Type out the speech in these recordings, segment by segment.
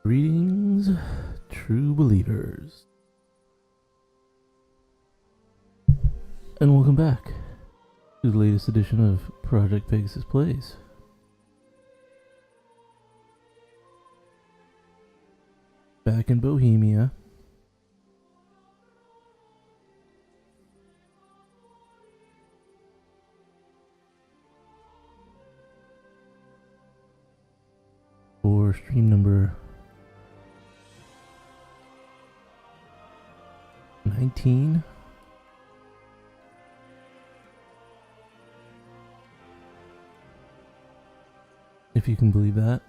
Greetings, true believers, and welcome back to the latest edition of Project Pegasus Plays. Back in Bohemia. For stream number 19. If you can believe that.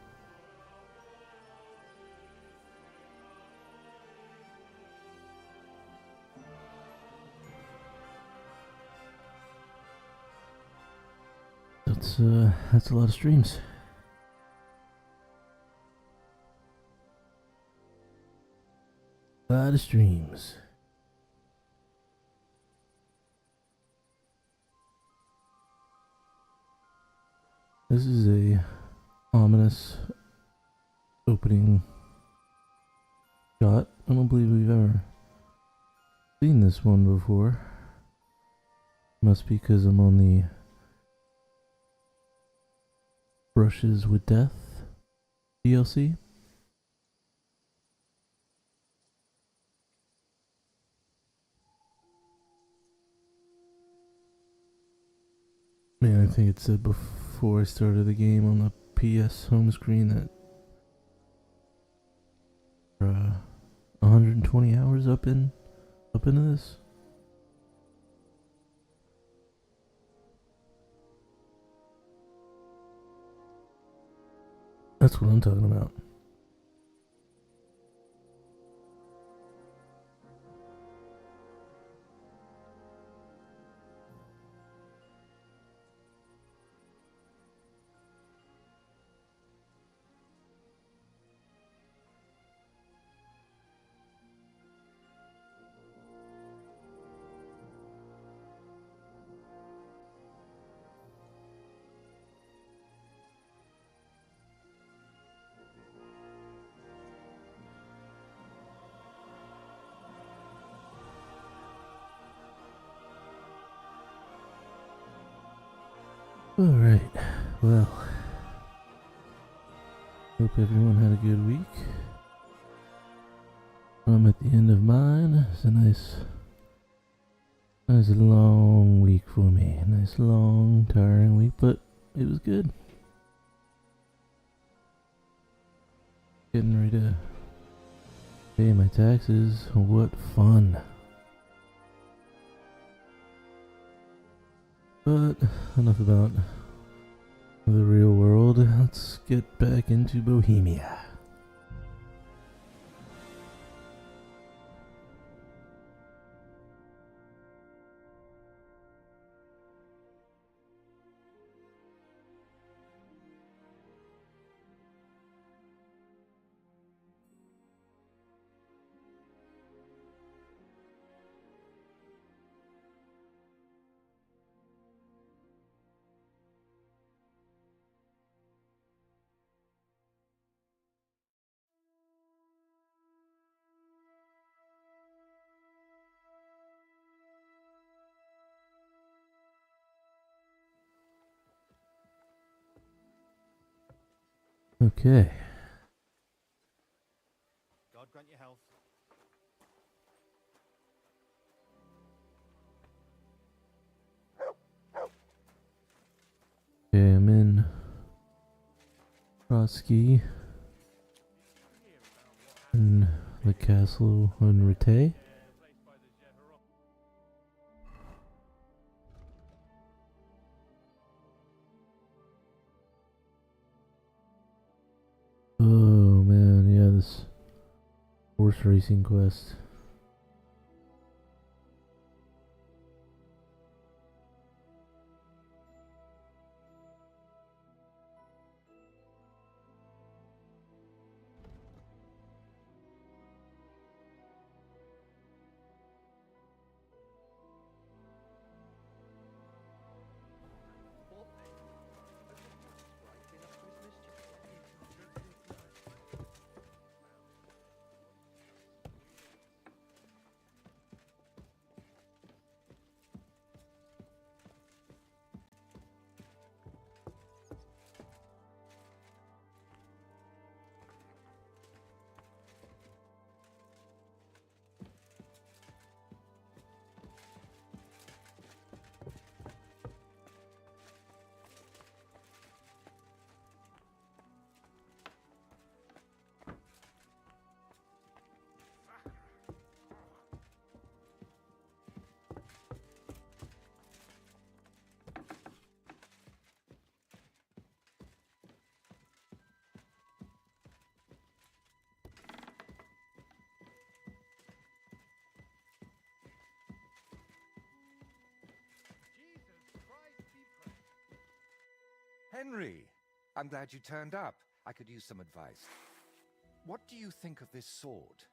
That's a lot of streams. A lot of streams. This is a ominous opening shot. I don't believe we've ever seen this one before. Must be because I'm on the Brushes with Death DLC. Man, I think it said before I started the game on the PS home screen that 120 hours up into this. That's what I'm talking about. Alright, well, hope everyone had a good week. I'm at the end of mine. It's a nice long week for me. A nice long, tiring week, but it was good. Getting ready to pay my taxes. What fun. But enough about the real world. Let's get back into Bohemia. Okay. God grant you health. Okay, I'm in Trotsky in the castle in Rete. Oh man, yeah, this horse racing quest. Henry, I'm glad you turned up. I could use some advice. What do you think of this sword?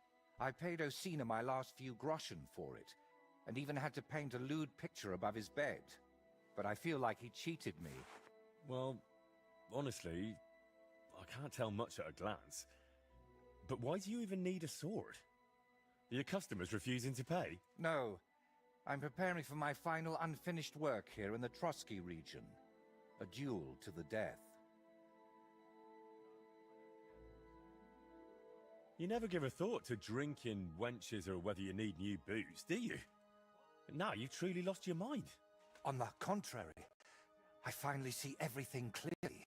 I paid Osina my last few groschen for it, and even had to paint a lewd picture above his bed. But I feel like he cheated me. Well, honestly, I can't tell much at a glance. But why do you even need a sword? Are your customers refusing to pay? No, I'm preparing for my final unfinished work here in the Trotsky region. A duel to the death. You never give a thought to drinking, wenches, or whether you need new boots, do you? But now you've truly lost your mind. On the contrary, I finally see everything clearly.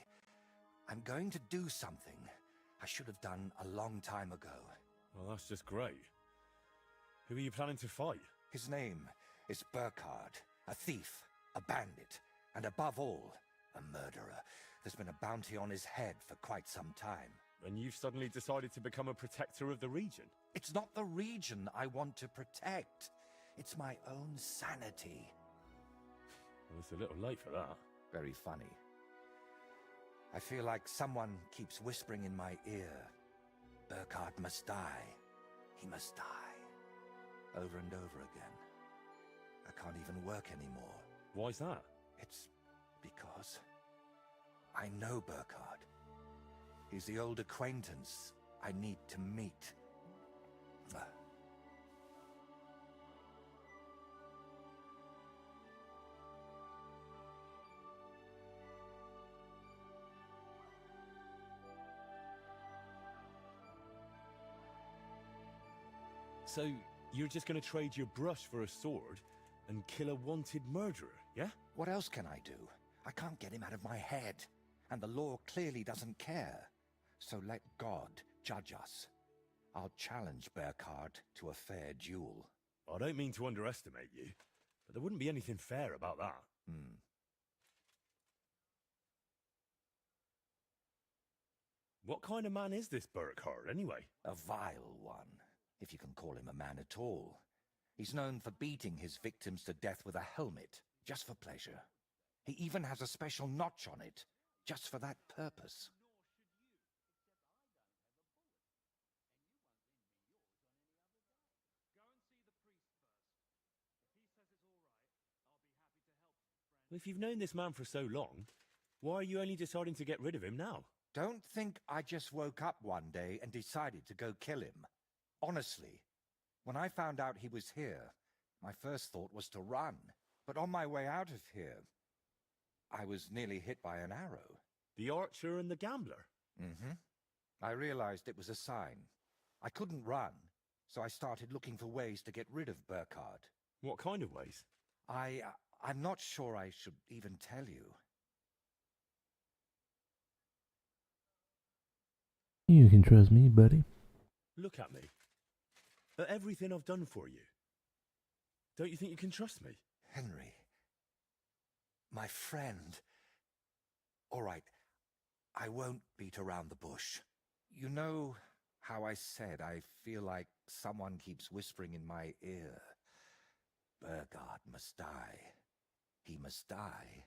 I'm going to do something I should have done a long time ago. Well, that's just great. Who are you planning to fight? His name is Burkhard, a thief, a bandit, and above all, a murderer. There's been a bounty on his head for quite some time. And you've suddenly decided to become a protector of the region? It's not the region I want to protect. It's my own sanity. Well, it's a little late for that. Very funny. I feel like someone keeps whispering in my ear, Burkhard must die. He must die. Over and over again. I can't even work anymore. Why's that? It's because I know Burkhard. He's the old acquaintance I need to meet. So, you're just gonna trade your brush for a sword and kill a wanted murderer, yeah? What else can I do? I can't get him out of my head, and the law clearly doesn't care. So let God judge us. I'll challenge Burkhard to a fair duel. I don't mean to underestimate you, but there wouldn't be anything fair about that. What kind of man is this Burkhard, anyway? A vile one, if you can call him a man at all. He's known for beating his victims to death with a helmet, just for pleasure. He even has a special notch on it, just for that purpose. If you've known this man for so long, why are you only deciding to get rid of him now? Don't think I just woke up one day and decided to go kill him. Honestly, when I found out he was here, my first thought was to run. But on my way out of here, I was nearly hit by an arrow. The archer and the gambler? I realized it was a sign. I couldn't run, so I started looking for ways to get rid of Burkhard. What kind of ways? I'm not sure I should even tell you. You can trust me, buddy. Look at me. At everything I've done for you. Don't you think you can trust me? Henry. My friend. All right, I won't beat around the bush. You know how I said I feel like someone keeps whispering in my ear, Burkhard must die. He must die.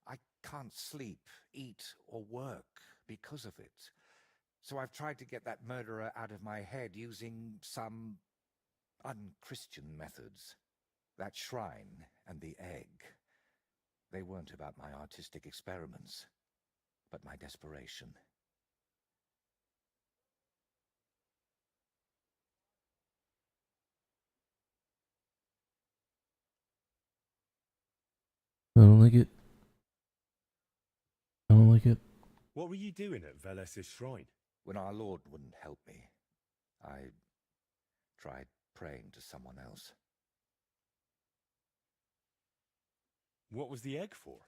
I can't sleep, eat, or work because of it. So I've tried to get that murderer out of my head using some unchristian methods. That shrine and the egg. They weren't about my artistic experiments, but my desperation. I don't like it. I don't like it. What were you doing at Veles's shrine? When our Lord wouldn't help me, I tried praying to someone else. What was the egg for?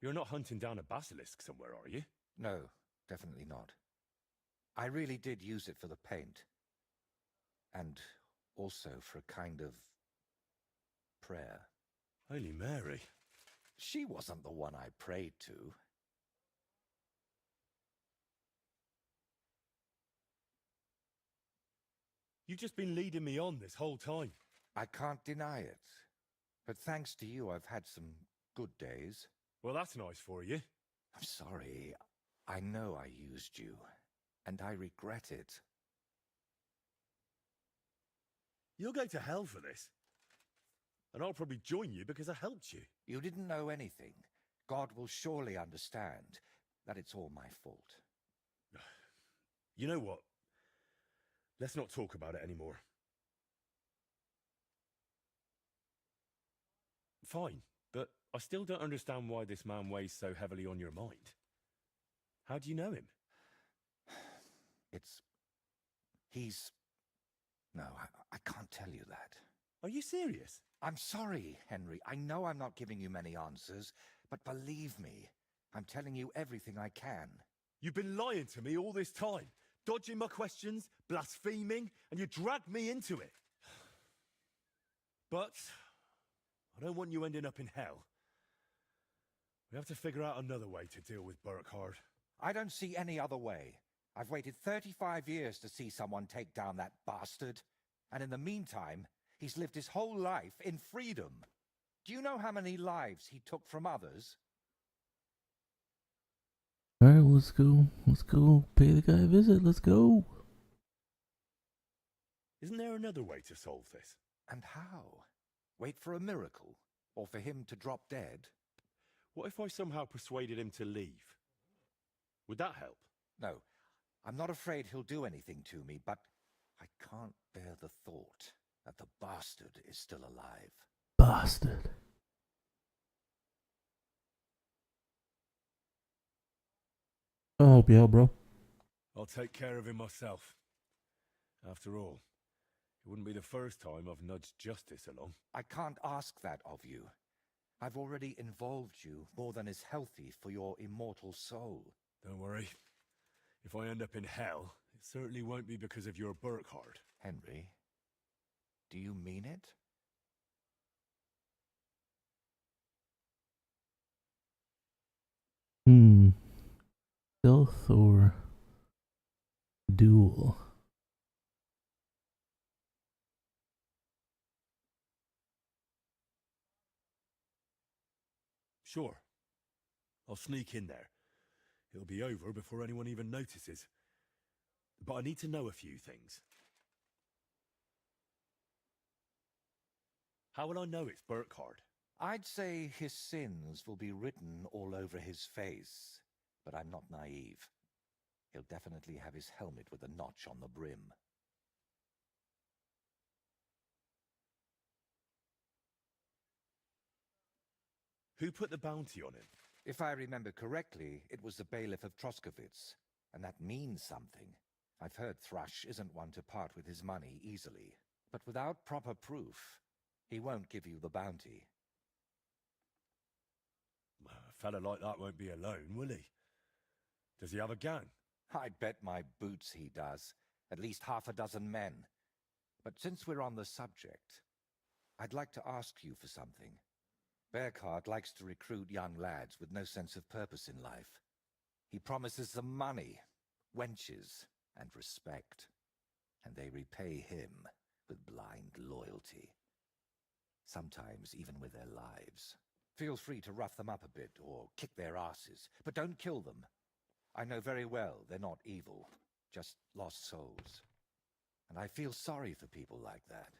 You're not hunting down a basilisk somewhere, are you? No, definitely not. I really did use it for the paint. And also for a kind of prayer. Holy Mary. She wasn't the one I prayed to. You've just been leading me on this whole time. I can't deny it. But thanks to you, I've had some good days. Well, that's nice for you. I'm sorry. I know I used you, and I regret it. You'll go to hell for this. And I'll probably join you because I helped you. You didn't know anything. God will surely understand that it's all my fault. You know what? Let's not talk about it anymore. Fine, but I still don't understand why this man weighs so heavily on your mind. How do you know him? No, I can't tell you that. Are you serious? I'm sorry, Henry. I know I'm not giving you many answers, but believe me, I'm telling you everything I can. You've been lying to me all this time, dodging my questions, blaspheming, and you dragged me into it. But I don't want you ending up in hell. We have to figure out another way to deal with Burkhard. I don't see any other way. I've waited 35 years to see someone take down that bastard. And in the meantime, he's lived his whole life in freedom. Do you know how many lives he took from others? Alright, well, let's go. Let's go pay the guy a visit. Let's go. Isn't there another way to solve this? And how? Wait for a miracle? Or for him to drop dead? What if I somehow persuaded him to leave? Would that help? No, I'm not afraid he'll do anything to me, but I can't bear the thought that the bastard is still alive. Bastard. I'll help you out, bro. I'll take care of him myself. After all, it wouldn't be the first time I've nudged justice along. I can't ask that of you. I've already involved you more than is healthy for your immortal soul. Don't worry. If I end up in hell, it certainly won't be because of your Burkhard. Henry, do you mean it? Stealth or duel? Sure. I'll sneak in there. It'll be over before anyone even notices. But I need to know a few things. How will I know it's Burkhard? I'd say his sins will be written all over his face, but I'm not naive. He'll definitely have his helmet with a notch on the brim. Who put the bounty on him? If I remember correctly, it was the bailiff of Troskowitz, and that means something. I've heard Thrush isn't one to part with his money easily, but without proper proof, he won't give you the bounty. A fella like that won't be alone, will he? Does he have a gang? I'd bet my boots he does. At least half a dozen men. But since we're on the subject, I'd like to ask you for something. Burkhard likes to recruit young lads with no sense of purpose in life. He promises them money, wenches, and respect. And they repay him with blind loyalty. Sometimes even with their lives. Feel free to rough them up a bit or kick their asses, but don't kill them. I know very well they're not evil, just lost souls. And I feel sorry for people like that.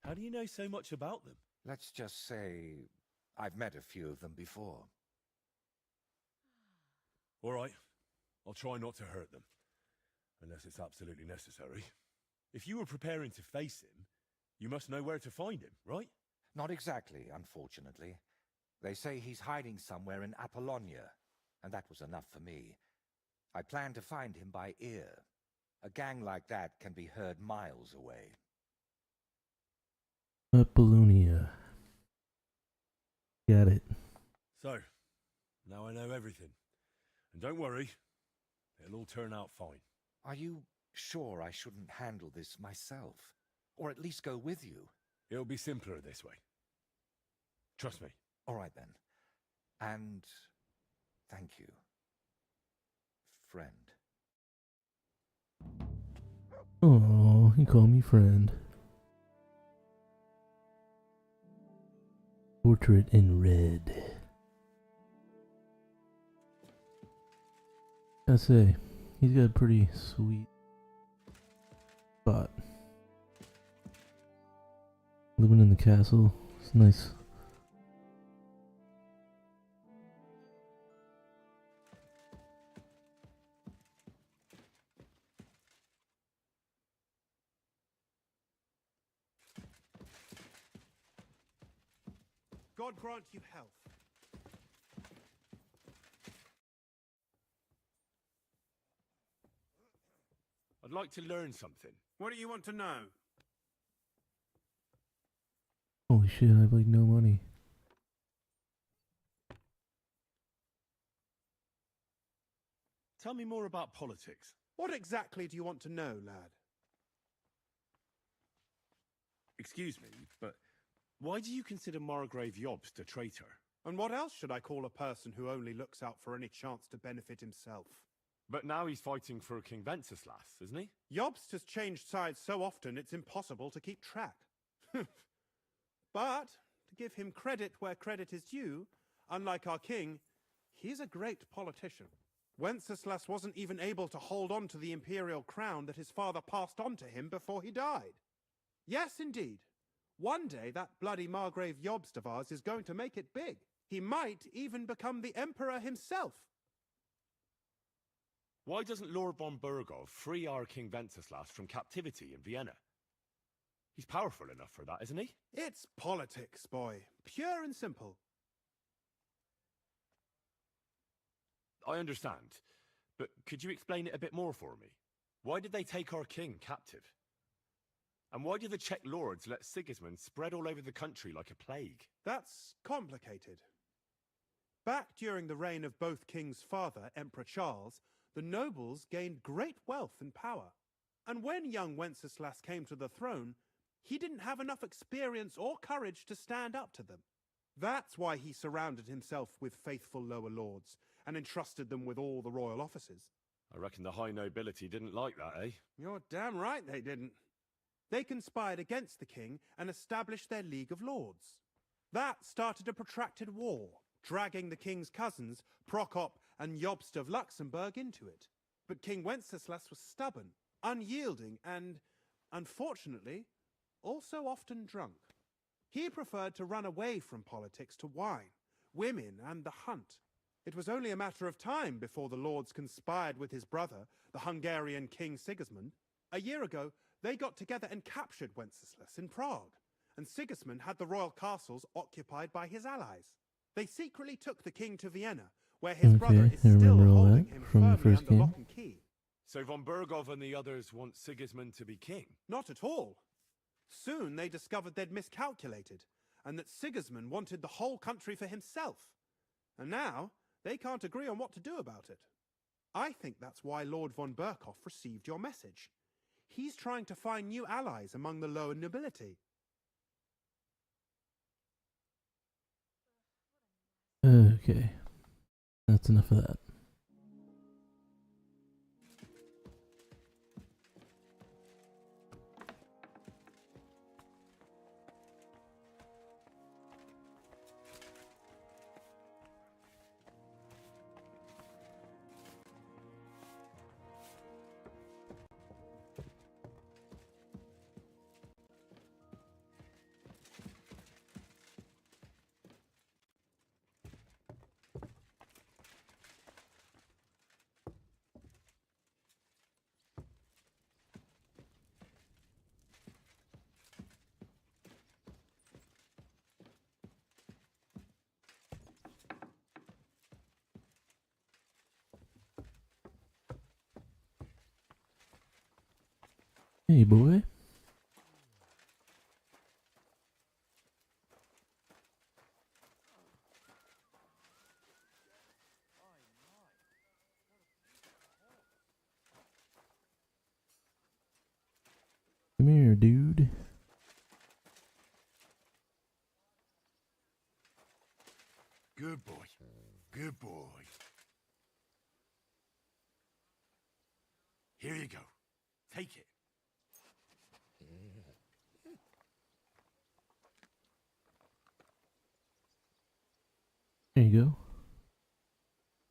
How do you know so much about them? Let's just say I've met a few of them before. All right. I'll try not to hurt them. Unless it's absolutely necessary. If you were preparing to face him, you must know where to find him, right? Not exactly, unfortunately. They say he's hiding somewhere in Apollonia, and that was enough for me. I plan to find him by ear. A gang like that can be heard miles away. Apollonia. Got it. So, now I know everything. And don't worry, it'll all turn out fine. Are you sure I shouldn't handle this myself? Or at least go with you? It'll be simpler this way. Trust me. All right then. And thank you, friend. Oh, he called me friend. Portrait in red. I say, he's got a pretty sweet spot. Living in the castle, it's nice. God grant you health. I'd like to learn something. What do you want to know? Holy shit, I have like no money. Tell me more about politics. What exactly do you want to know, lad? Excuse me, but why do you consider Margrave Jobst a traitor? And what else should I call a person who only looks out for any chance to benefit himself? But now he's fighting for King Wenceslas, isn't he? Jobst has changed sides so often it's impossible to keep track. But, to give him credit where credit is due, unlike our king, he's a great politician. Wenceslas wasn't even able to hold on to the imperial crown that his father passed on to him before he died. Yes, indeed. One day that bloody Margrave Jobst of ours is going to make it big. He might even become the emperor himself. Why doesn't Lord von Burgov free our King Wenceslas from captivity in Vienna? He's powerful enough for that, isn't he? It's politics, boy. Pure and simple. I understand, but could you explain it a bit more for me? Why did they take our king captive? And why did the Czech lords let Sigismund spread all over the country like a plague? That's complicated. Back during the reign of both King's father, Emperor Charles, the nobles gained great wealth and power. And when young Wenceslas came to the throne, he didn't have enough experience or courage to stand up to them. That's why he surrounded himself with faithful lower lords and entrusted them with all the royal offices. I reckon the high nobility didn't like that, eh? You're damn right they didn't. They conspired against the king and established their League of Lords. That started a protracted war, dragging the king's cousins, Prokop and Jobst of Luxembourg, into it. But King Wenceslas was stubborn, unyielding, and, unfortunately, also often drunk. He preferred to run away from politics to wine, women, and the hunt. It was only a matter of time before the lords conspired with his brother, the Hungarian King Sigismund. A year ago, they got together and captured Wenceslas in Prague, and Sigismund had the royal castles occupied by his allies. They secretly took the king to Vienna, where his brother is I still remember all holding that him from the firmly first under game. lock and key. So von Burgov and the others want Sigismund to be king? Not at all. Soon they discovered they'd miscalculated, and that Sigismund wanted the whole country for himself. And now, they can't agree on what to do about it. I think that's why Lord von Burkhoff received your message. He's trying to find new allies among the lower nobility. Okay. That's enough of that. Hey, boy. Come here, dude. Good boy. Good boy. Here you go. Take it. There you go.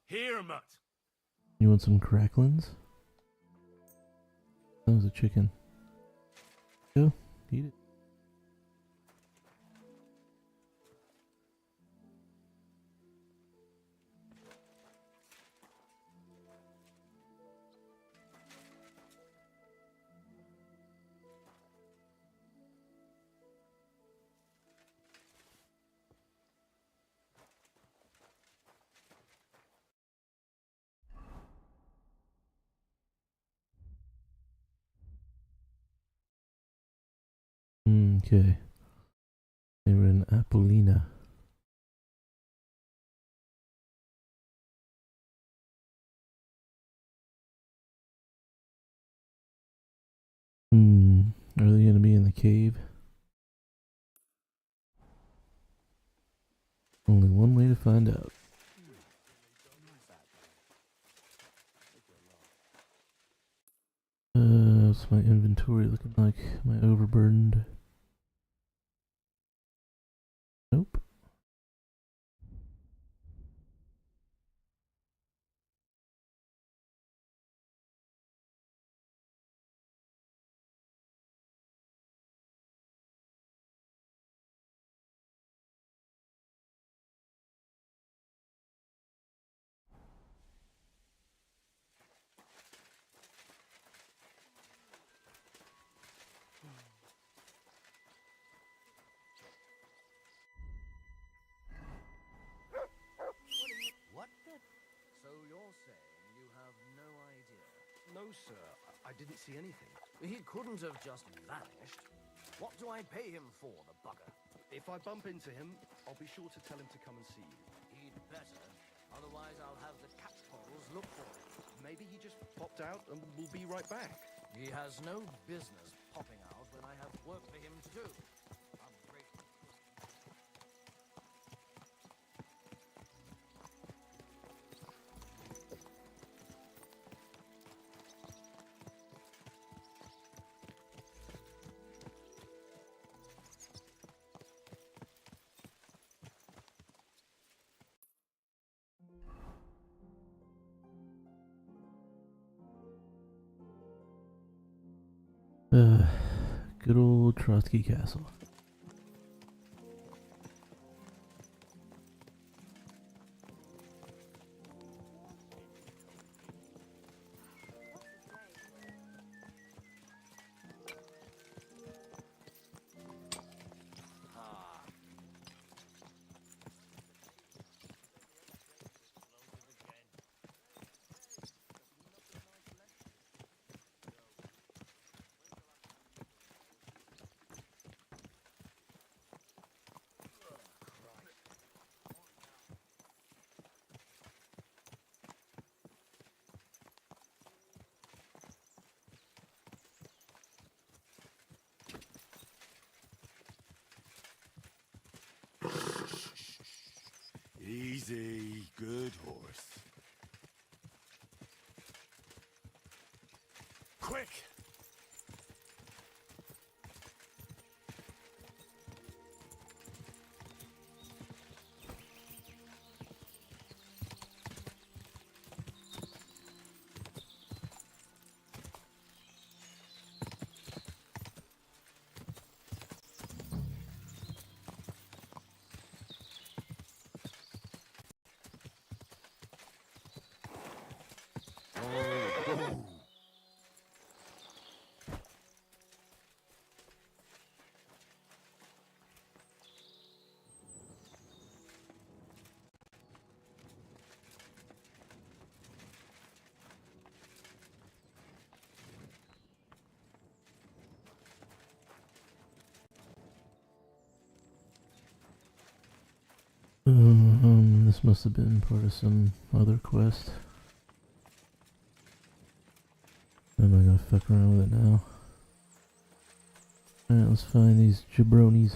Here, mutt. You want some cracklins? That was a chicken. Go, eat it. Okay. They were in Apollina. Are they gonna be in the cave? Only one way to find out. What's my inventory looking like? Am I overburdened? Nope. What the? So you're saying you have no idea? No, sir. I didn't see anything. He couldn't have just vanished. What do I pay him for, the bugger? If I bump into him, I'll be sure to tell him to come and see you. He'd better. Otherwise, I'll have the catchpolls look for him. Maybe he just popped out and we'll be right back. He has no business popping out when I have work for him to do. Ungrateful. Good old Trotsky Castle. Easy, good horse. Quick! This must have been part of some other quest. Am I gonna fuck around with it now? Alright, let's find these jabronis.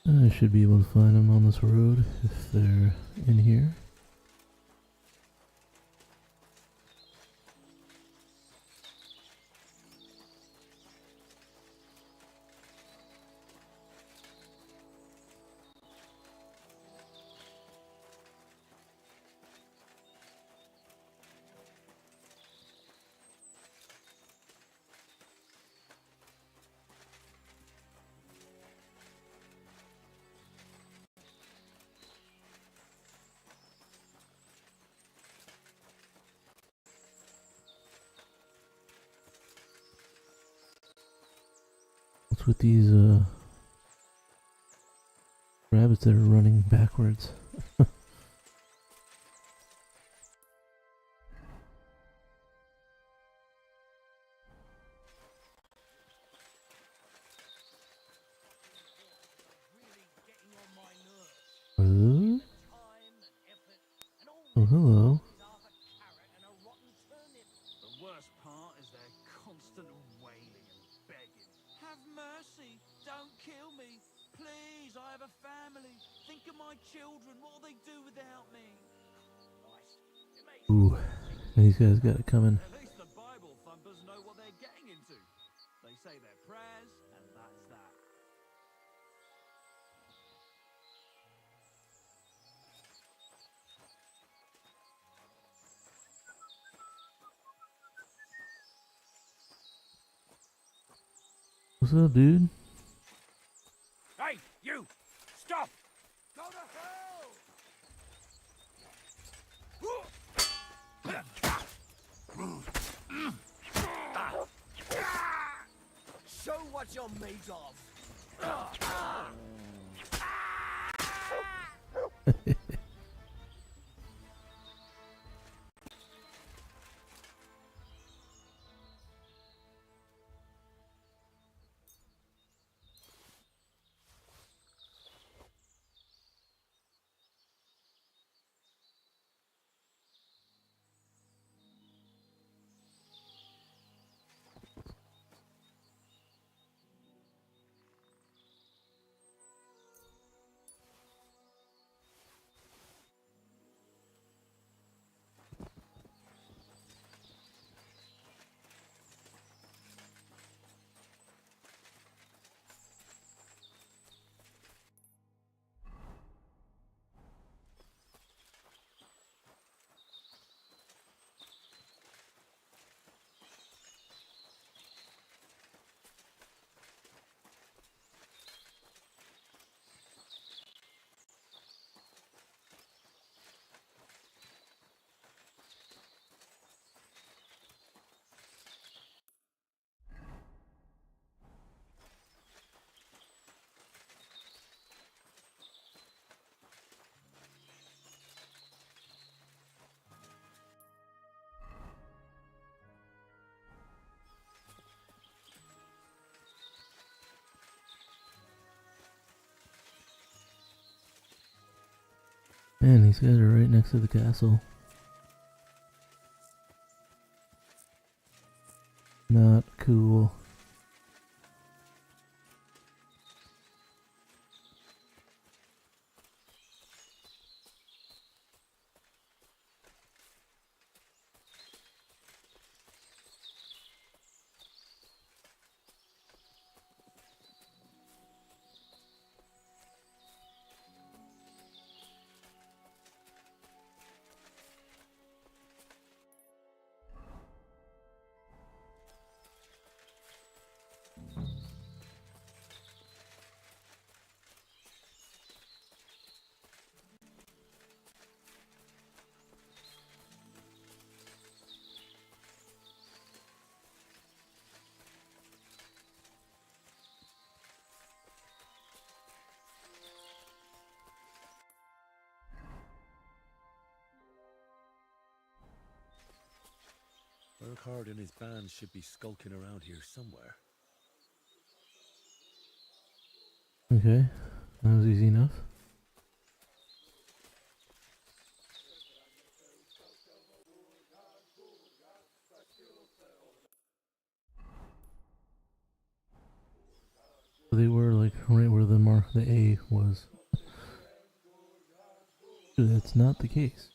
I should be able to find them on this road if they're in here. What's with these rabbits that are running backwards? Uh, oh, hello. The worst part is their constant wailing and begging. Have mercy! Don't kill me! Please, I have a family. Think of my children. What'll they do without me? Ooh, these guys got it coming. At least the Bible thumpers know what they're getting into. They say their prayers, and that's that. What's up, dude? Hey, you! Stop! Go to hell! Show what you're made of! Man, these guys are right next to the castle. Not cool. Urquhart and his band should be skulking around here somewhere. Okay, that was easy enough. They were like right where the A was. That's not the case.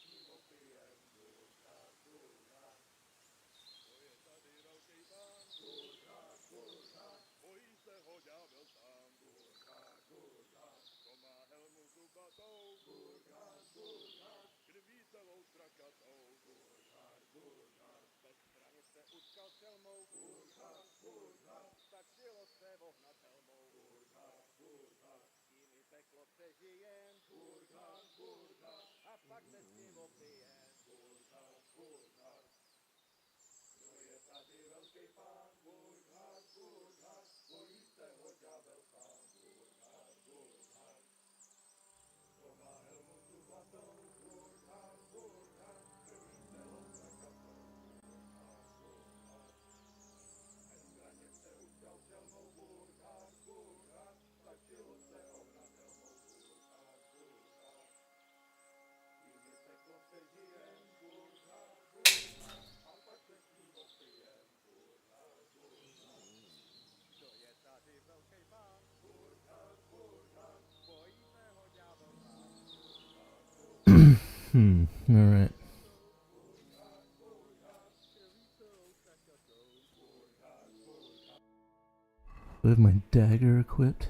Alright. Do I have my dagger equipped?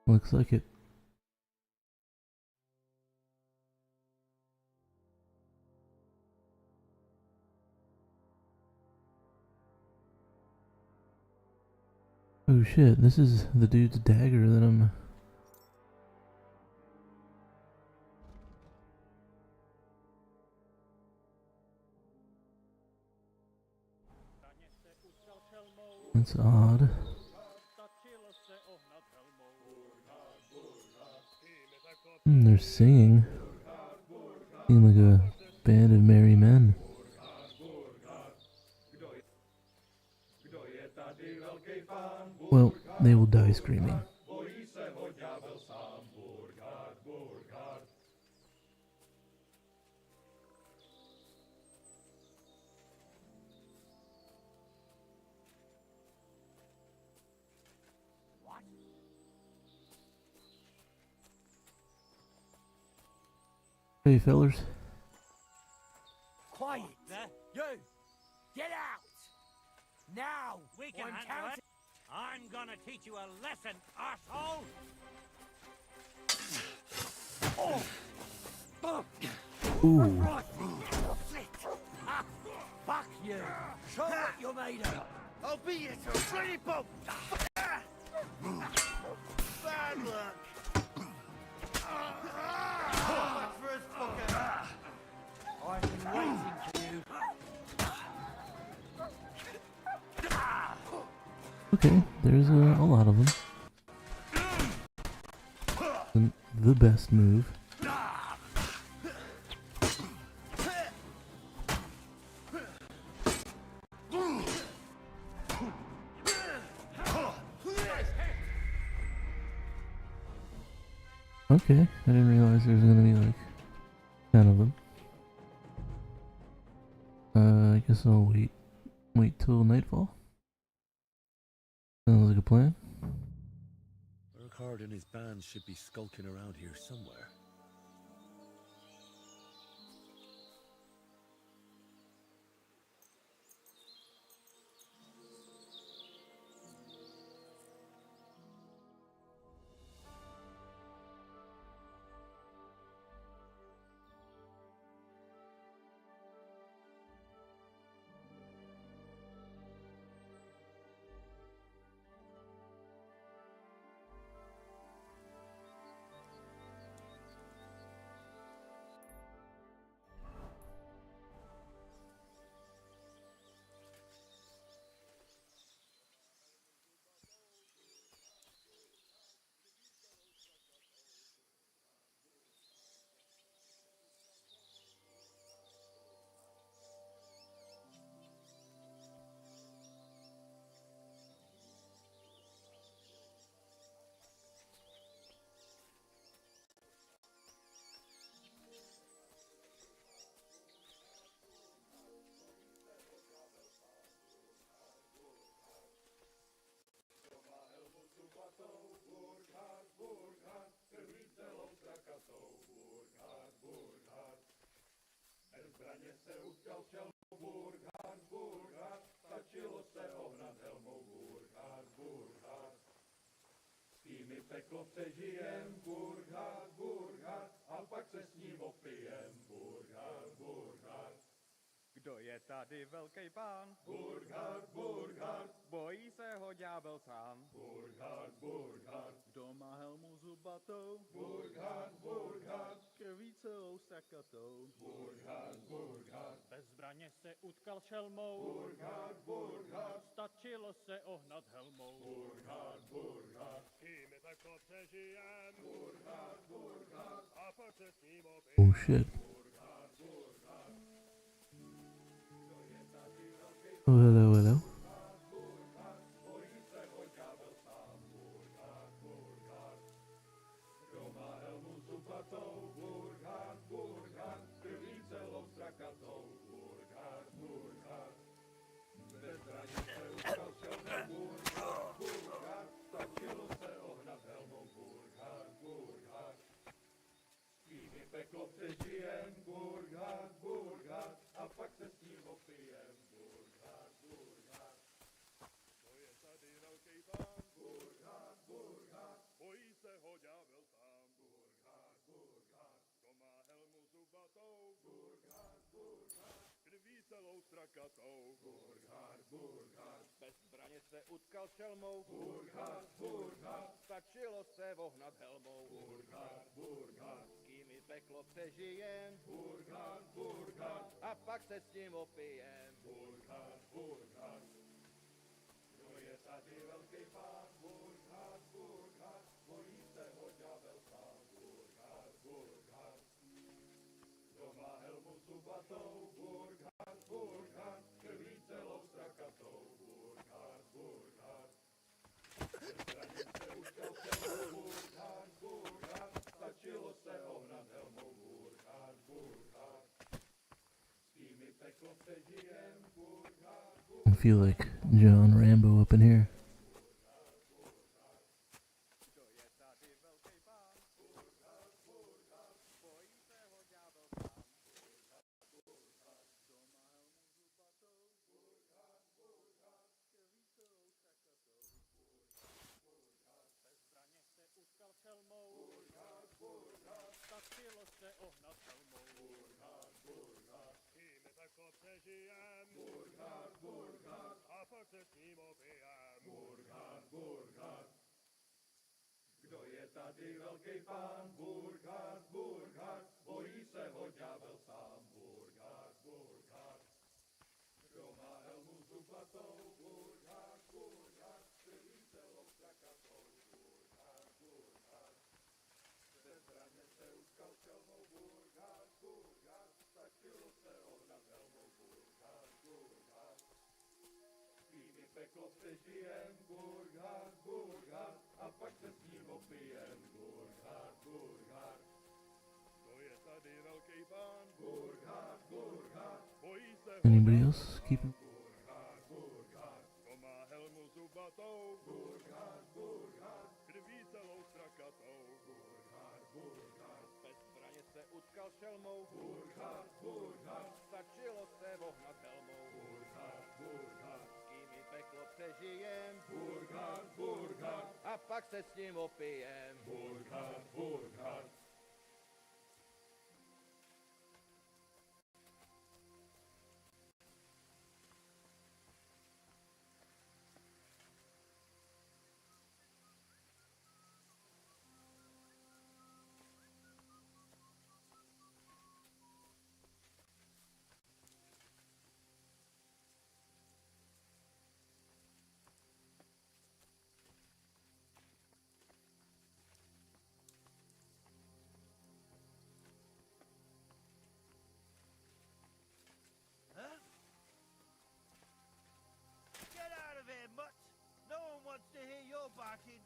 Looks like it. Oh shit, this is the dude's dagger that I'm... That's odd. They're singing. Seem like a band of merry men. Well, they will die screaming. Hey, fellers. Quiet there. You! Get out! Now! We can handle it. I'm gonna teach you a lesson, arsehole! Ooh. Right. Sit. Ah, fuck you! Show what you're made of! I'll be here till a bloody bomb! Bad luck! For his fucker! I've been waiting for you. Okay, there's a lot of them. The best move. Okay, I didn't realize there was gonna be like 10 of them. I guess I'll wait till nightfall. Sounds like a plan. Urquhart and his band should be skulking around here somewhere. Kdo je tady velký pán? Burghard, Burghard. Bojí se ho ďábel sám. Burghard, Burghard. Kdo má helmu zubatou? Burghard, Burghard. Krví celou strakatou. Burghard, Burghard. Bez zbraně se utkal šelmou. Burghard, Burghard. Stačilo se ohnat helmou. Burghard, Burghard. S kým je peklo přežijem? Burghard, Burghard. A pak se s ním opět. Oh shit. Oh, hello, hello. Bojí se ho ďábel sám. Burghard, Burghard. Kdo má helmu zubatou? Burghard, Burghard. Krví celou strakatou. Burghard, Burghard. Bez zbraně se utkal šelmou. Burghard, Burghard. Stačilo se vohnat helmou. Burghard, Burghard. S kým i peklo přežijem? Burghard, Burghard. A pak se s ním opijem. Burghard, Burghard. Kdo je tady velký pán? Burghard, Burghard. Bojí se ho ďábel sám. Burghard, Burghard. Kdo má helmu zubatou? Burghard, Burghard. Krví celou strakatou. Burghard, Burghard. Bez zbraně se utkal šelmou. Burghard, Burghard. Stačilo se ohnat helmou. Burghard, Burghard. S kým i peklo přežijem? Burghard, Burghard. I feel like John Rambo up in here. Stačilo se ohnat helmou. Burghard, Burghard. S kým je peklo přežijem? Burghard, Burghard. A pak se s ním opijem. Burghard, Burghard. Kdo je tady velký pán? Burghard, Burghard. Bojí se ho ďábel sám. Burghard, Burghard. Kdo má helmu zubatou? Burghard, Burghard. Krví celou strakatou. Burghard, Burghard. Bez zbraně se utkal šelmou. Burghard, Burghard. Stačilo se ohnat helmou. Burghard, Burghard. S kým i peklo přežijem? Burghard, Burghard. A pak se s ním opijem. Burghard, Burghard. To je tady velký pán. Burghard, Burghard. Bojí se ho. Anybody else keeping? Burghard, Burghard. To má helmu zubatou. Burghard, Burghard. Krví celou strakatou. Burghard, Burghard. Bez zbraně se utkal šelmou. Burghard, Burghard. Stačilo se vohnat helmou. Burghard, Burghard. S kým i peklo přežijem? Burghard, Burghard. A pak se s ním opijem. Burghard, Burghard. Huh? Get out of here, mutt! No one wants to hear your barking.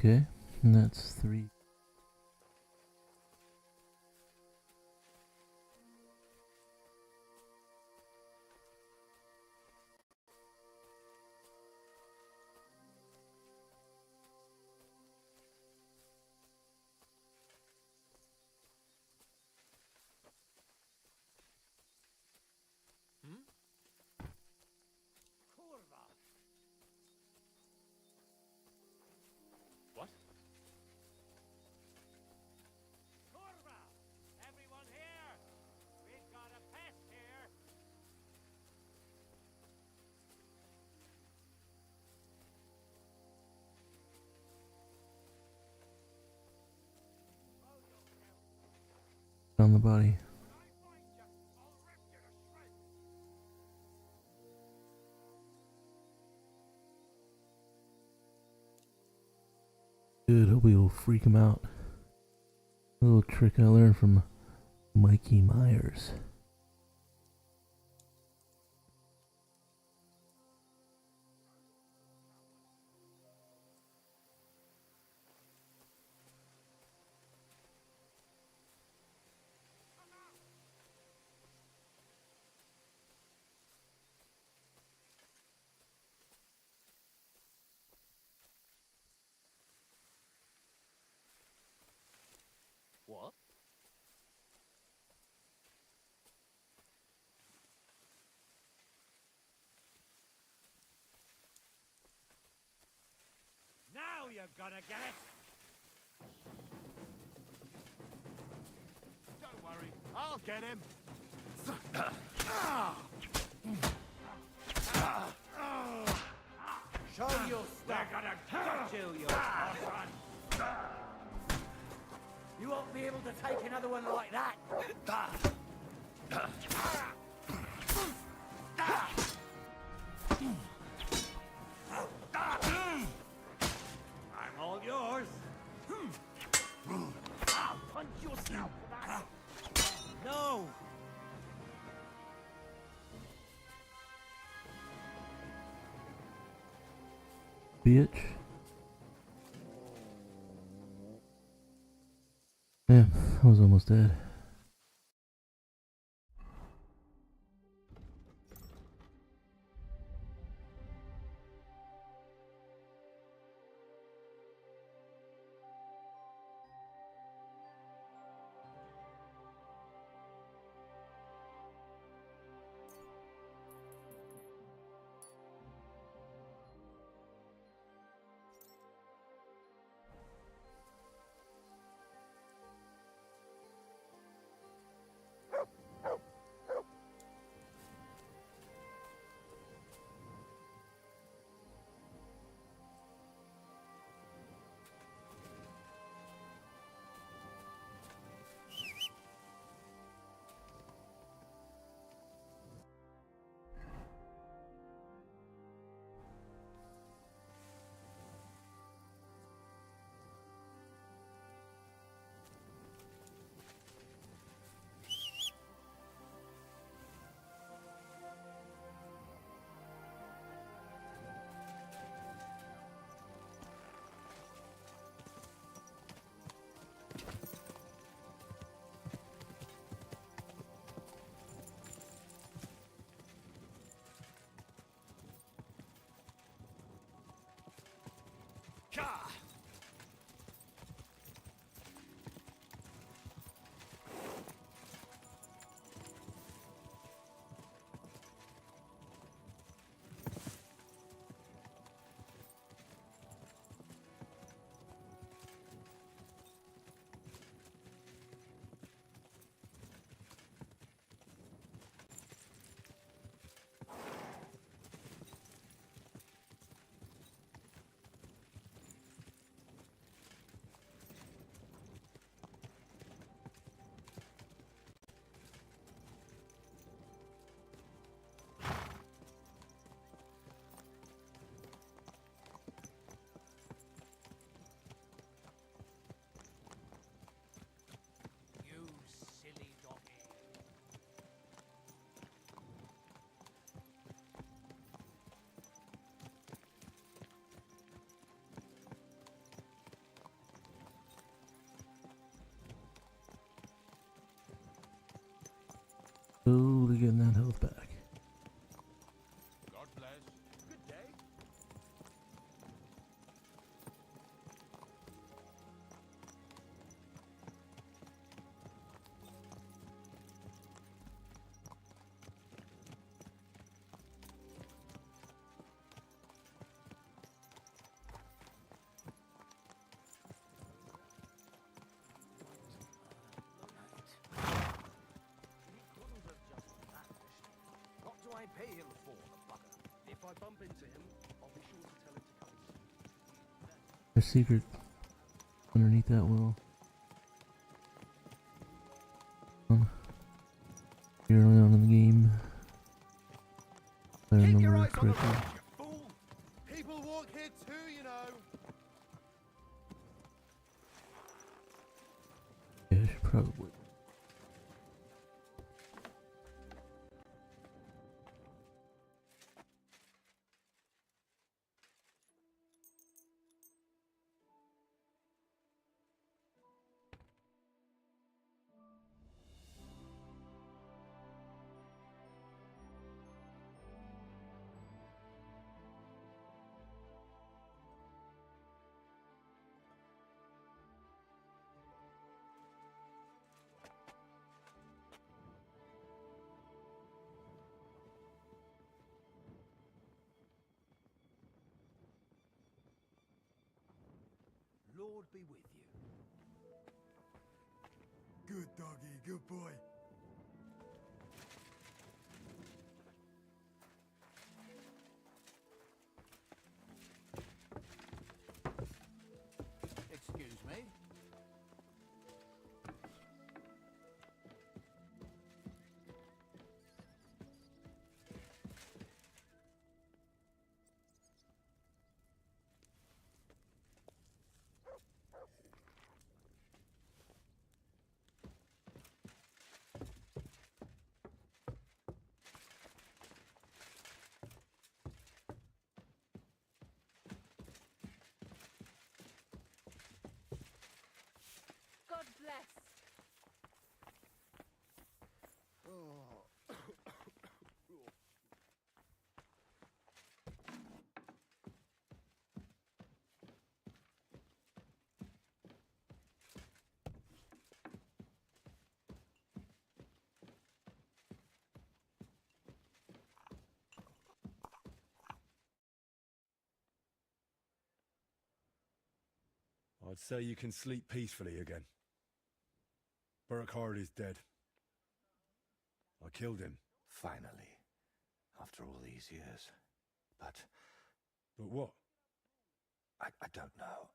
Okay, and that's 3. What? Everyone here! We've got a pest here! On the body. Good, hope we will freak him out. A little trick I learned from Mikey Myers. What? Now you're gonna get it! Don't worry, I'll get him. Show your stuff! We're gonna gut you moron! You won't be able to take another one like that! I'm all yours! I'll punch your snout for that! No! Bitch. Yeah, I was almost dead. pay him for, the bugger. If I bump into him, I'll be sure to tell him to come and see me. There's a secret underneath that wall. You're early on in the game. If I Keep your remember eyes on the correctly. road, you fool! People walk here too, you know. Yeah, I should probably. Lord be with you. Good doggy, good boy. Excuse me. God bless. I'd say you can sleep peacefully again. Burkhard is dead. I killed him. Finally, after all these years. But But what? I don't know.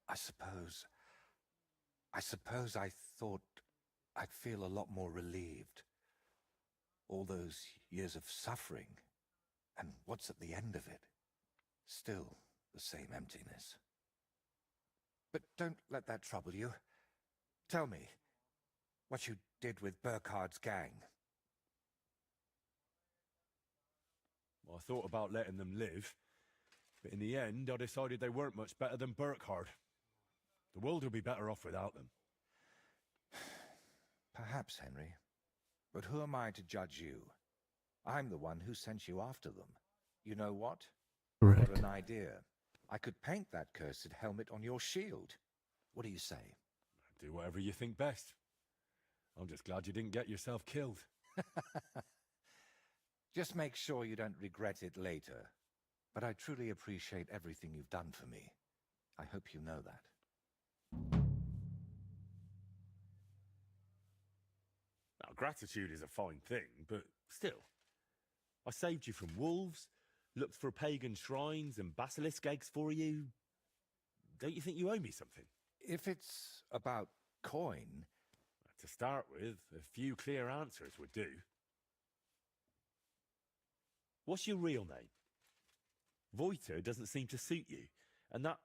I suppose I thought I'd feel a lot more relieved. All those years of suffering, and what's at the end of it? Still the same emptiness. But don't let that trouble you. Tell me what you did with Burkhard's gang. I thought about letting them live, but in the end I decided they weren't much better than Burkhard. The world would be better off without them. Perhaps, Henry. But who am I to judge you? I'm the one who sent you after them. You know what? I've Correct. got an idea. I could paint that cursed helmet on your shield. What do you say? Do whatever you think best. I'm just glad you didn't get yourself killed. Just make sure you don't regret it later. But I truly appreciate everything you've done for me. I hope you know that. Now, gratitude is a fine thing, but still. I saved you from wolves, looked for pagan shrines and basilisk eggs for you. Don't you think you owe me something? If it's about coin... To start with, a few clear answers would do. What's your real name? Voiter doesn't seem to suit you. And that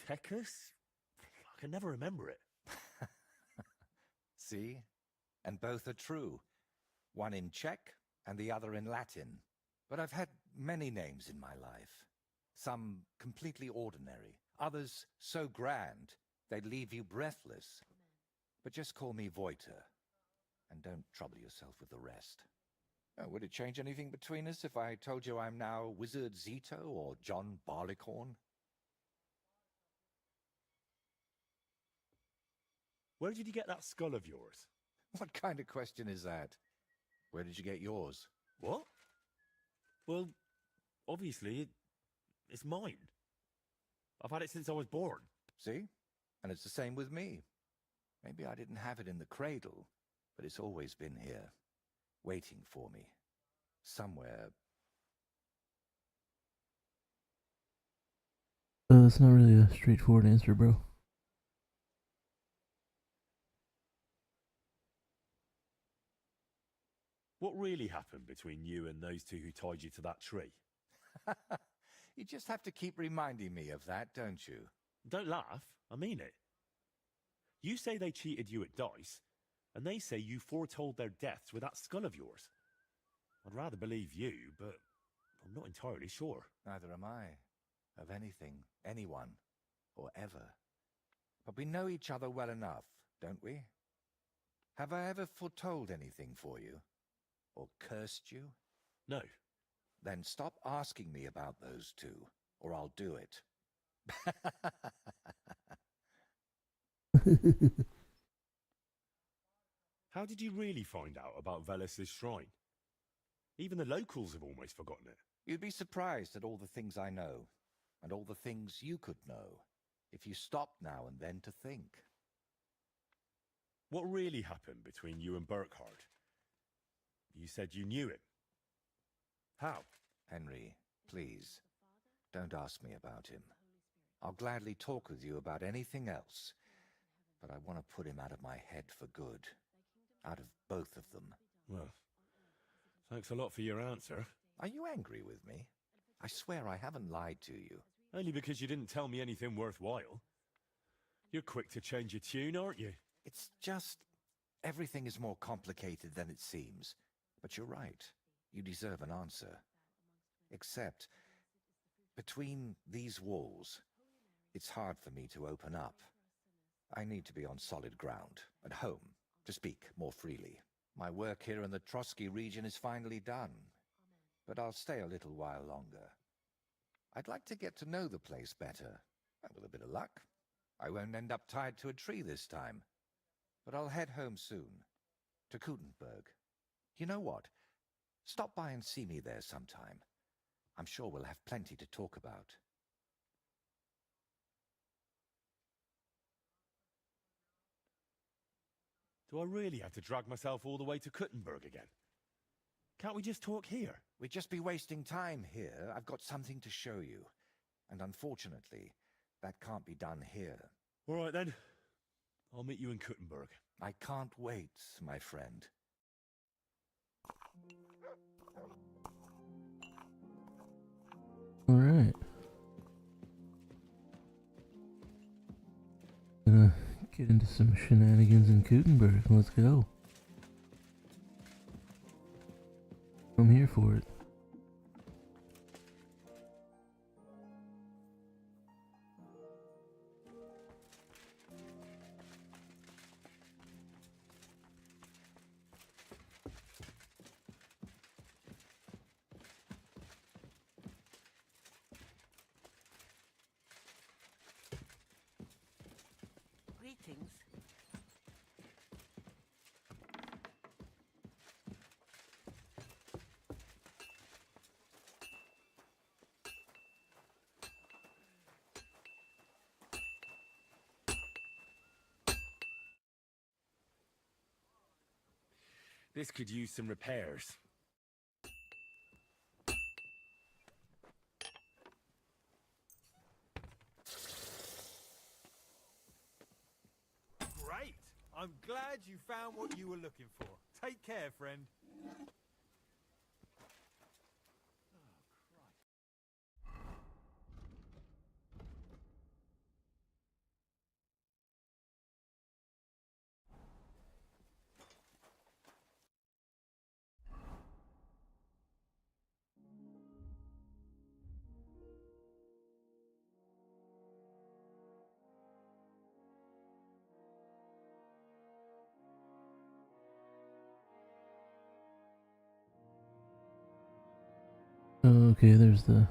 Pegasus? I can never remember it. See? And both are true. One in Czech and the other in Latin. But I've had many names in my life. Some completely ordinary. Others so grand they'd leave you breathless. But just call me Voiter. And don't trouble yourself with the rest. Oh, would it change anything between us if I told you I'm now Wizard Zito or John Barleycorn? Where did you get that skull of yours? What kind of question is that? Where did you get yours? What? Well, obviously, it's mine. I've had it since I was born. See? And it's the same with me. Maybe I didn't have it in the cradle, but it's always been here, waiting for me. somewhere. That's not really a straightforward answer, bro. What really happened between you and those two who tied you to that tree? You just have to keep reminding me of that, don't you? Don't laugh, I mean it. You say they cheated you at dice, and they say you foretold their deaths with that skull of yours. I'd rather believe you, but I'm not entirely sure. Neither am I. Of anything, anyone, or ever. But we know each other well enough, don't we? Have I ever foretold anything for you? Or cursed you? No. Then stop asking me about those two, or I'll do it. How did you really find out about Velus's shrine? Even the locals have almost forgotten it. You'd be surprised at all the things I know, and all the things you could know, if you stopped now and then to think. What really happened between you and Burkhard? You said you knew him. How? Henry, please, don't ask me about him. I'll gladly talk with you about anything else, but I want to put him out of my head for good. Out of both of them. Well, thanks a lot for your answer. Are you angry with me? I swear I haven't lied to you. Only because you didn't tell me anything worthwhile. You're quick to change your tune, aren't you? It's just... everything is more complicated than it seems. But you're right. You deserve an answer. Except, between these walls, it's hard for me to open up. I need to be on solid ground, at home, to speak more freely. My work here in the Trotsky region is finally done, but I'll stay a little while longer. I'd like to get to know the place better, and with a bit of luck, I won't end up tied to a tree this time. But I'll head home soon, to Kutenberg. You know what? Stop by and see me there sometime. I'm sure we'll have plenty to talk about. Do I really have to drag myself all the way to Kuttenberg again? Can't we just talk here? We'd just be wasting time here. I've got something to show you. And unfortunately, that can't be done here. All right then. I'll meet you in Kuttenberg. I can't wait, my friend. Alright. Gonna get into some shenanigans in Kutenberg. Let's go. I'm here for it. Greetings. This could use some repairs. Great! I'm glad you found what you were looking for. Take care, friend. Okay, there's the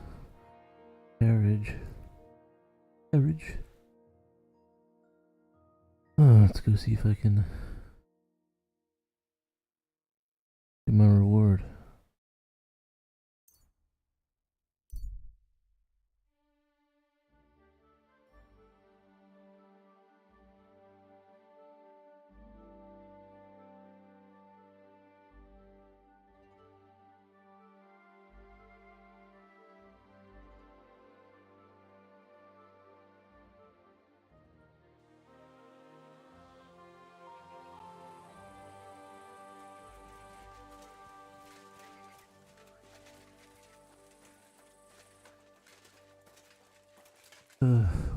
carriage. Carriage. Oh, let's go see if I can get my reward.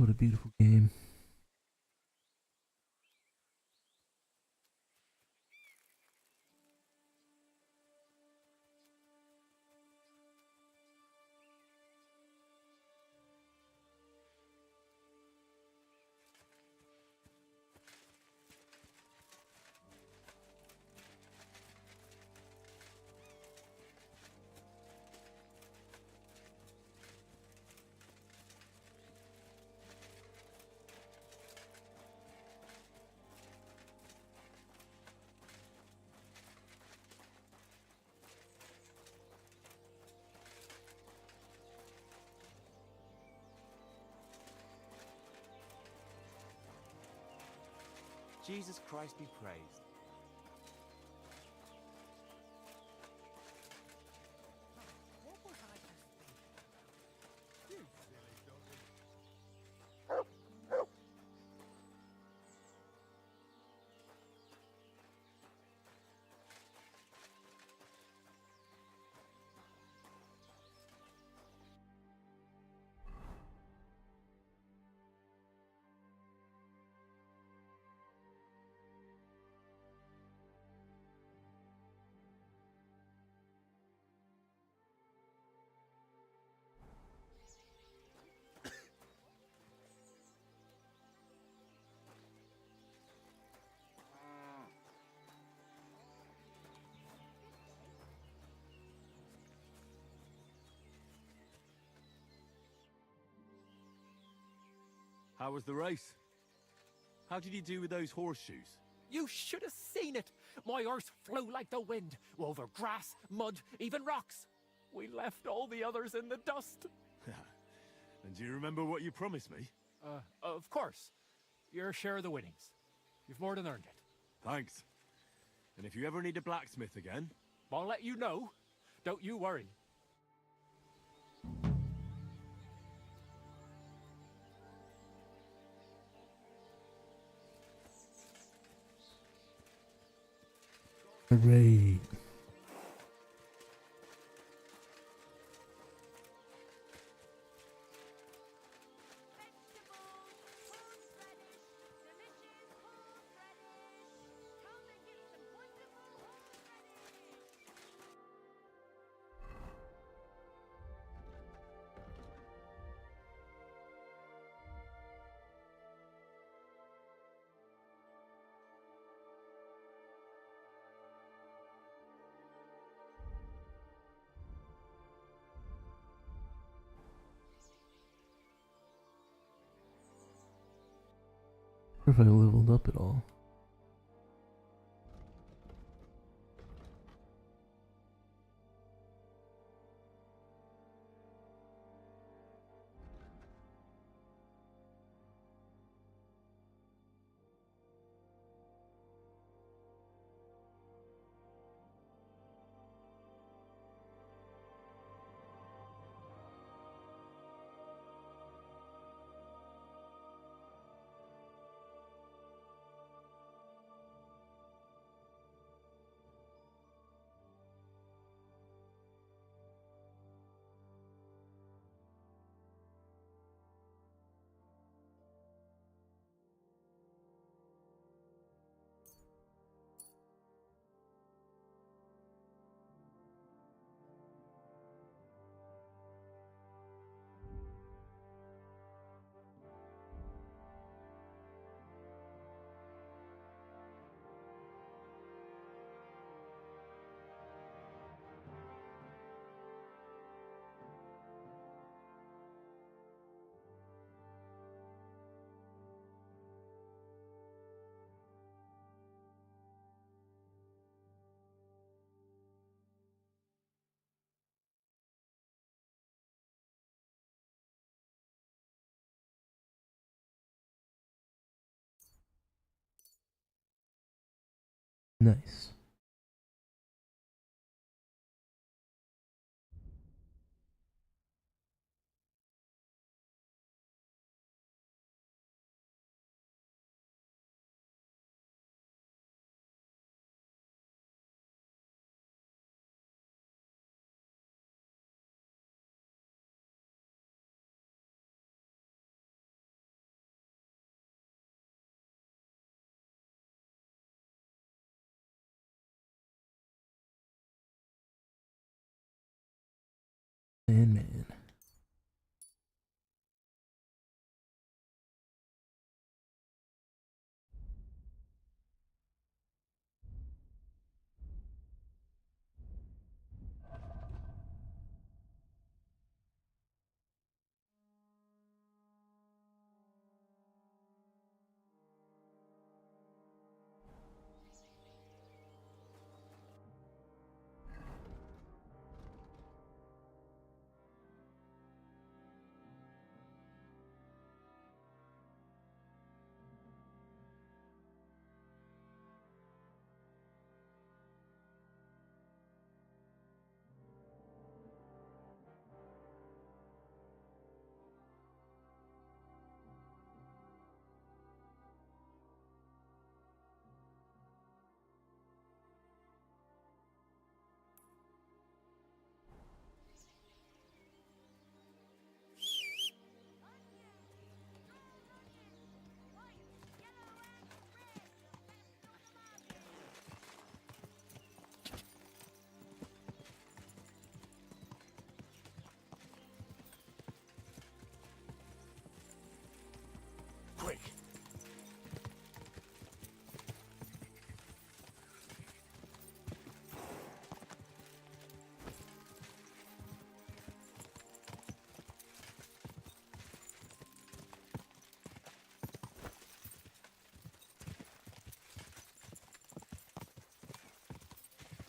What a beautiful game. Jesus Christ be praised. What was I just thinking? You silly doggy. How was the race? How did you do with those horseshoes? You should have seen it. My horse flew like the wind, over grass, mud, even rocks. We left all the others in the dust. And do you remember what you promised me? Of course. Your share of the winnings. You've more than earned it. Thanks. And if you ever need a blacksmith again... I'll let you know. Don't you worry. Hooray. What if I leveled up at all? Nice.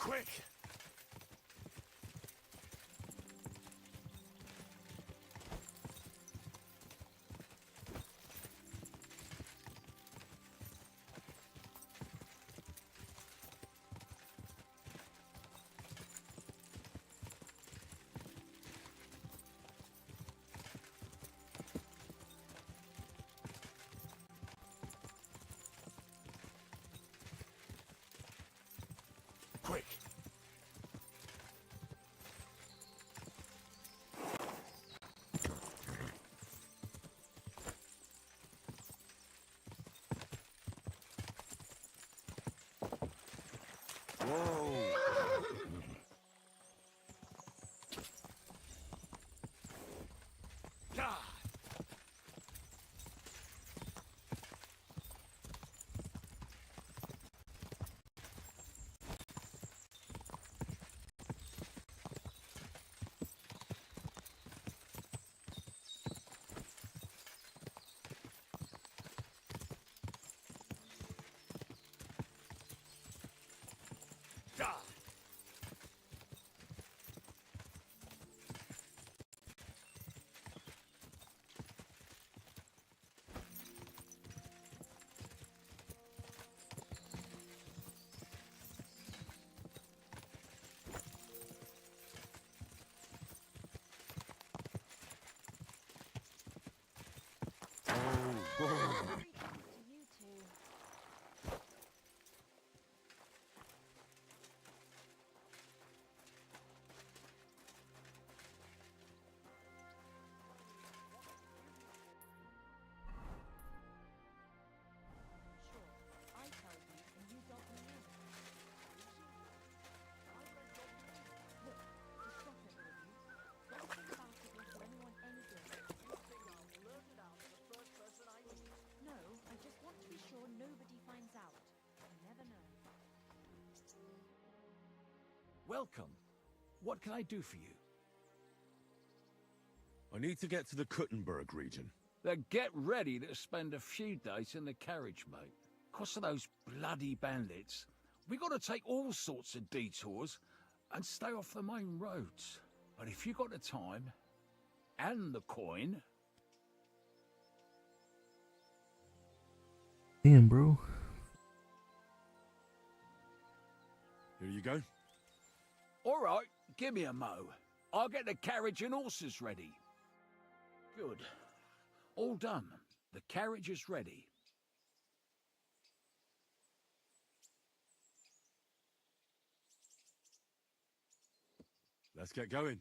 Quick! Quick! Ah! Ah! To you two. Sure, I tell you and you dog me in. Look, to stop it, will you? Don't think about it will do anyone any good. You think I'll blurt it out to the first person I meet? No, I just want to be sure nobody finds out. You never know. Welcome. What can I do for you? I need to get to the Kuttenberg region. Then get ready to spend a few days in the carriage, mate. 'Cause of those bloody bandits, we got to take all sorts of detours and stay off the main roads. But if you got the time and the coin, Damn, bro. Here you go. all right, give me a mo. I'll get the carriage and horses ready. Good. All done. The carriage is ready. Let's get going.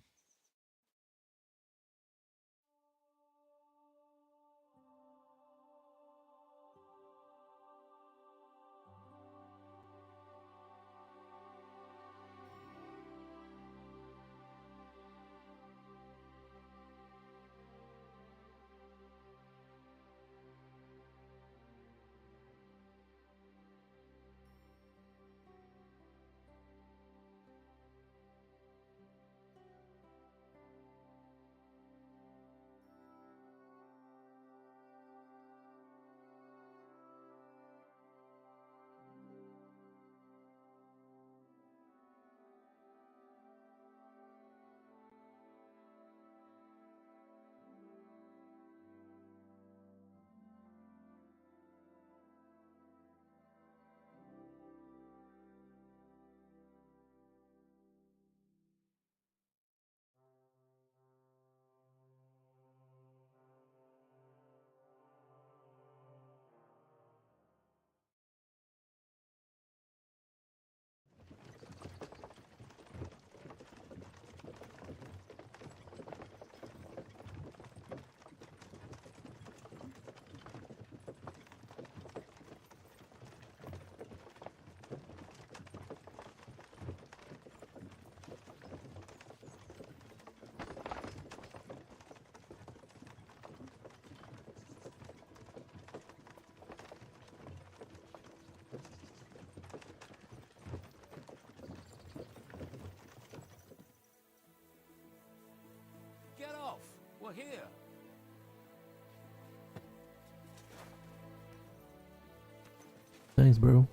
Get off. We're here. Thanks, bro.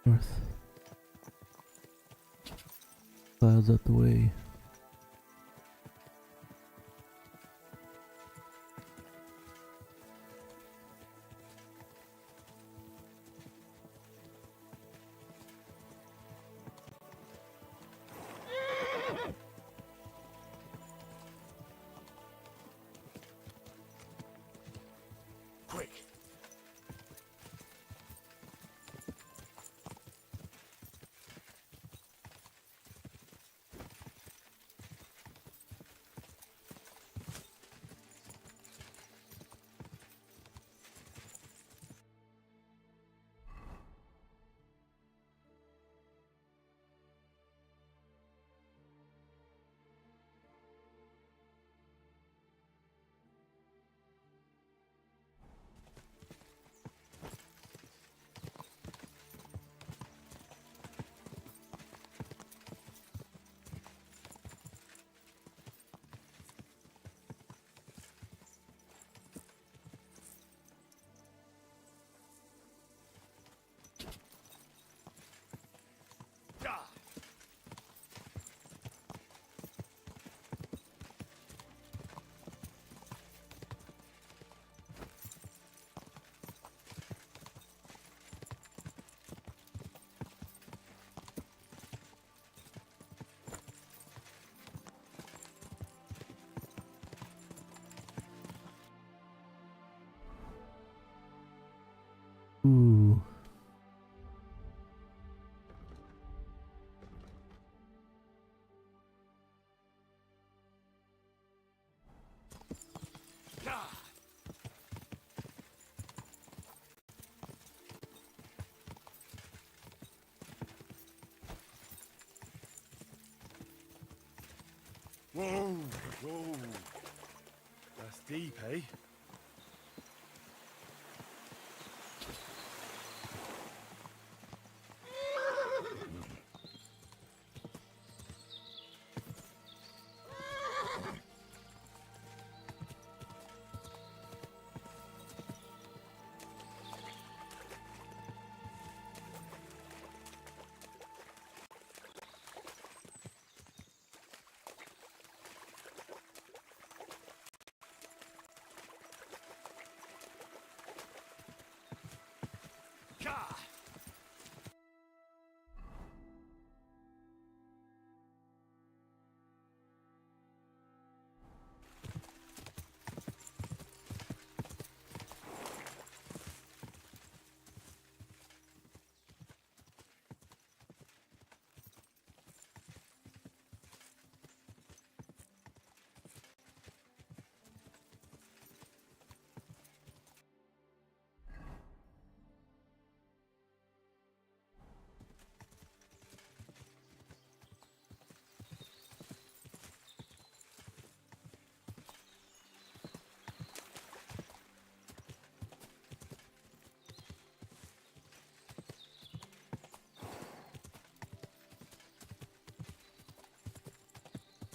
North. Clouds up the way. Quick! Ooh. Whoa! Whoa! That's deep, eh?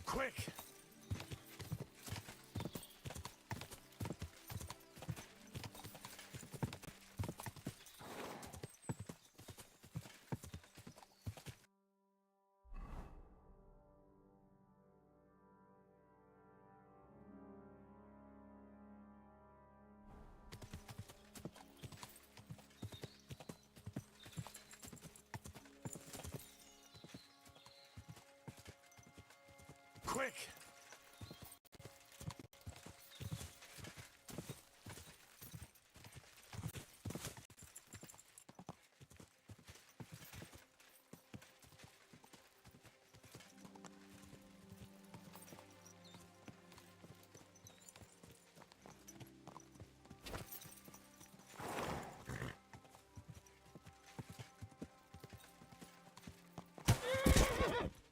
Quick! Quick!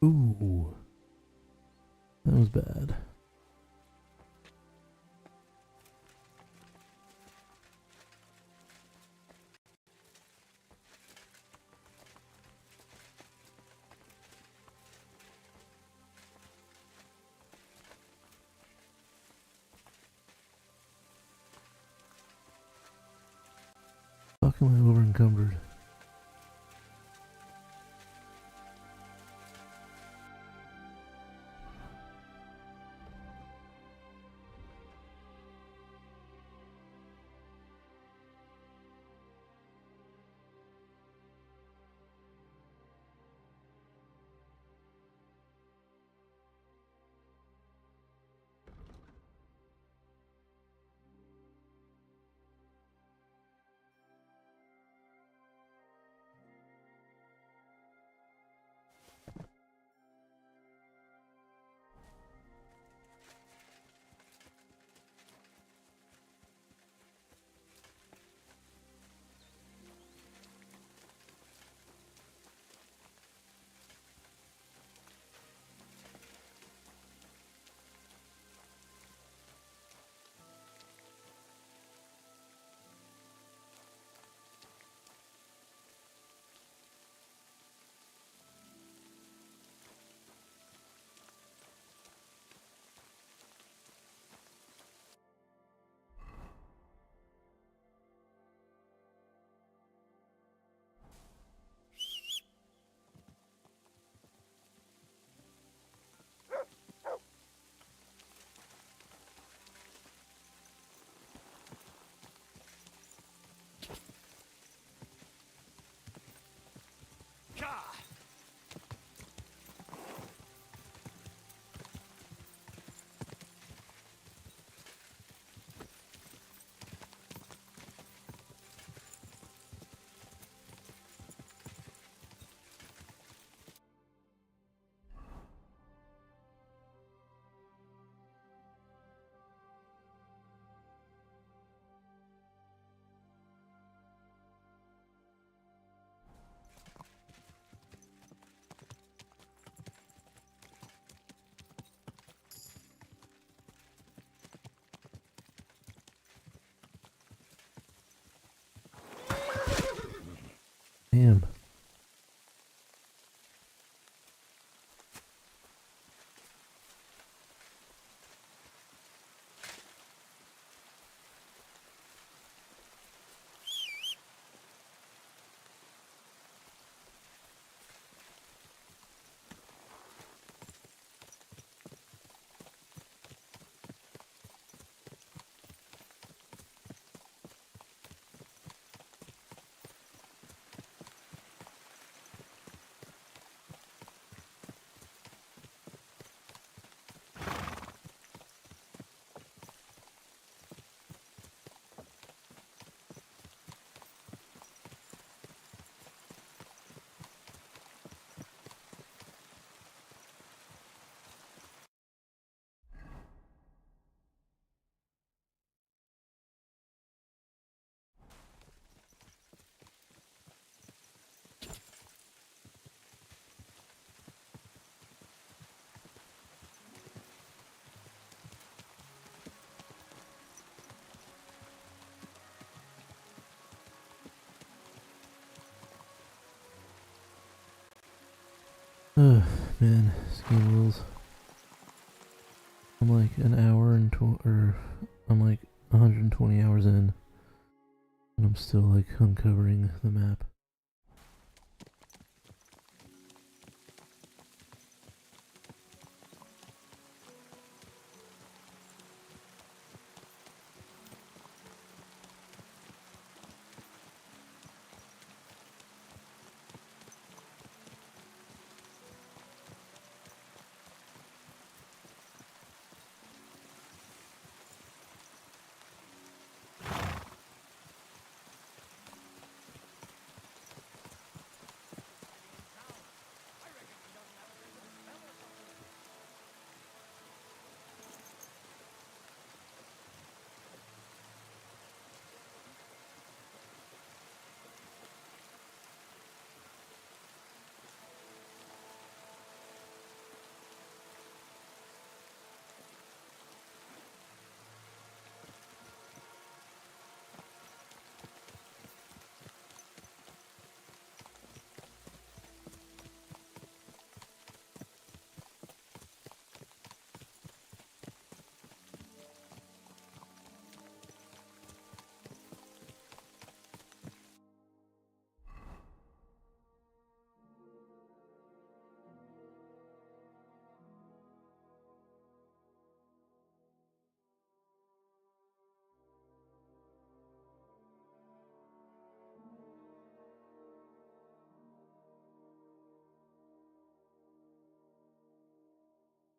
Ooh. That was bad. Fuck, am I over encumbered? Ugh, man, this game rules. I'm like an hour and I'm like 120 hours in, and I'm still like uncovering the map.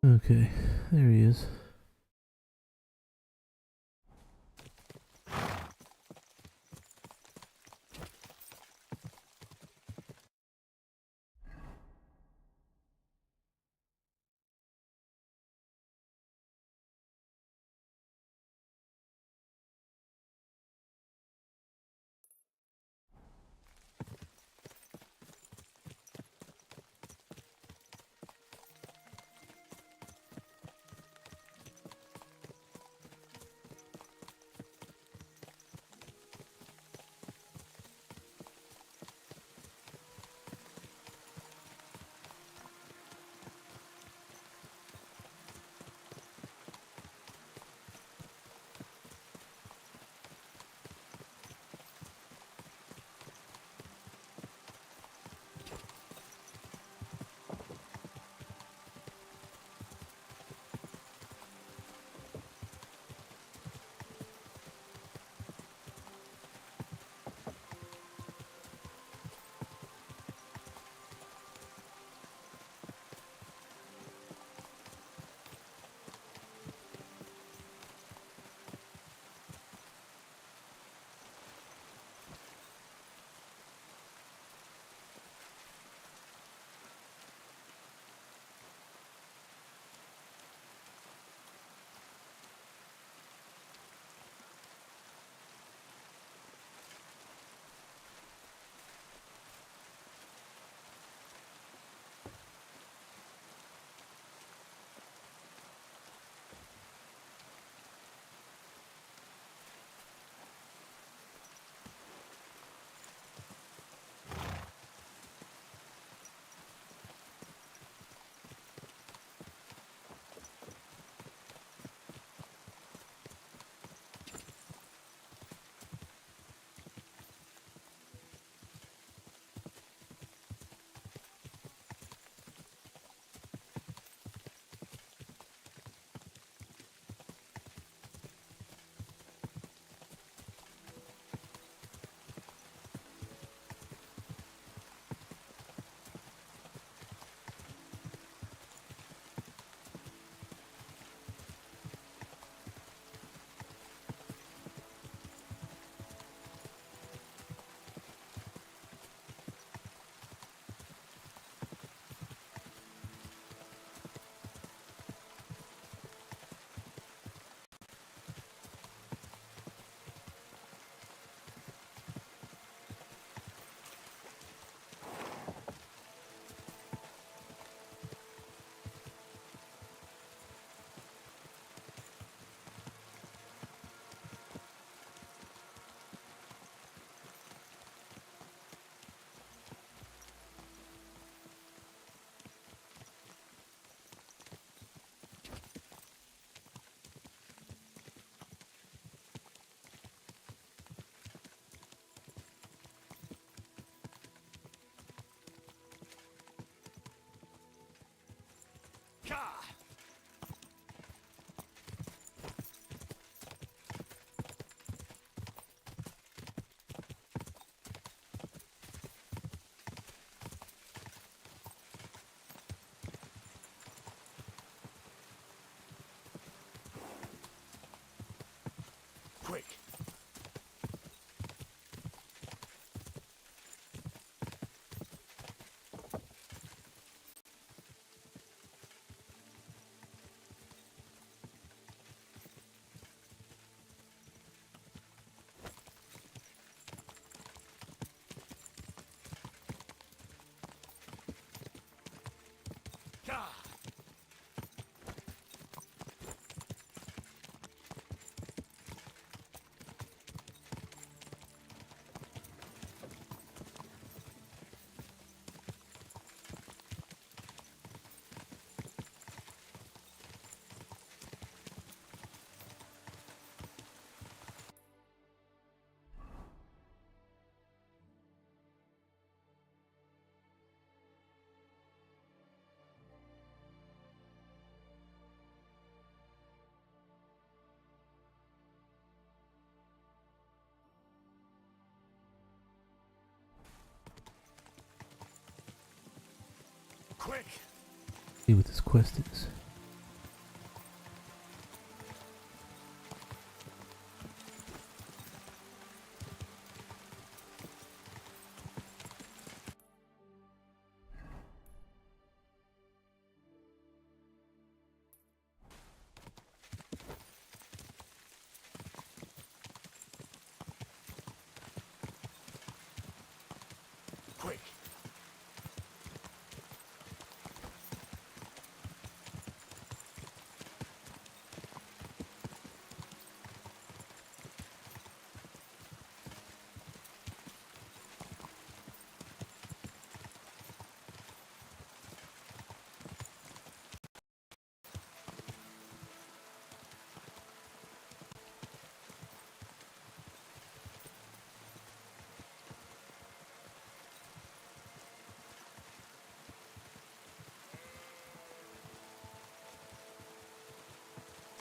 Okay, there he is. Gah! Quick! Gah! Quick! See what this quest is. Quick!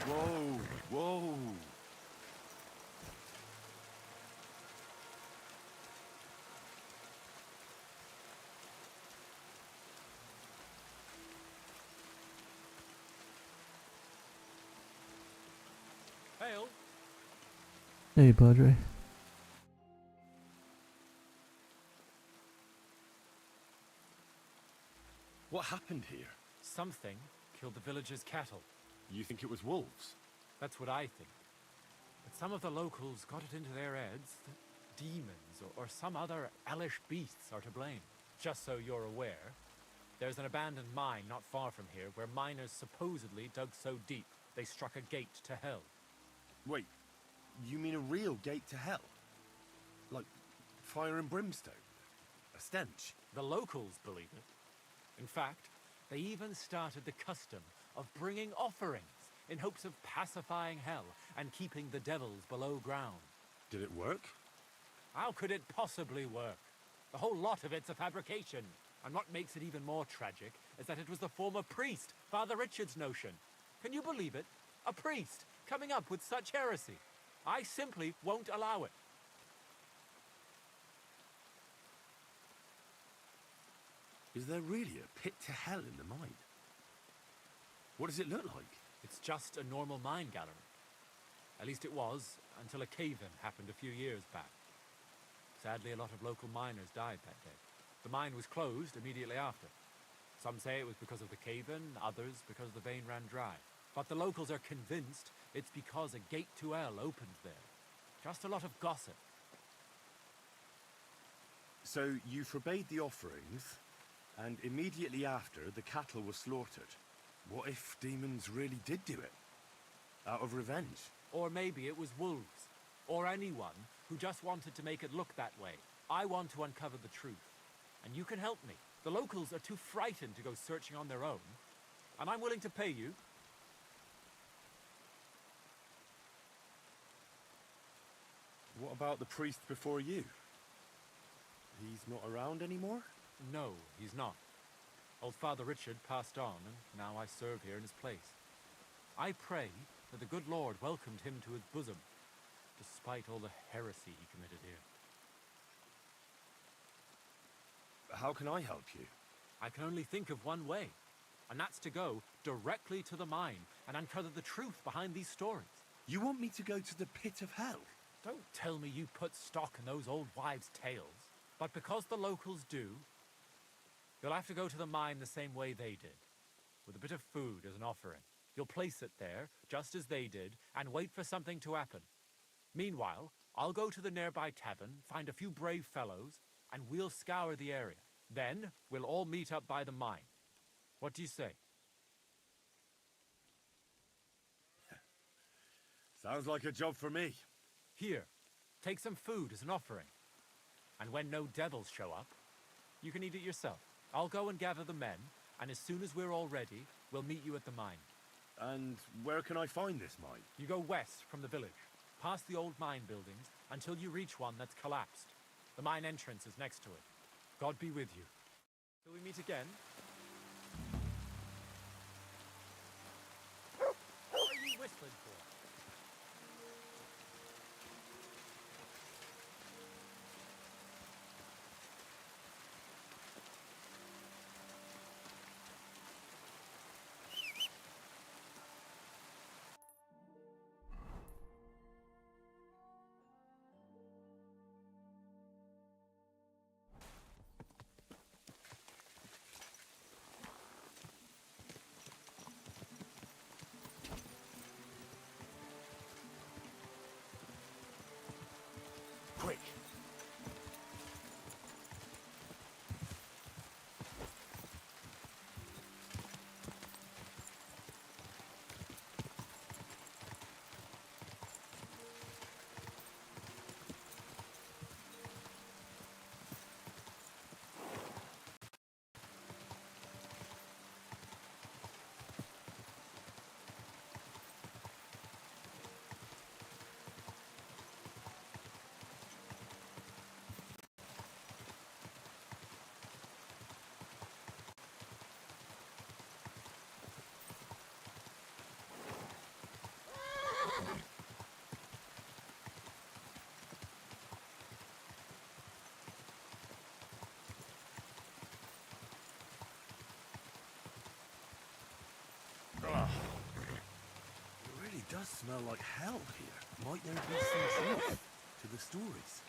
Whoa! Whoa! Hail! Hey, Padre. What happened here? Something killed the villagers' cattle. You think it was wolves? That's what I think. But some of the locals got it into their heads that demons or some other hellish beasts are to blame. Just so you're aware, there's an abandoned mine not far from here where miners supposedly dug so deep they struck a gate to hell. Wait, you mean a real gate to hell? Like fire and brimstone? A stench? The locals believe it. In fact, they even started the custom of bringing offerings in hopes of pacifying hell and keeping the devils below ground. Did it work? How could it possibly work? The whole lot of it's a fabrication. And what makes it even more tragic is that it was the former priest, Father Richard's notion. Can you believe it? A priest coming up with such heresy. I simply won't allow it. Is there really a pit to hell in the mine? What does it look like? It's just a normal mine gallery. At least it was, until a cave-in happened a few years back. Sadly, a lot of local miners died that day. The mine was closed immediately after. Some say it was because of the cave-in, others because the vein ran dry. But the locals are convinced it's because a gate to hell opened there. Just a lot of gossip. So you forbade the offerings, and immediately after, the cattle were slaughtered. What if demons really did do it? Out of revenge? Or maybe it was wolves. Or anyone who just wanted to make it look that way. I want to uncover the truth. And you can help me. The locals are too frightened to go searching on their own. And I'm willing to pay you. What about the priest before you? He's not around anymore? No, he's not. Old Father Richard passed on, and now I serve here in his place. I pray that the good Lord welcomed him to his bosom, despite all the heresy he committed here. How can I help you? I can only think of one way, and that's to go directly to the mine and uncover the truth behind these stories. You want me to go to the pit of hell? Don't tell me you put stock in those old wives' tales, but because the locals do, you'll have to go to the mine the same way they did, with a bit of food as an offering. You'll place it there, just as they did, and wait for something to happen. Meanwhile, I'll go to the nearby tavern, find a few brave fellows, and we'll scour the area. Then, we'll all meet up by the mine. What do you say? Sounds like a job for me. Here, take some food as an offering. And when no devils show up, you can eat it yourself. I'll go and gather the men, and as soon as we're all ready, we'll meet you at the mine. And where can I find this mine? You go west from the village, past the old mine buildings, until you reach one that's collapsed. The mine entrance is next to it. God be with you. Till we meet again. What are you whistling for? Quick! It really does smell like hell here. Might there be some truth to the stories?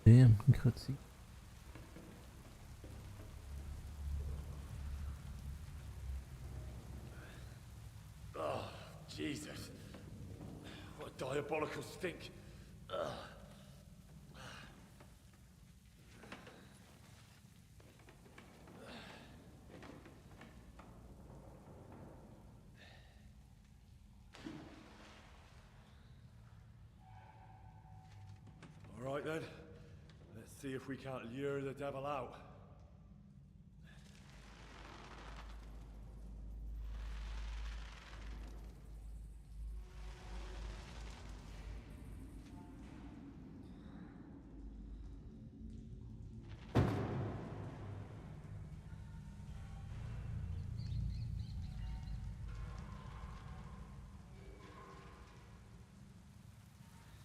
Damn, cutscene. Oh, Jesus. What a diabolical stink. Ugh. All right then. Let's see if we can't lure the devil out.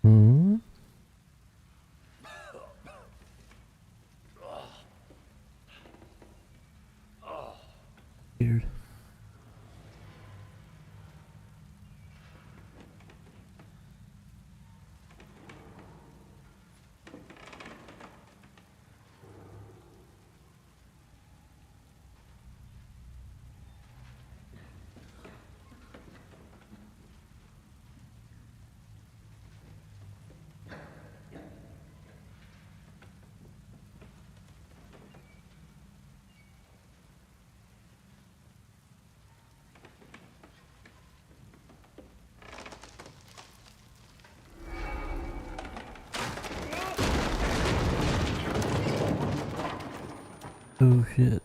Hmm? Weird. Oh shit.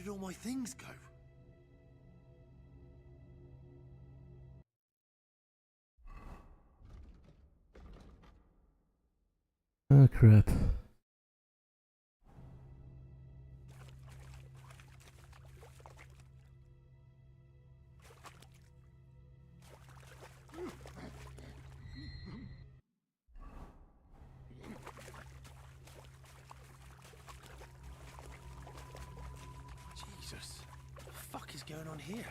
did all my things go? Oh crap. Jesus, what the fuck is going on here?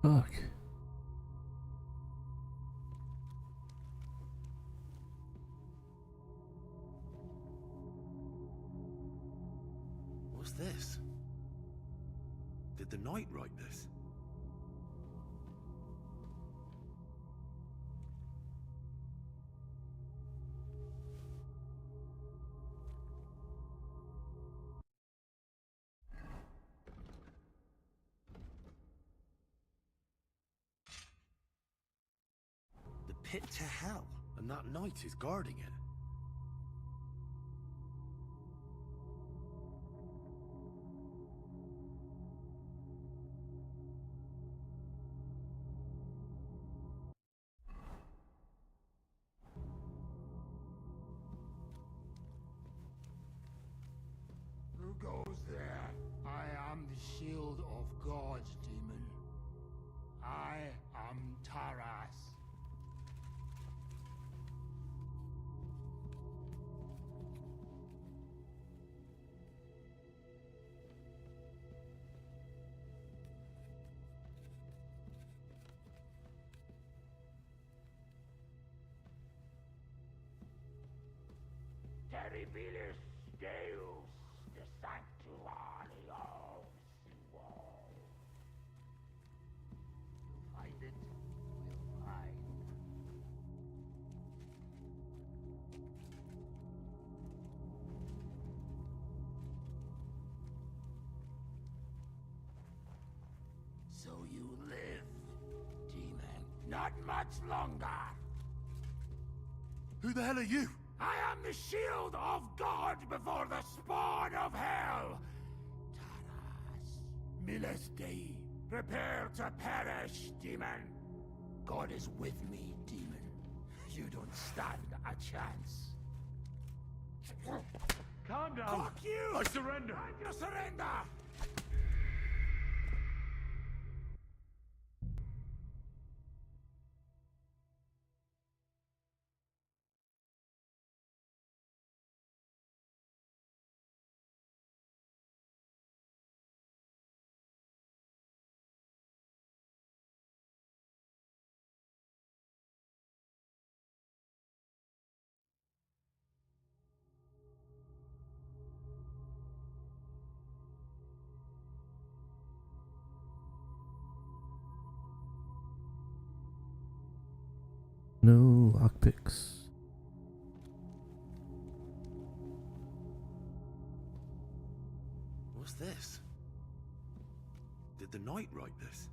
Fuck. What's this? Did the knight write this? The pit to hell, and that knight is guarding it. Who goes there? I am the shield of gods, demon. I am Taras. Terribilis Deus, the Sanctuarium Suo. You'll find it, we'll find. So you live, demon. Not much longer. Who the hell are you? I am the shield of God before the spawn of hell! Taras, Miles Dei, prepare to perish, demon! God is with me, demon. You don't stand a chance. Calm down. Fuck you! I surrender. You surrender! No lockpicks. knight write this?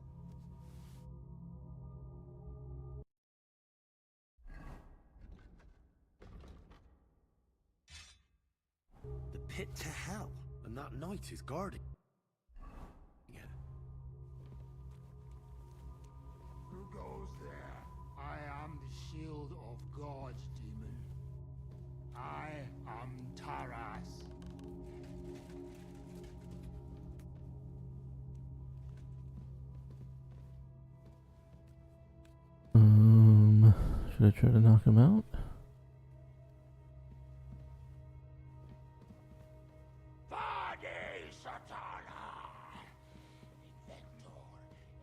The pit to hell, and that knight is guarding it. Who goes there? I am the shield of gods, demon. I am Taras. Should I try to knock him out? Vade Satana! Inventor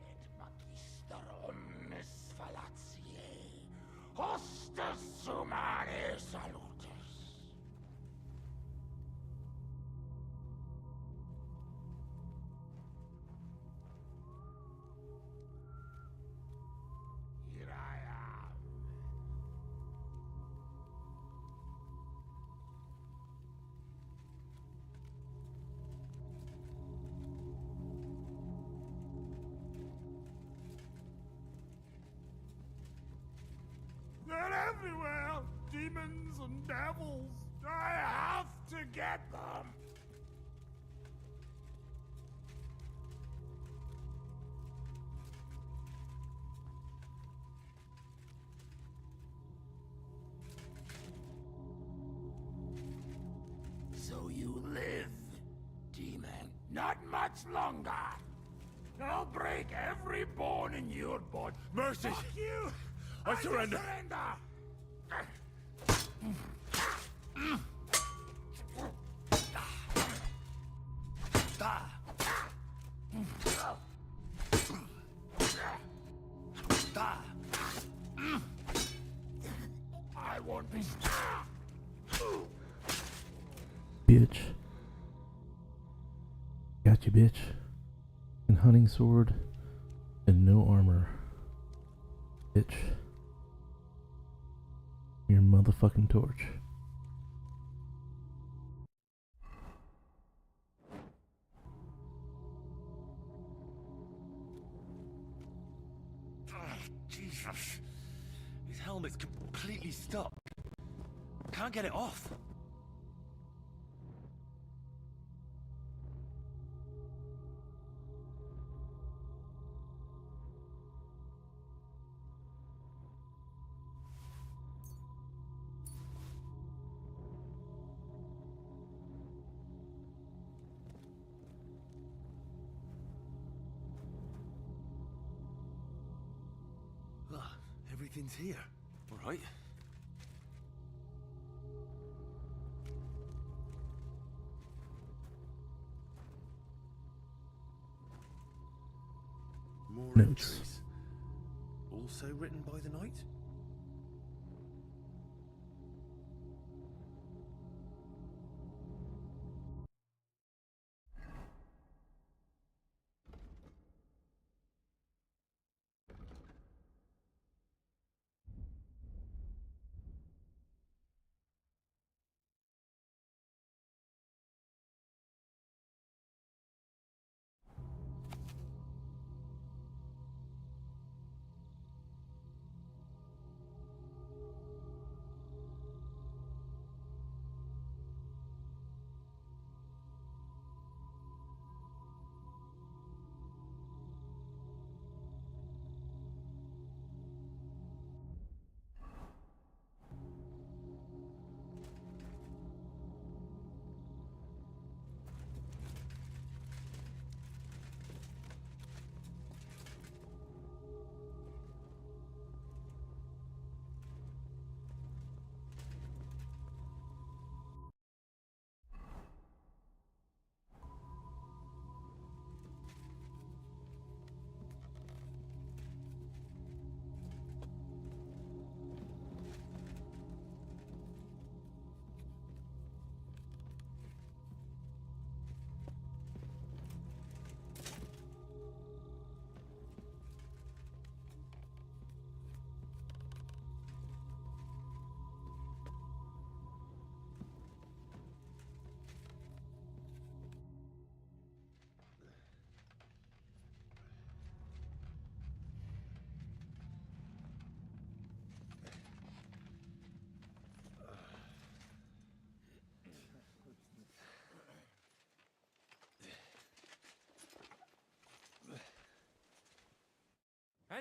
et magister omnis fallatiae, hostus humanae salutis. Here I am. They're everywhere! Demons and devils! I have to get them! So you live, demon. Not much longer! I'll break every bone in your body. Mercy! Fuck you! I surrender. I won't be Bitch. Got you, bitch. And hunting sword and no armor. Bitch. Your motherfucking torch. Jesus. His helmet's completely stuck. Can't get it off. Everything's here. All right. More Notes. entries. Also written by the knight?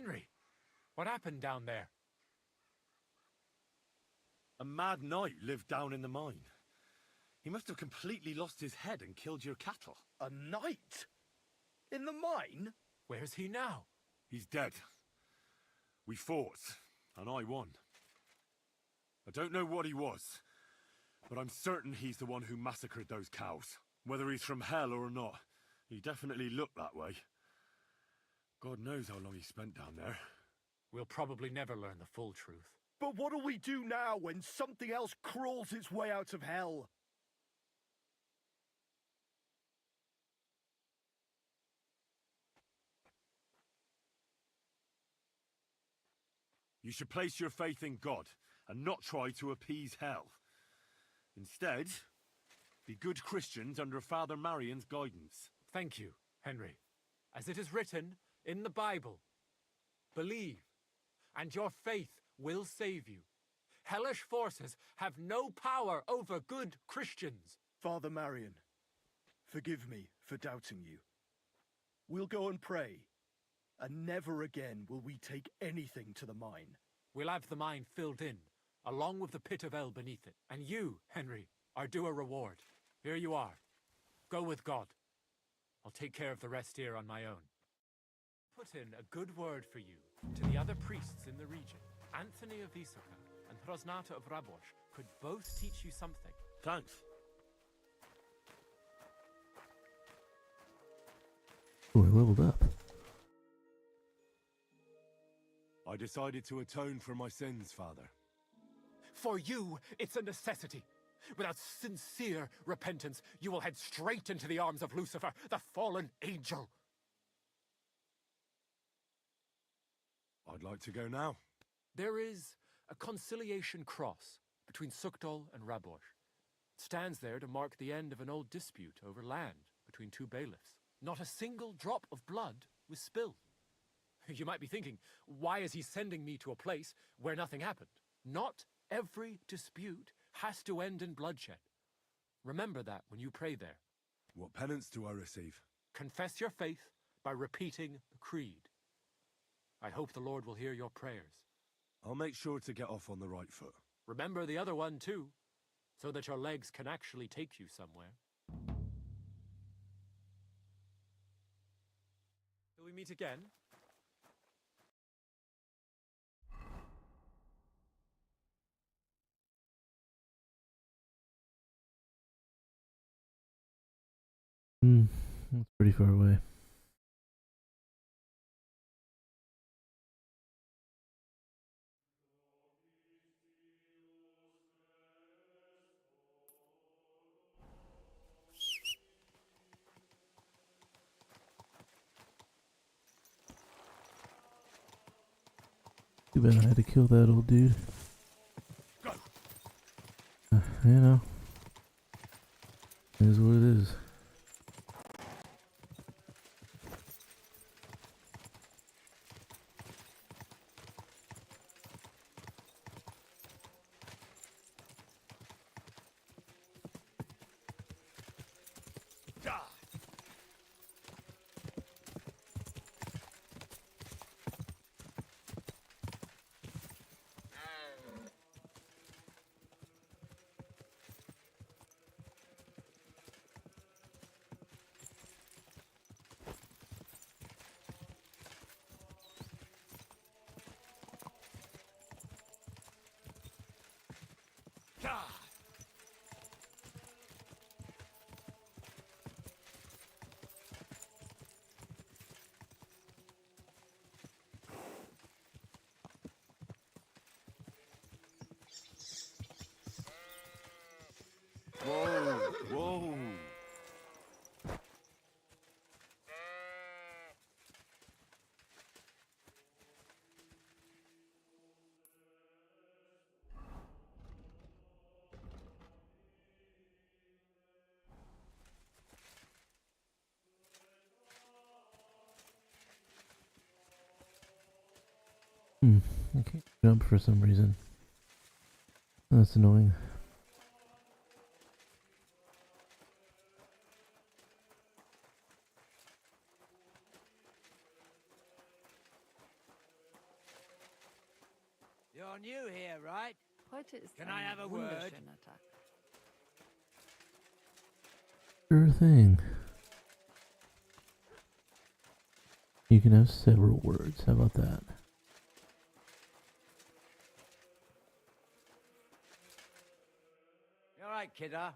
Henry, what happened down there? A mad knight lived down in the mine. He must have completely lost his head and killed your cattle. A knight? In the mine? Where's he now? He's dead. We fought, and I won. I don't know what he was, but I'm certain he's the one who massacred those cows. Whether he's from hell or not, he definitely looked that way. God knows how long he spent down there. We'll probably never learn the full truth. But what'll we do now when something else crawls its way out of hell? You should place your faith in God and not try to appease hell. Instead, be good Christians under Father Marion's guidance. Thank you, Henry. As it is written in the Bible, believe, and your faith will save you. Hellish forces have no power over good Christians. Father Marion, forgive me for doubting you. We'll go and pray, and never again will we take anything to the mine. We'll have the mine filled in, along with the pit of hell beneath it. And you, Henry, are due a reward. Here you are. Go with God. I'll take care of the rest here on my own. Put in a good word for you to the other priests in the region. Anthony of Vysoka and Hrosnata of Rabosh could both teach you something. Thanks. Oh, I leveled up. I decided to atone for my sins, Father. For you, it's a necessity. Without sincere repentance, you will head straight into the arms of Lucifer, the fallen angel. I'd like to go now. There is a conciliation cross between Sukdol and Rabosh. It stands there to mark the end of an old dispute over land between two bailiffs. Not a single drop of blood was spilled. You might be thinking, why is he sending me to a place where nothing happened? Not every dispute has to end in bloodshed. Remember that when you pray there. What penance do I receive? Confess your faith by repeating the creed. I hope the Lord will hear your prayers. I'll make sure to get off on the right foot. Remember the other one too, so that your legs can actually take you somewhere. Till we meet again. That's pretty far away. Too bad I had to kill that old dude. You know, it is what it is. Whoa, whoa. I can't jump for some reason. That's annoying. You're new here, right? Heute ist Can I ein have a word? wunderschöner Tag. Sure thing. You can have several words. How about that? You all right, kidder?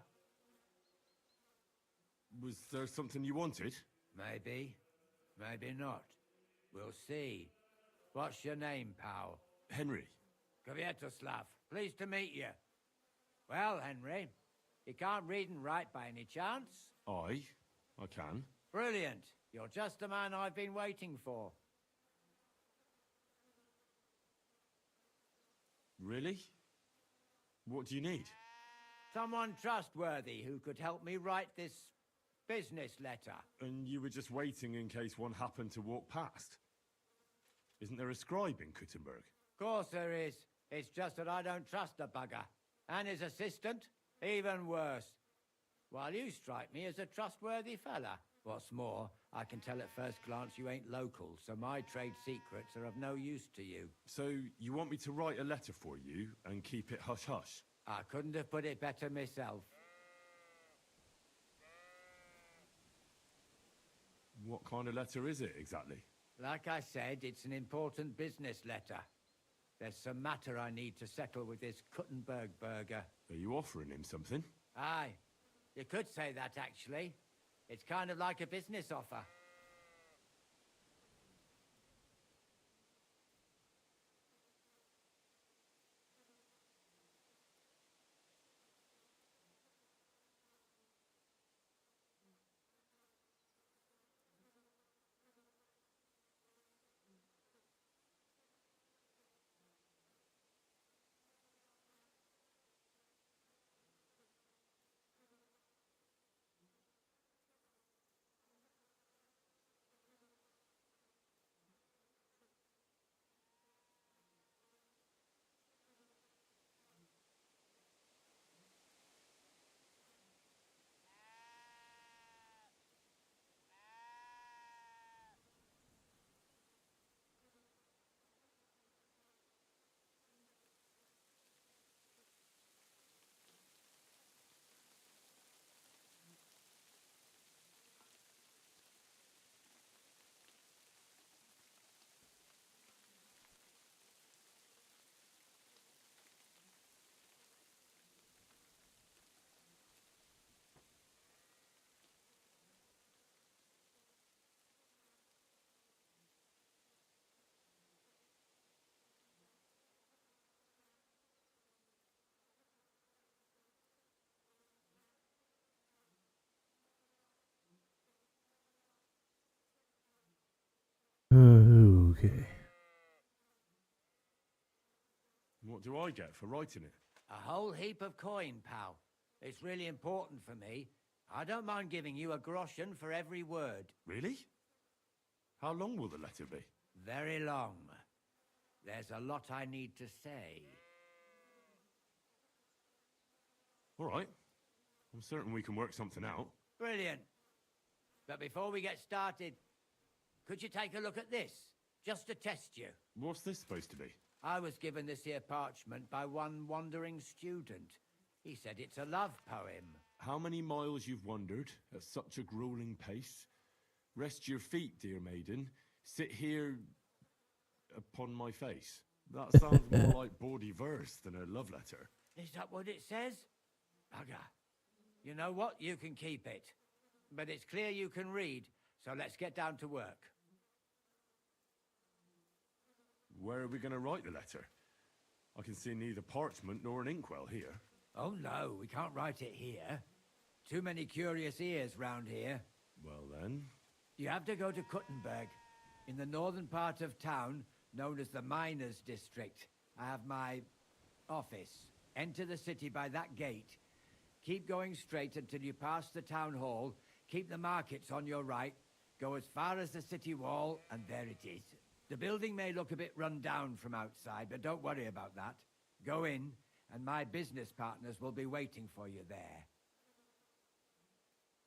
Was there something you wanted? Maybe. Maybe not. We'll see. What's your name, pal? Henry. Kvietoslav. Pleased to meet you. Well, Henry, you can't read and write by any chance? I can. Brilliant. You're just the man I've been waiting for. Really? What do you need? Someone trustworthy who could help me write this business letter. And you were just waiting in case one happened to walk past? Isn't there a scribe in Kuttenberg? Of course there is. It's just that I don't trust the bugger. And his assistant, even worse. While you strike me as a trustworthy fella. What's more, I can tell at first glance you ain't local, so my trade secrets are of no use to you. So, you want me to write a letter for you and keep it hush-hush? I couldn't have put it better myself. What kind of letter is it, exactly? Like I said, it's an important business letter. There's some matter I need to settle with this Kuttenberg burger. Are you offering him something? Aye. You could say that, actually. It's kind of like a business offer. Okay. What do I get for writing it? A whole heap of coin, pal. It's really important for me. I don't mind giving you a groschen for every word. Really? How long will the letter be? Very long. There's a lot I need to say. All right. I'm certain we can work something out. Brilliant. But before we get started, could you take a look at this? Just to test you. What's this supposed to be? I was given this here parchment by one wandering student. He said it's a love poem. How many miles you've wandered at such a grueling pace? Rest your feet, dear maiden. Sit here upon my face. That sounds more like bawdy verse than a love letter. Is that what it says? Bugger. You know what? You can keep it. But it's clear you can read, so let's get down to work. Where are we going to write the letter? I can see neither parchment nor an inkwell here. Oh no, we can't write it here. Too many curious ears round here. Well then... You have to go to Kuttenberg, in the northern part of town, known as the Miners' District. I have my office. Enter the city by that gate. Keep going straight until you pass the town hall. Keep the markets on your right. Go as far as the city wall, and there it is. The building may look a bit run down from outside, but don't worry about that. Go in, and my business partners will be waiting for you there.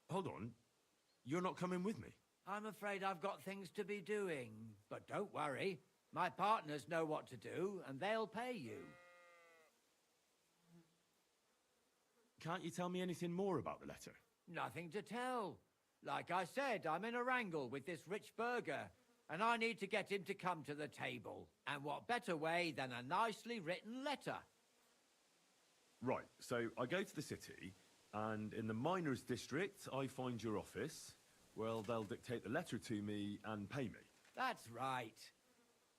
Hold on. You're not coming with me? I'm afraid I've got things to be doing, but don't worry. My partners know what to do, and they'll pay you. Can't you tell me anything more about the letter? Nothing to tell. Like I said, I'm in a wrangle with this rich burgher, and I need to get him to come to the table. And what better way than a nicely written letter? Right, so I go to the city, and in the miners' district, I find your office. Well, they'll dictate the letter to me and pay me. That's right.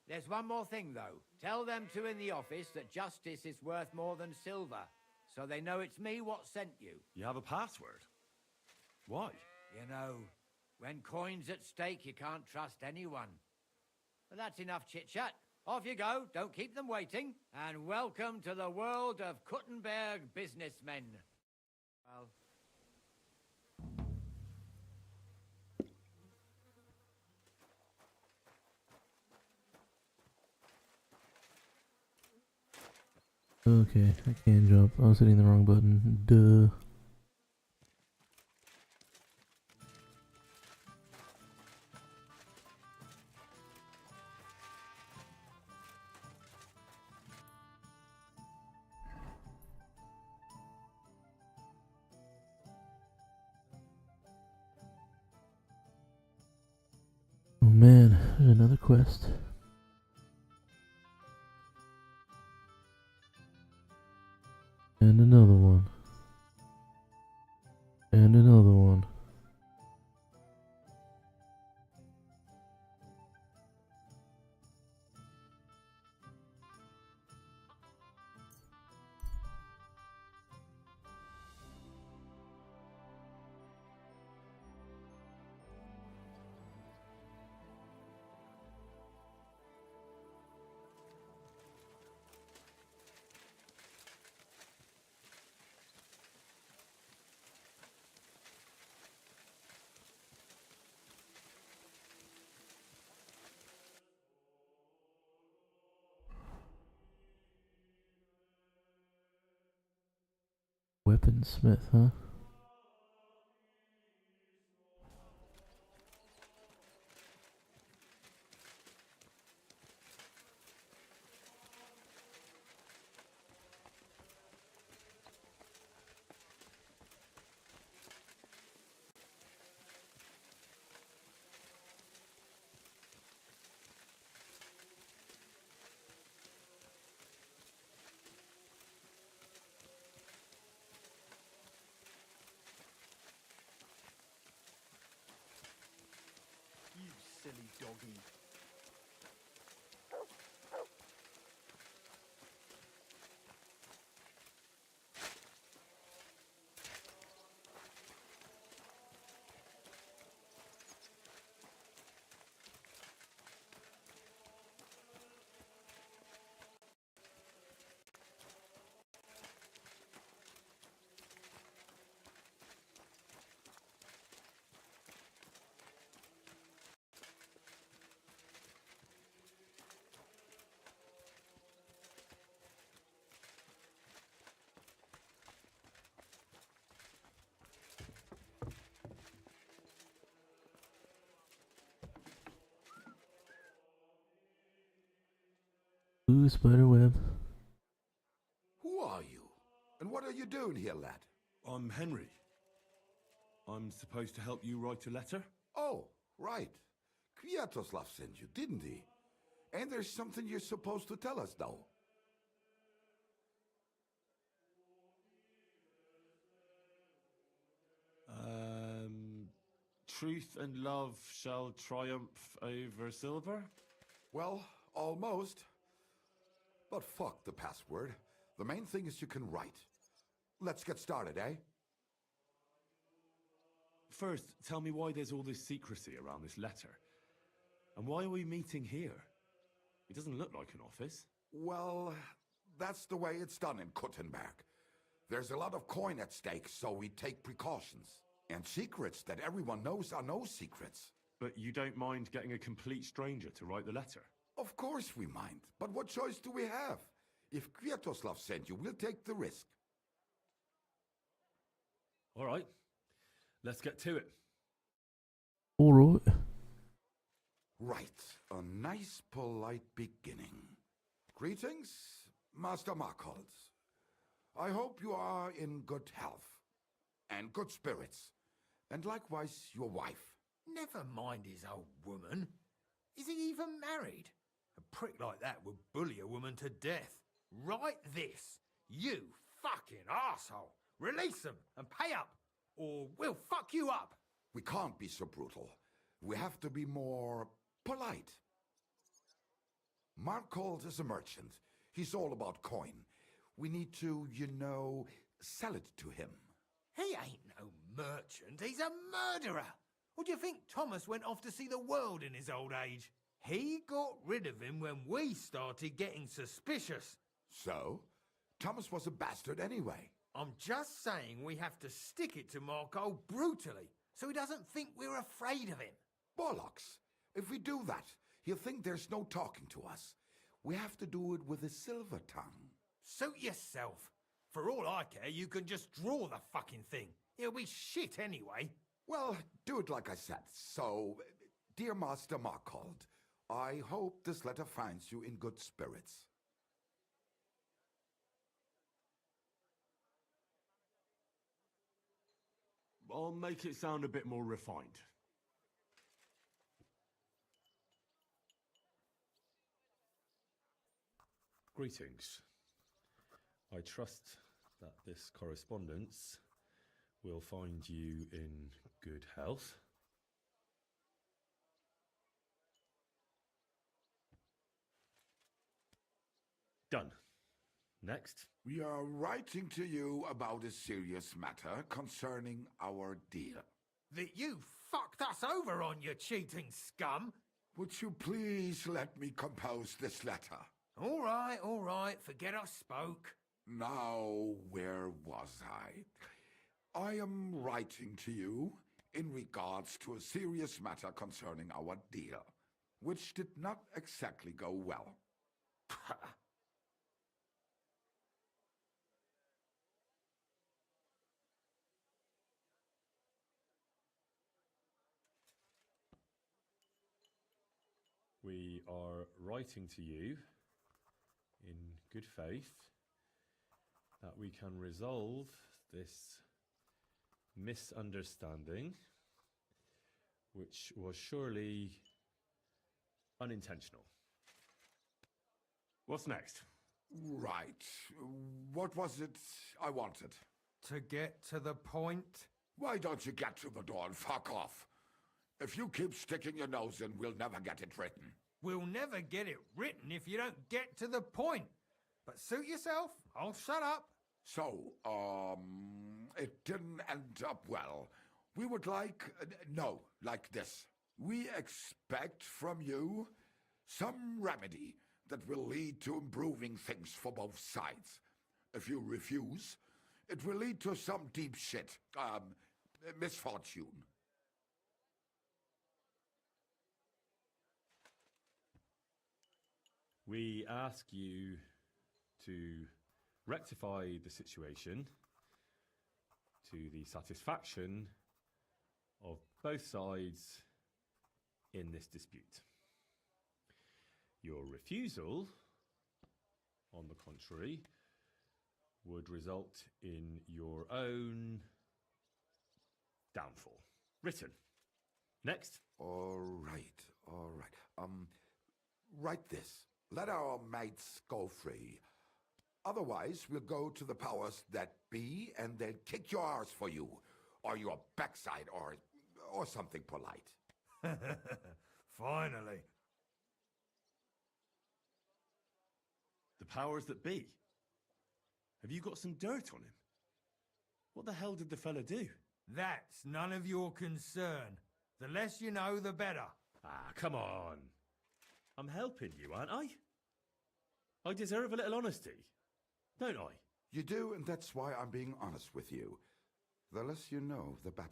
There's one more thing, though. Tell them two in the office that justice is worth more than silver, so they know it's me what sent you. You have a password? Why? You know, when coin's at stake, you can't trust anyone. But that's enough chit-chat. Off you go, don't keep them waiting, and welcome to the world of Kuttenberg businessmen. Well... Okay, I can jump. I was hitting the wrong button. Duh. Oh man, there's another quest. And another one. And another one. Weaponsmith, huh? You silly doggy. Ooh, spiderweb. Who are you? And what are you doing here, lad? I'm Henry. I'm supposed to help you write a letter? Oh, right. Kwiatoslav sent you, didn't he? And there's something you're supposed to tell us now. Truth and love shall triumph over silver? Well, almost. But fuck the password. The main thing is you can write. Let's get started, eh? First, tell me why there's all this secrecy around this letter. And why are we meeting here? It doesn't look like an office. Well, that's the way it's done in Kuttenberg. There's a lot of coin at stake, so we take precautions. And secrets that everyone knows are no secrets. But you don't mind getting a complete stranger to write the letter? Of course we mind. But what choice do we have? If Kwiatoslav sent you, we'll take the risk. All right. Let's get to it. Alright. Right, a nice polite beginning. Greetings, Master Markholz. I hope you are in good health and good spirits, and likewise your wife. Never mind his old woman. Is he even married? A prick like that would bully a woman to death. Write this. You fucking arsehole. Release them and pay up, or we'll fuck you up. We can't be so brutal. We have to be more polite. Markholz is a merchant. He's all about coin. We need to, sell it to him. He ain't no merchant. He's a murderer. Or do you think Thomas went off to see the world in his old age? He got rid of him when we started getting suspicious. So? Thomas was a bastard anyway. I'm just saying we have to stick it to Marco brutally, so he doesn't think we're afraid of him. Bollocks. If we do that, he'll think there's no talking to us. We have to do it with a silver tongue. Suit yourself. For all I care, you can just draw the fucking thing. It'll be shit anyway. Well, do it like I said. So, dear Master Markhold, I hope this letter finds you in good spirits. I'll make it sound a bit more refined. Greetings. I trust that this correspondence will find you in good health. Done. Next. We are writing to you about a serious matter concerning our deal. That you fucked us over on, you cheating scum. Would you please let me compose this letter? All right, forget I spoke. Now, where was I? I am writing to you in regards to a serious matter concerning our deal, which did not exactly go well. We are writing to you in good faith that we can resolve this misunderstanding, which was surely unintentional. What's next? Right. What was it I wanted? To get to the point? Why don't you get to the door and fuck off? If you keep sticking your nose in, we'll never get it written. We'll never get it written if you don't get to the point. But suit yourself, I'll shut up. So, it didn't end up well. We would like this. We expect from you some remedy that will lead to improving things for both sides. If you refuse, it will lead to some deep shit, misfortune. We ask you to rectify the situation to the satisfaction of both sides in this dispute. Your refusal, on the contrary, would result in your own downfall. Written. Next. All right. Write this. Let our mates go free. Otherwise, we'll go to the powers that be, and they'll kick your arse for you, or your backside, or something polite. Finally. The powers that be. Have you got some dirt on him? What the hell did the fella do? That's none of your concern. The less you know, the better. Ah, come on. I'm helping you, aren't I? I deserve a little honesty, don't I? You do, and that's why I'm being honest with you. The less you know, the better.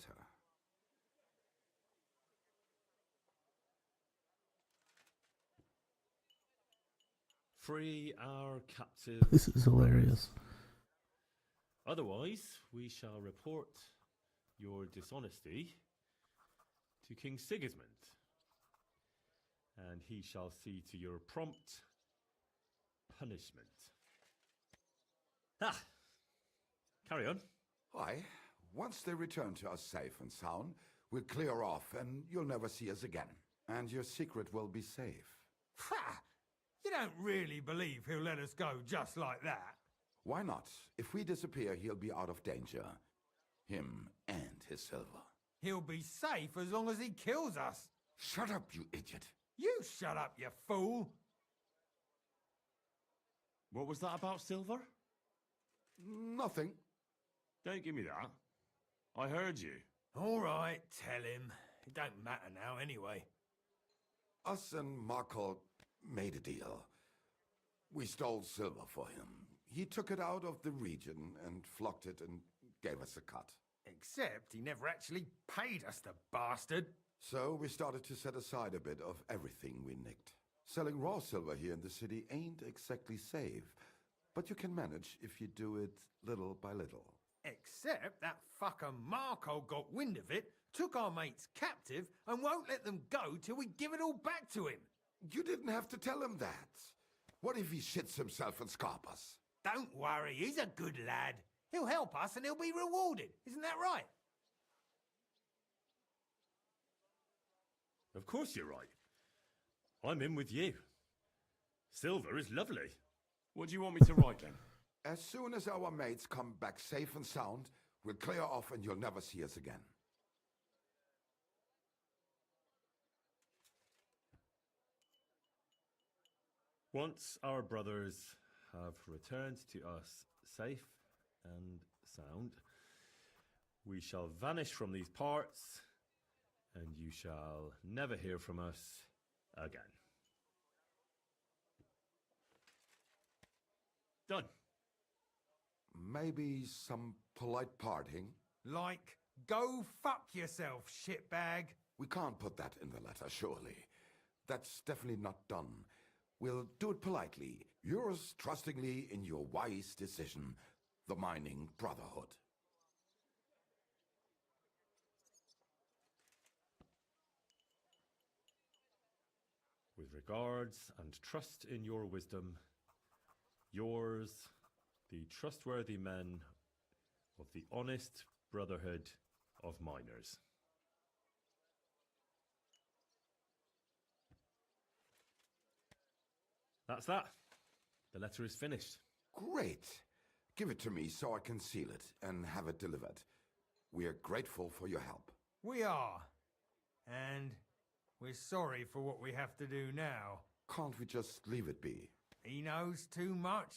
Free our captive. This is hilarious. Otherwise, we shall report your dishonesty to King Sigismund. and he shall see to your prompt punishment. Ah! Carry on. Aye. Once they return to us safe and sound, we'll clear off and you'll never see us again. And your secret will be safe. Ha! You don't really believe he'll let us go just like that? Why not? If we disappear, he'll be out of danger. Him and his silver. He'll be safe as long as he kills us. Shut up, you idiot. You shut up, you fool. What was that about silver? Nothing. Don't give me that. I heard you. All right, tell him. It don't matter now anyway. Us and Markle made a deal. We stole silver for him. He took it out of the region and flocked it and gave us a cut. Except he never actually paid us, the bastard. So we started to set aside a bit of everything we nicked. Selling raw silver here in the city ain't exactly safe, but you can manage if you do it little by little. Except that fucker Marco got wind of it, took our mates captive, and won't let them go till we give it all back to him. You didn't have to tell him that. What if he shits himself and scarp us? Don't worry, he's a good lad. He'll help us and he'll be rewarded. Isn't that right? Of course you're right. I'm in with you. Silver is lovely. What do you want me to write then? As soon as our mates come back safe and sound, we'll clear off and you'll never see us again. Once our brothers have returned to us safe and sound, we shall vanish from these parts, and you shall never hear from us again. Done. Maybe some polite parting? Like, go fuck yourself, shitbag. We can't put that in the letter, surely. That's definitely not done. We'll do it politely. Yours trustingly in your wise decision, the Mining Brotherhood. With regards and trust in your wisdom, yours, the trustworthy men of the honest Brotherhood of Miners. That's that. The letter is finished. Great. Give it to me so I can seal it and have it delivered. We are grateful for your help. We are. And we're sorry for what we have to do now. Can't we just leave it be? He knows too much.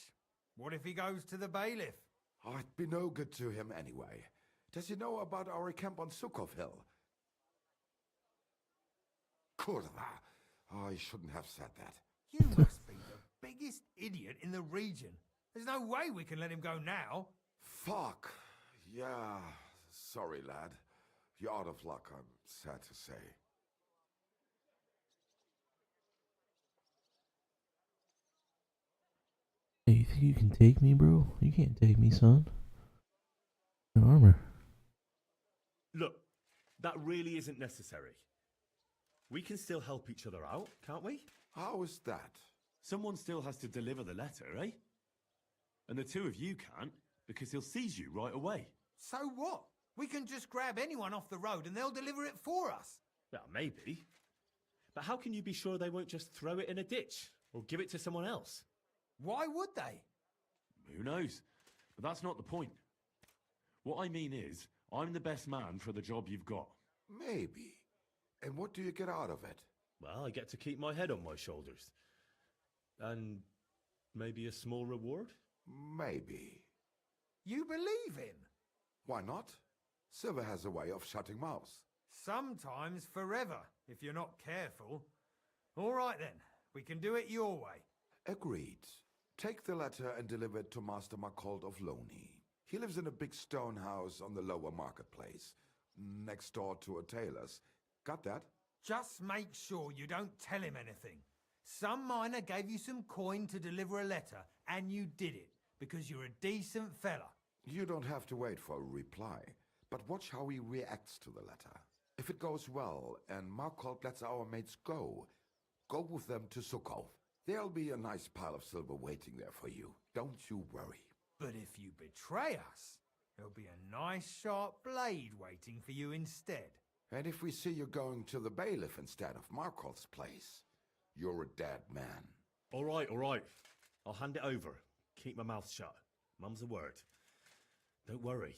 What if he goes to the bailiff? Oh, it'd be no good to him anyway. Does he know about our camp on Sukov Hill? Kurva. Oh, I shouldn't have said that. You must be the biggest idiot in the region. There's no way we can let him go now. Fuck. Yeah. Sorry, lad. You're out of luck, I'm sad to say. Hey, you think you can take me, bro? You can't take me, son. No armor. Look, that really isn't necessary. We can still help each other out, can't we? How is that? Someone still has to deliver the letter, eh? And the two of you can't, because he'll seize you right away. So what? We can just grab anyone off the road and they'll deliver it for us. Well, maybe. But how can you be sure they won't just throw it in a ditch or give it to someone else? Why would they? Who knows? But that's not the point. What I mean is, I'm the best man for the job you've got. Maybe. And what do you get out of it? Well, I get to keep my head on my shoulders. And maybe a small reward? Maybe. You believe him? Why not? Silver has a way of shutting mouths. Sometimes forever, if you're not careful. All right then, we can do it your way. Agreed. Take the letter and deliver it to Master Marcold of Loney. He lives in a big stone house on the lower marketplace, next door to a tailor's. Got that? Just make sure you don't tell him anything. Some miner gave you some coin to deliver a letter, and you did it, because you're a decent fella. You don't have to wait for a reply, but watch how he reacts to the letter. If it goes well and Marcold lets our mates go, Go with them to Sukkot. There'll be a nice pile of silver waiting there for you. Don't you worry. But if you betray us, there'll be a nice sharp blade waiting for you instead. And if we see you going to the bailiff instead of Markol's place, you're a dead man. All right, all right. I'll hand it over. Keep my mouth shut. Mum's a word. Don't worry.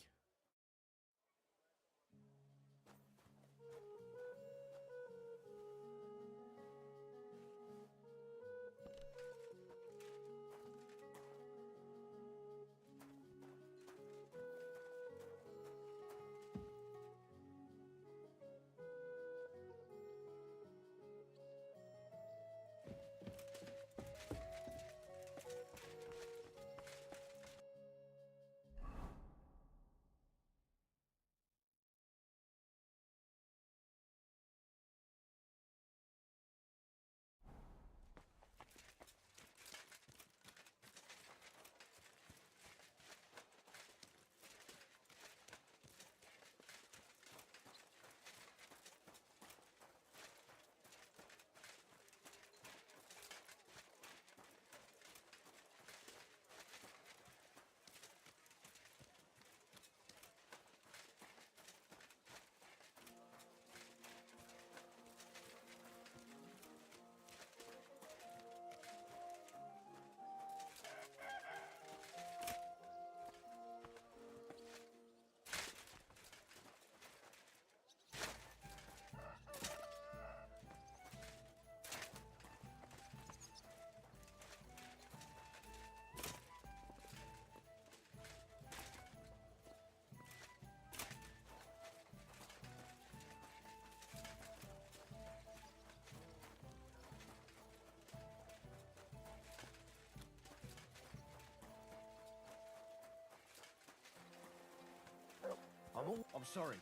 I'm sorry.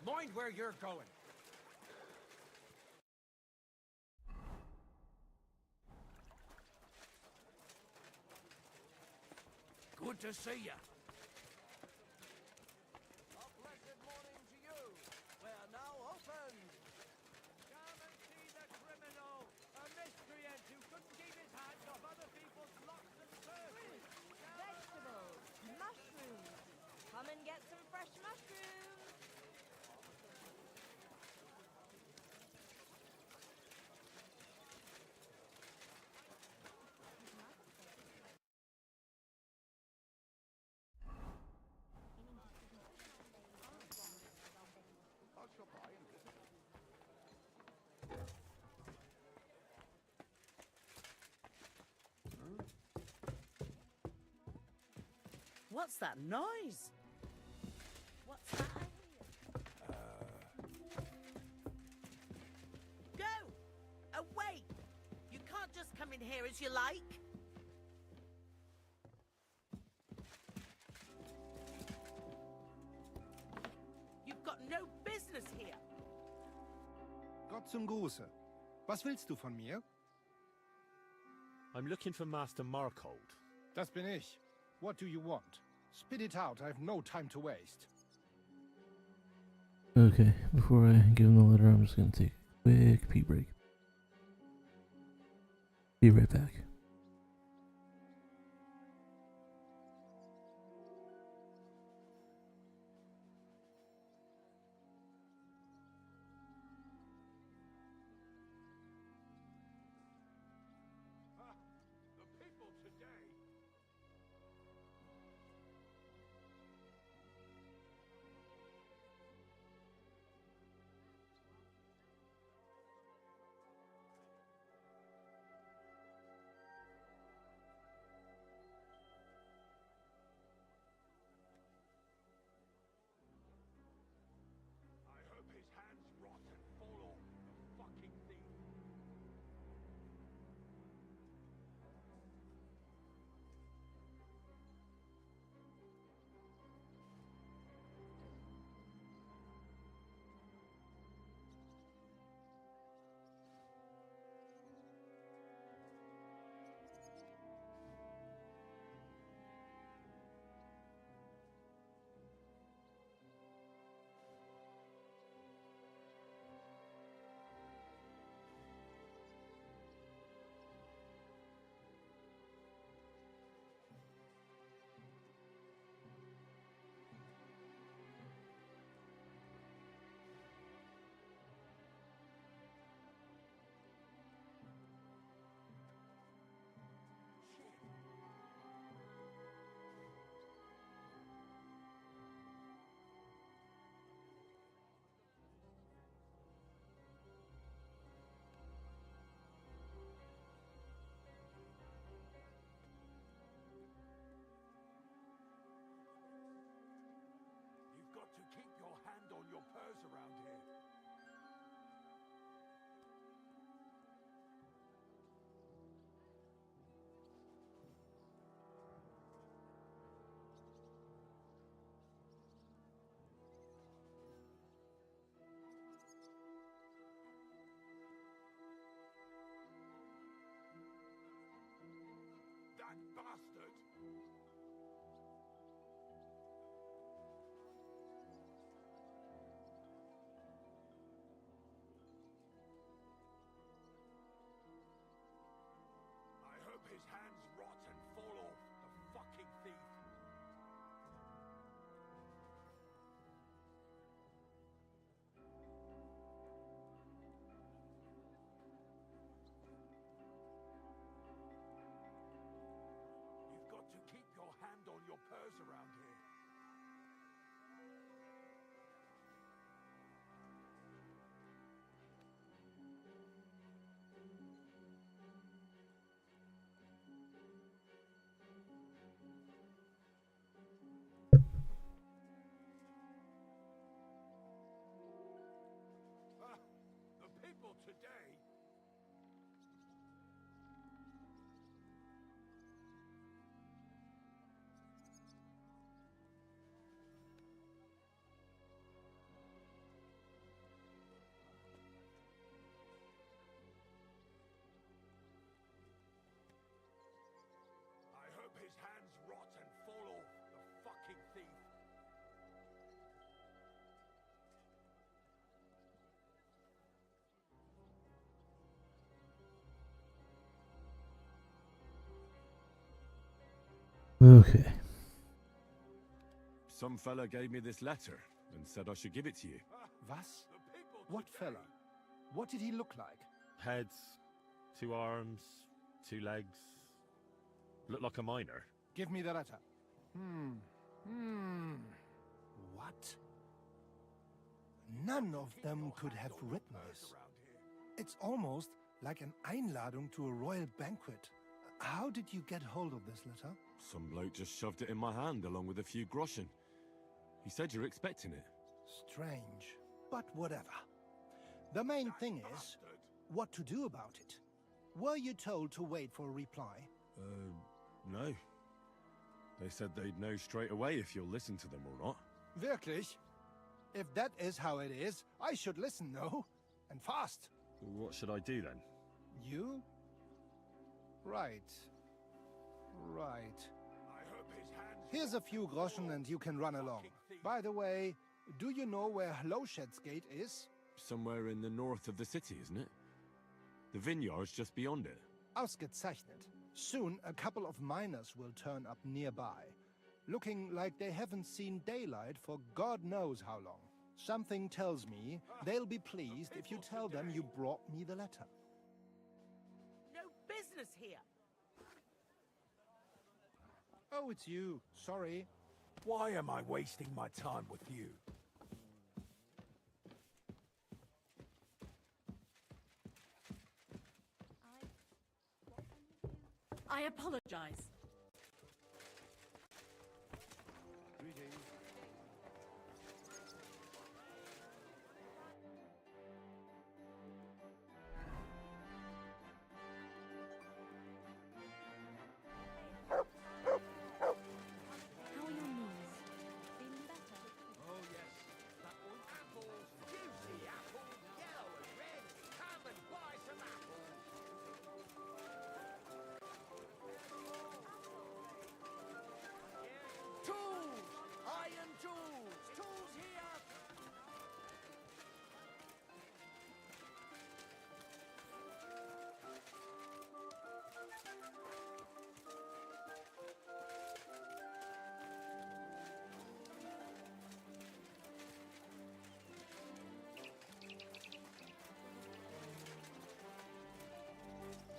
Mind where you're going. Good to see you. A blessed morning to you. We're now open. Come and see the criminal. A miscreant who couldn't keep his hands off other people's locks and purses. Vegetables, mushrooms. Come and get some fresh mushrooms. What's that noise? What's that I hear? Go! Away! You can't just come in here as you like. You've got no business here. Gott zum Gruße. Was willst du von mir? I'm looking for Master Markold. Das bin ich. What do you want? Spit it out, I have no time to waste. Okay, before I give him the letter, I'm just gonna take a quick pee break. Be right back. The people today. Okay. Some fella gave me this letter and said I should give it to you. Was? What fella? What did he look like? Heads, 2 arms, 2 legs. Looked like a miner. Give me the letter. What? None of them could have written this. It's almost like an Einladung to a royal banquet. How did you get hold of this letter? Some bloke just shoved it in my hand along with a few groschen. He said you're expecting it. Strange, but whatever. The main thing is, what to do about it. Were you told to wait for a reply? No. They said they'd know straight away if you'll listen to them or not. Wirklich? If that is how it is, I should listen, no? And fast. What should I do then? You? Right. Right. Here's a few groschen and you can run along. By the way, do you know where Lowshed's Gate is? Somewhere in the north of the city, isn't it? The vineyard's just beyond it. Ausgezeichnet. Soon a couple of miners will turn up nearby, looking like they haven't seen daylight for God knows how long. Something tells me they'll be pleased if you tell them you brought me the letter. No business here. Oh, it's you. Sorry. Why am I wasting my time with you? I apologize. How are your knees? Feeling better? Oh, yes. That one. Apples, juicy apples, yellow and red. Come and buy some apples. Tools! Iron tools! Tools here!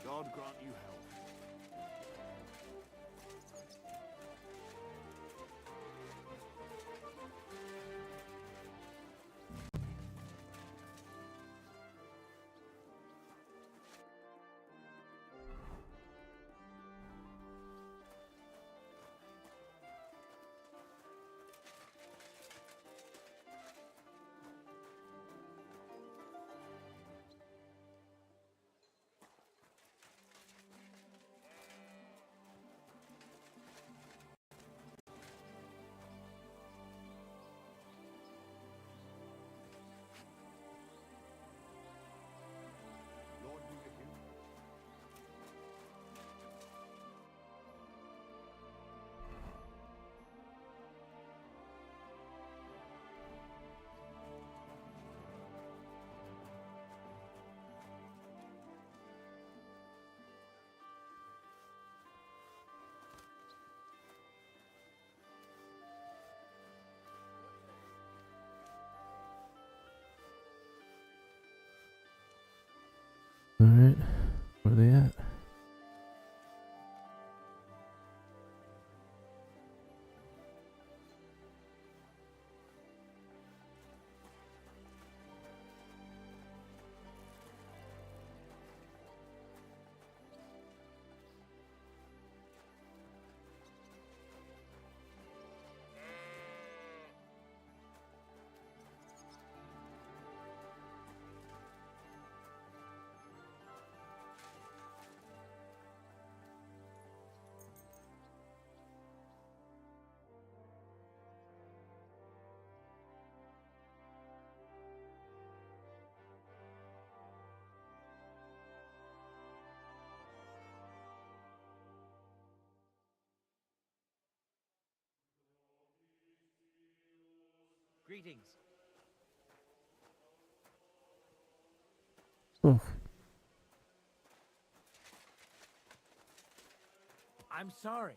God grant you health. Lord be with you. Alright. Where are they at? Greetings. Oh. I'm sorry.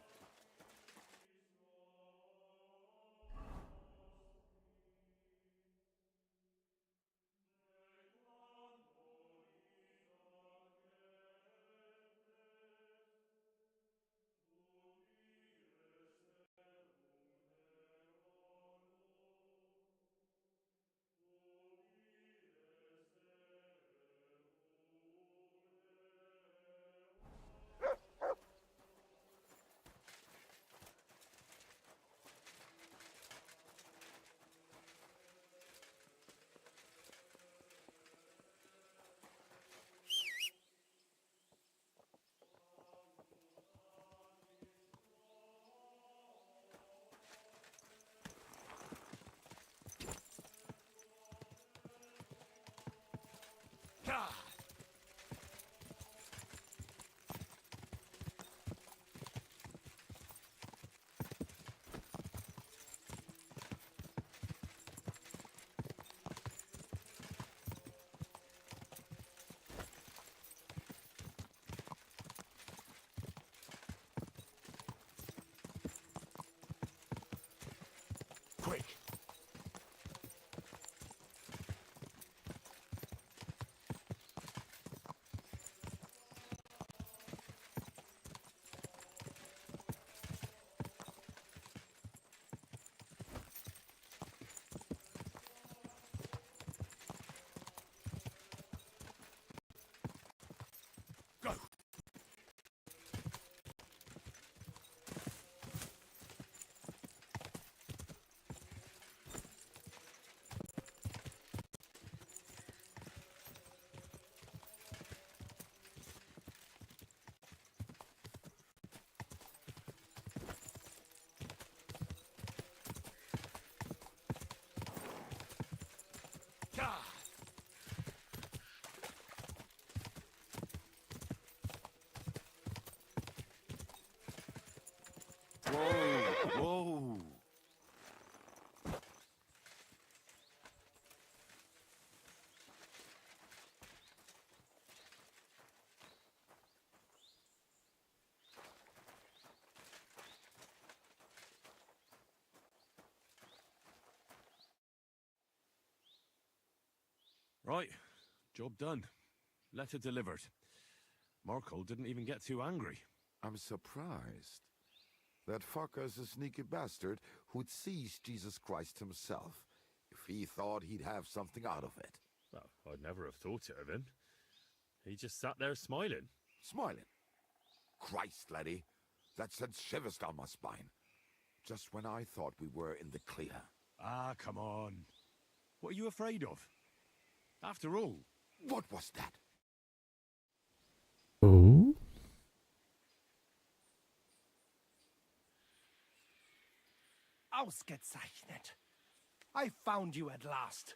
Quick! Go! Whoa! Whoa! Right, job done. Letter delivered. Markle didn't even get too angry. I'm surprised. That fucker's a sneaky bastard who'd seize Jesus Christ himself if he thought he'd have something out of it. Well, I'd never have thought it of him. He just sat there smiling. Smiling? Christ, laddie, that sent shivers down my spine. Just when I thought we were in the clear. Ah, come on. What are you afraid of? After all... What was that? Oh? Ausgezeichnet. I found you at last.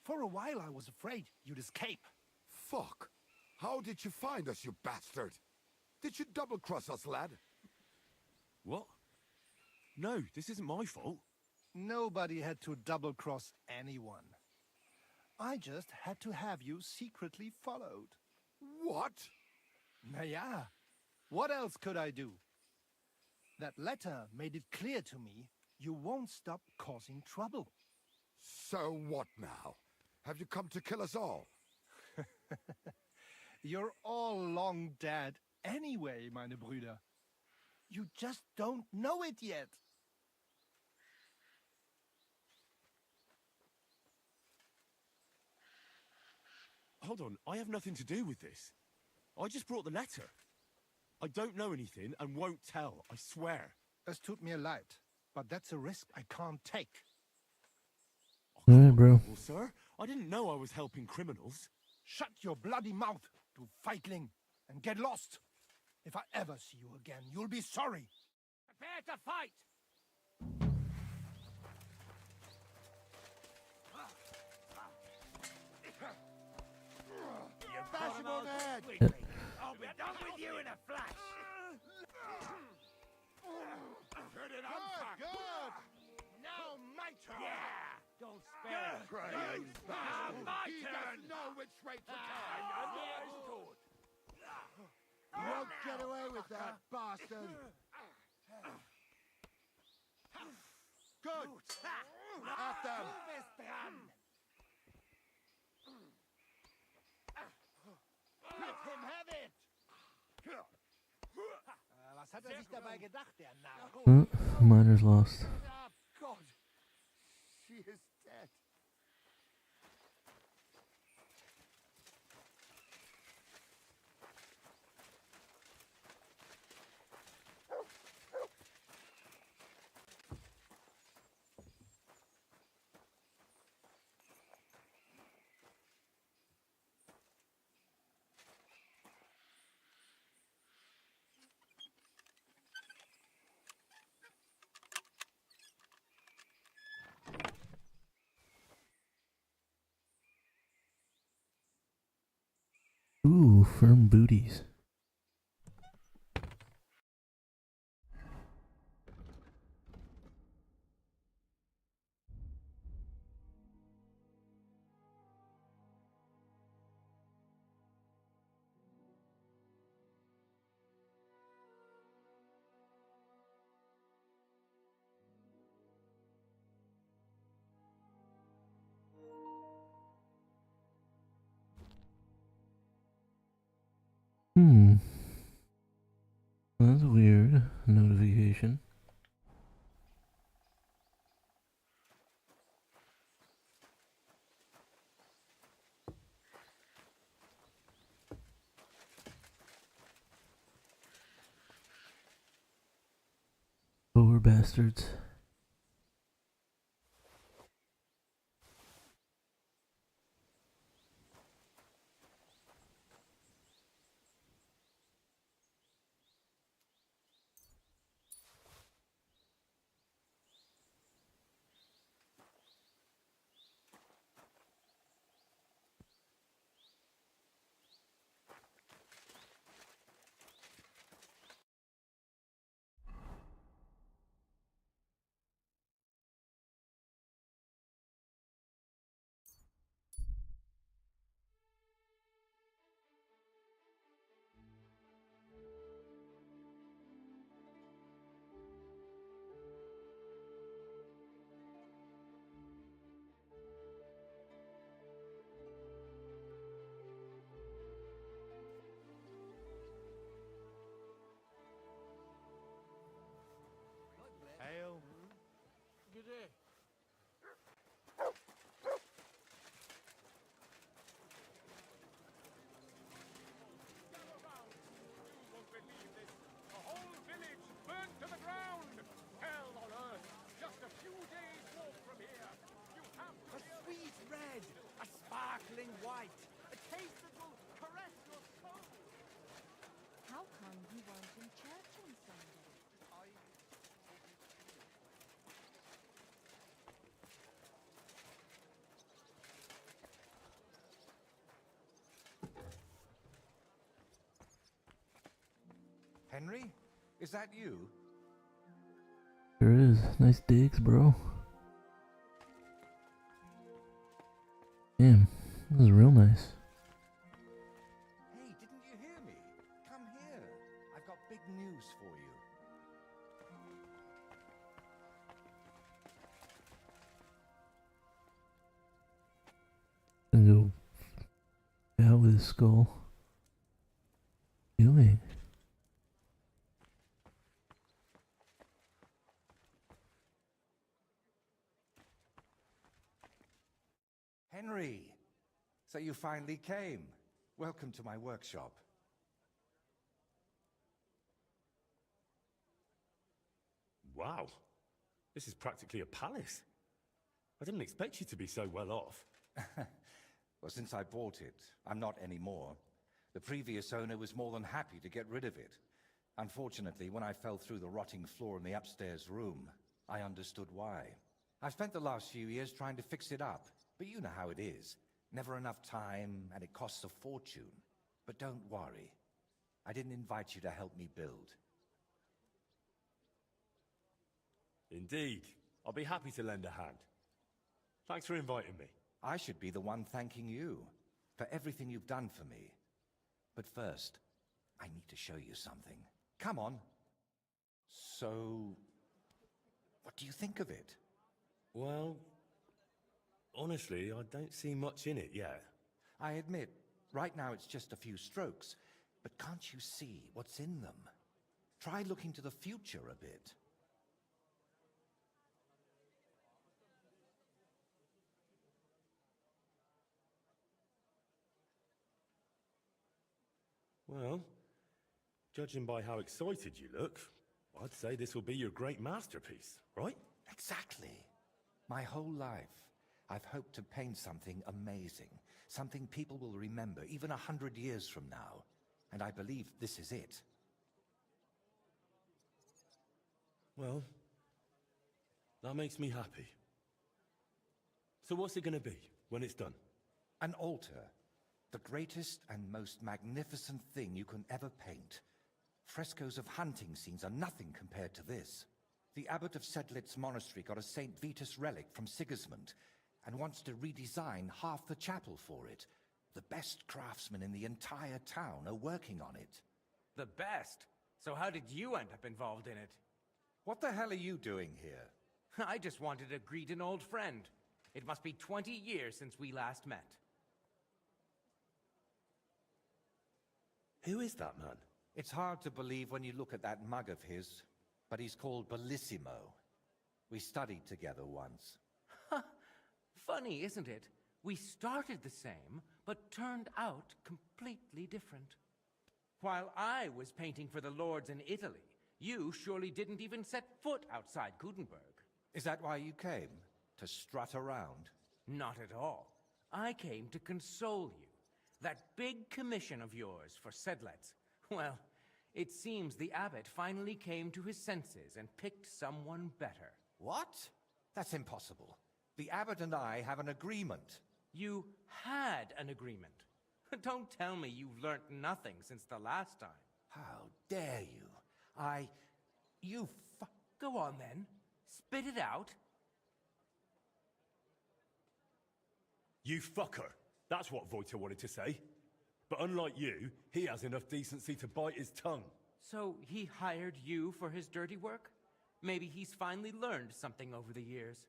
For a while I was afraid you'd escape. Fuck! How did you find us, you bastard? Did you double-cross us, lad? What? No, this isn't my fault. Nobody had to double-cross anyone. I just had to have you secretly followed. What? Naja, what else could I do? That letter made it clear to me you won't stop causing trouble. So what now? Have you come to kill us all? You're all long dead anyway, meine Brüder. You just don't know it yet. Hold on, I have nothing to do with this. I just brought the letter. I don't know anything and won't tell, I swear. Es tut mir leid, but that's a risk I can't take. Alright, bro. Well, sir, I didn't know I was helping criminals. Shut your bloody mouth, you feigling, and get lost. If I ever see you again, you'll be sorry. Prepare to fight! You bash him on the head! I'll be done with you in a flash! Good, good! Now my turn! Yeah! Don't spare Crazy Now my He turn! doesn't know which way to turn! Understood! You won't get away with that, bastard! Good! At them! Du bist dran! Let him have it! Was hat sich dabei gedacht, der Narr? Miner's lost. Oh, God! She is dead. Ooh, firm booties. Hmm. That's weird. Notification. Poor bastards. Hail. Good day. A whole village burnt to the ground! Hell on earth! Just a few days' walk from here! You have to... A sweet red, a sparkling white, a taste that will caress your soul. How come you weren't in church on Sunday? Henry? Is that you? There is. Nice digs, bro. Damn. This is real nice. Hey, didn't you hear me? Come here. I've got big news for you. Gonna go out with his skull. Doing. Henry! So you finally came. Welcome to my workshop. Wow. This is practically a palace. I didn't expect you to be so well off. Well, since I bought it, I'm not anymore. The previous owner was more than happy to get rid of it. Unfortunately, when I fell through the rotting floor in the upstairs room, I understood why. I've spent the last few years trying to fix it up, but you know how it is. Never enough time, and it costs a fortune. But don't worry. I didn't invite you to help me build. Indeed. I'll be happy to lend a hand. Thanks for inviting me. I should be the one thanking you for everything you've done for me. But first, I need to show you something. Come on. So, what do you think of it? Well, honestly, I don't see much in it yet. I admit, right now it's just a few strokes, but can't you see what's in them? Try looking to the future a bit. Well, judging by how excited you look, I'd say this will be your great masterpiece, right? Exactly. My whole life, I've hoped to paint something amazing, something people will remember even 100 years from now. And I believe this is it. Well, that makes me happy. So what's it going to be when it's done? An altar The greatest and most magnificent thing you can ever paint. Frescoes of hunting scenes are nothing compared to this. The abbot of Sedlitz monastery got a St. Vitus relic from Sigismund and wants to redesign half the chapel for it. The best craftsmen in the entire town are working on it. The best? So how did you end up involved in it? What the hell are you doing here? I just wanted to greet an old friend. It must be 20 years since we last met. Who is that man? It's hard to believe when you look at that mug of his, but he's called Bellissimo. We studied together once. Funny, isn't it? We started the same, but turned out completely different. While I was painting for the lords in Italy, you surely didn't even set foot outside Gutenberg. Is that why you came? To strut around? Not at all. I came to console you. That big commission of yours for Sedlitz. Well, it seems the abbot finally came to his senses and picked someone better. What? That's impossible. The abbot and I have an agreement. You had an agreement. Don't tell me you've learnt nothing since the last time. How dare you? Go on then. Spit it out. You fucker. That's what Voita wanted to say. But unlike you, he has enough decency to bite his tongue. So he hired you for his dirty work? Maybe he's finally learned something over the years.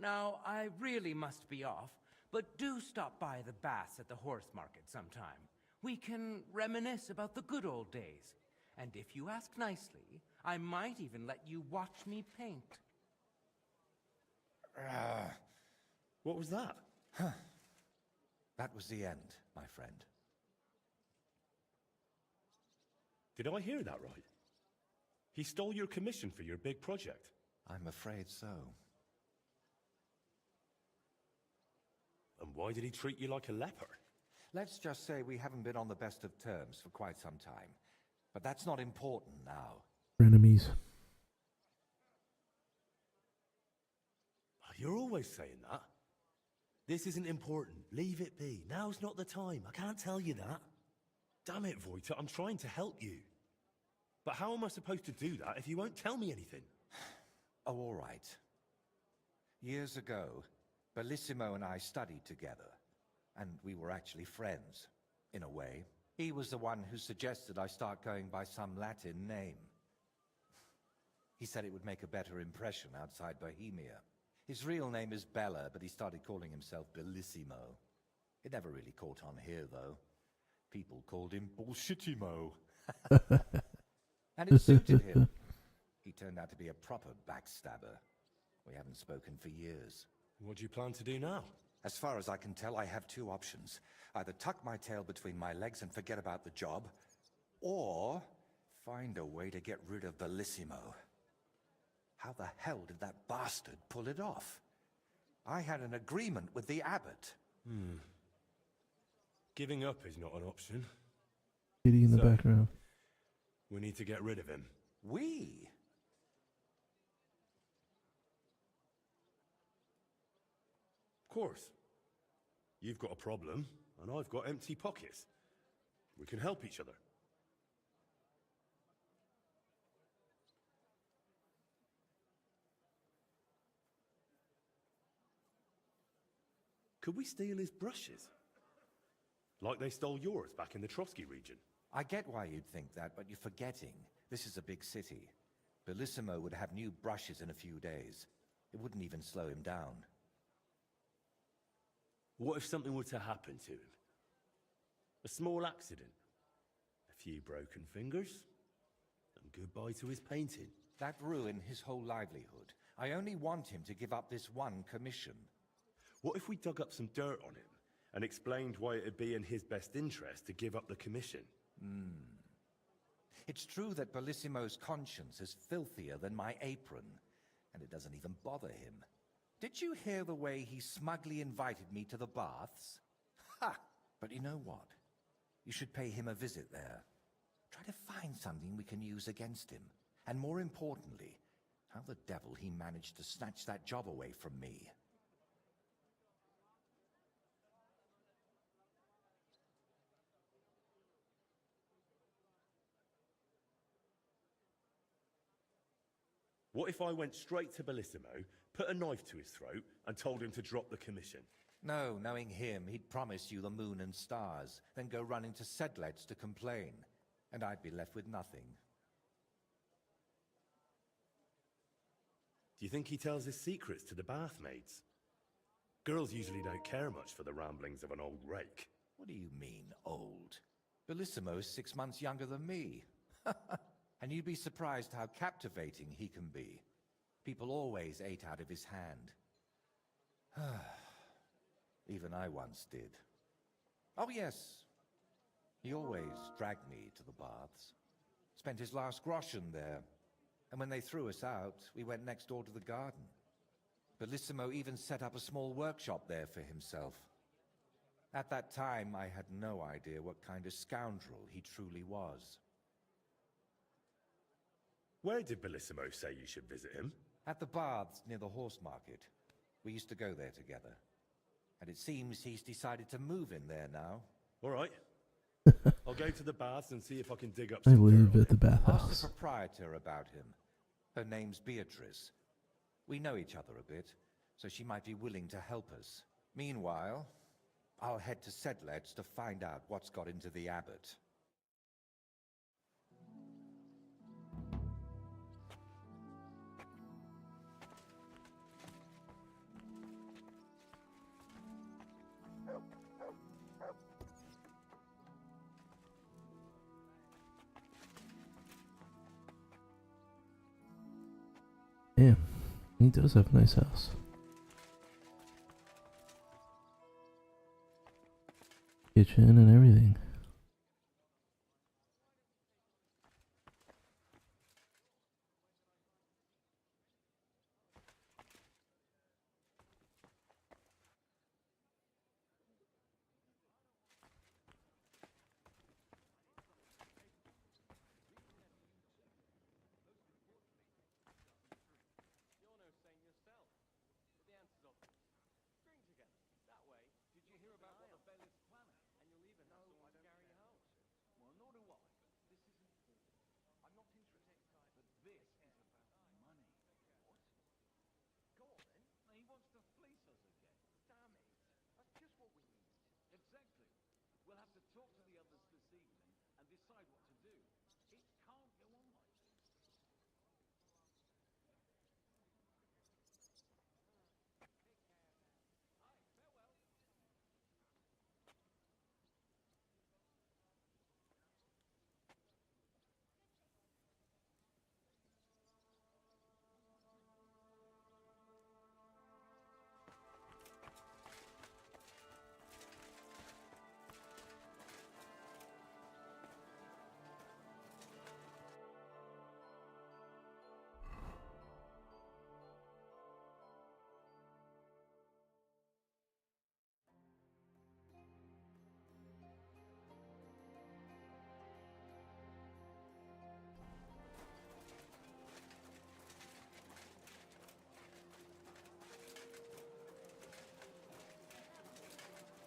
Now, I really must be off, but do stop by the baths at the horse market sometime. We can reminisce about the good old days. And if you ask nicely, I might even let you watch me paint. What was that? That was the end, my friend. Did I hear that right? He stole your commission for your big project. I'm afraid so. And why did he treat you like a leper? Let's just say we haven't been on the best of terms for quite some time. But that's not important now. Enemies. You're always saying that. This isn't important. Leave it be. Now's not the time. I can't tell you that. Damn it, Voita, I'm trying to help you. But how am I supposed to do that if you won't tell me anything? Oh, all right. Years ago, Bellissimo and I studied together. And we were actually friends, in a way. He was the one who suggested I start going by some Latin name. He said it would make a better impression outside Bohemia. His real name is Bella, but he started calling himself Bellissimo. It never really caught on here, though. People called him Bullshitimo. And it suited him. He turned out to be a proper backstabber. We haven't spoken for years. What do you plan to do now? As far as I can tell, I have two options. Either tuck my tail between my legs and forget about the job, or find a way to get rid of Bellissimo. How the hell did that bastard pull it off? I had an agreement with the abbot. Giving up is not an option. Kitty in the background. We need to get rid of him. We? Of course. You've got a problem, and I've got empty pockets. We can help each other. Could we steal his brushes? Like they stole yours back in the Trotsky region. I get why you'd think that, but you're forgetting. This is a big city. Bellissimo would have new brushes in a few days. It wouldn't even slow him down. What if something were to happen to him? A small accident? A few broken fingers? And goodbye to his painting? That'd ruin his whole livelihood. I only want him to give up this one commission. What if we dug up some dirt on him and explained why it'd be in his best interest to give up the commission? It's true that Bellissimo's conscience is filthier than my apron, and it doesn't even bother him. Did you hear the way he smugly invited me to the baths? Ha! But you know what? You should pay him a visit there. Try to find something we can use against him. And more importantly, how the devil he managed to snatch that job away from me. What if I went straight to Bellissimo, put a knife to his throat, and told him to drop the commission? No, knowing him, he'd promise you the moon and stars, then go running to Sedlets to complain, and I'd be left with nothing. Do you think he tells his secrets to the bathmaids? Girls usually don't care much for the ramblings of an old rake. What do you mean, old? Bellissimo's 6 months younger than me. And you'd be surprised how captivating he can be. People always ate out of his hand. Even I once did. Oh yes, he always dragged me to the baths. Spent his last groschen there. And when they threw us out, we went next door to the garden. Bellissimo even set up a small workshop there for himself. At that time, I had no idea what kind of scoundrel he truly was. Where did Bellissimo say you should visit him? At the baths near the horse market. We used to go there together. And it seems he's decided to move in there now. All right. I'll go to the baths and see if I can dig up I some live dirt at the on him. Ask bathhouse. the proprietor about him. Her name's Beatrice. We know each other a bit, so she might be willing to help us. Meanwhile, I'll head to Sedlets to find out what's got into the abbot. Damn, he does have a nice house. Kitchen and everything.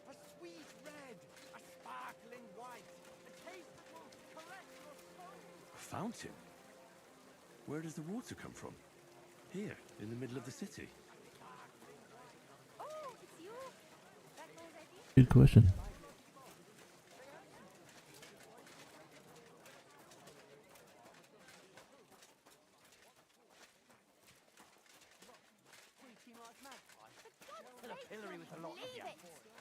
A sweet red, a sparkling white, a taste that will caress your soul. A fountain? Where does the water come from? Here, in the middle of the city. Oh, it's you. Back already? Good question. In a pillory with a lot of you.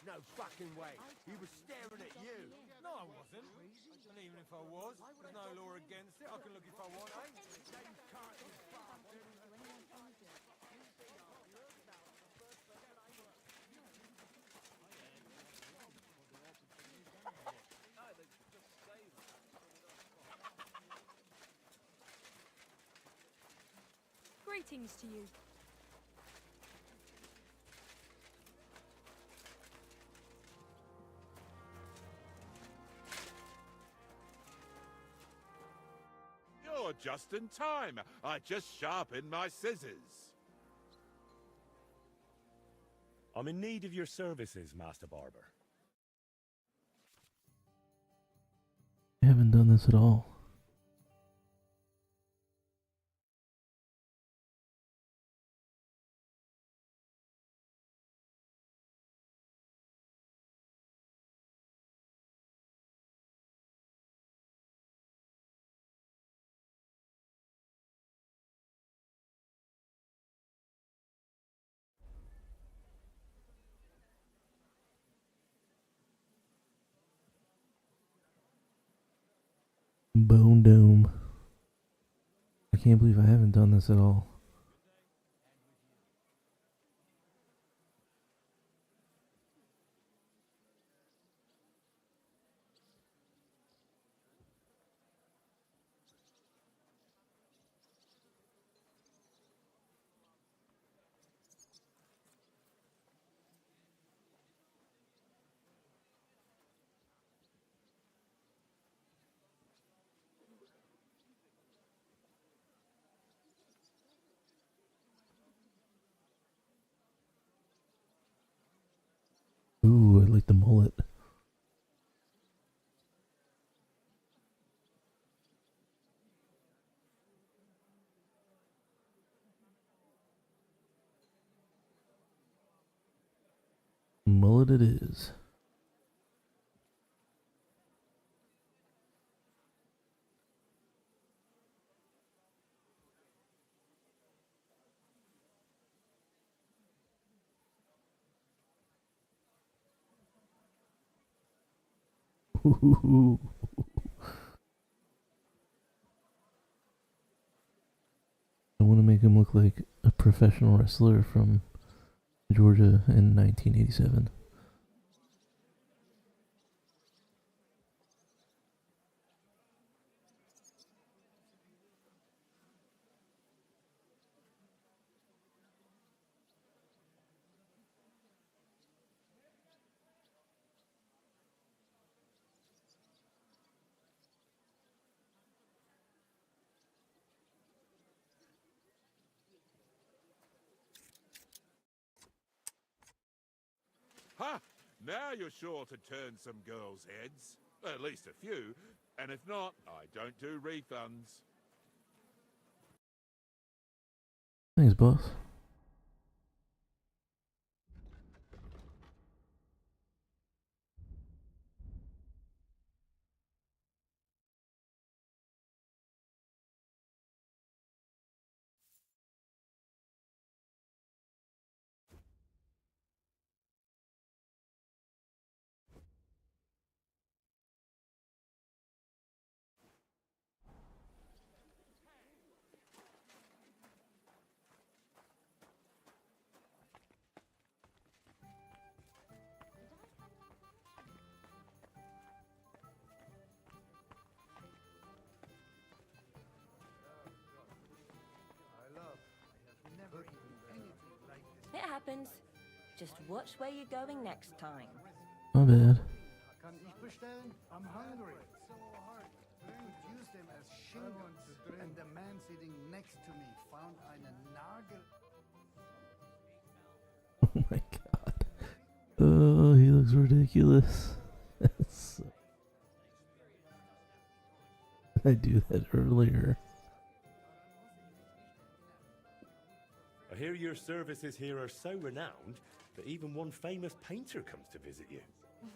No fucking way. He was staring at you. No, I wasn't. And even if I was, there's no law against it. I can look if I want, eh? Greetings to you. You're just in time. I just sharpened my scissors. I'm in need of your services, Master Barber. I haven't done this at all. Bone Dome. I can't believe I haven't done this at all. Ooh, I like the mullet. Mullet it is. Ooh. I want to make him look like a professional wrestler from Georgia in 1987. Ha! Now you're sure to turn some girls' heads. At least a few. And if not, I don't do refunds. Thanks, boss. It happens. Just watch where you're going next time. My bad. Kann ich bestellen? I'm hungry. So hard. Don't use them as shingles. And the man sitting next to me found einen Nagel. Oh my god. Oh, he looks ridiculous. I do that earlier. I hear your services here are so renowned that even one famous painter comes to visit you.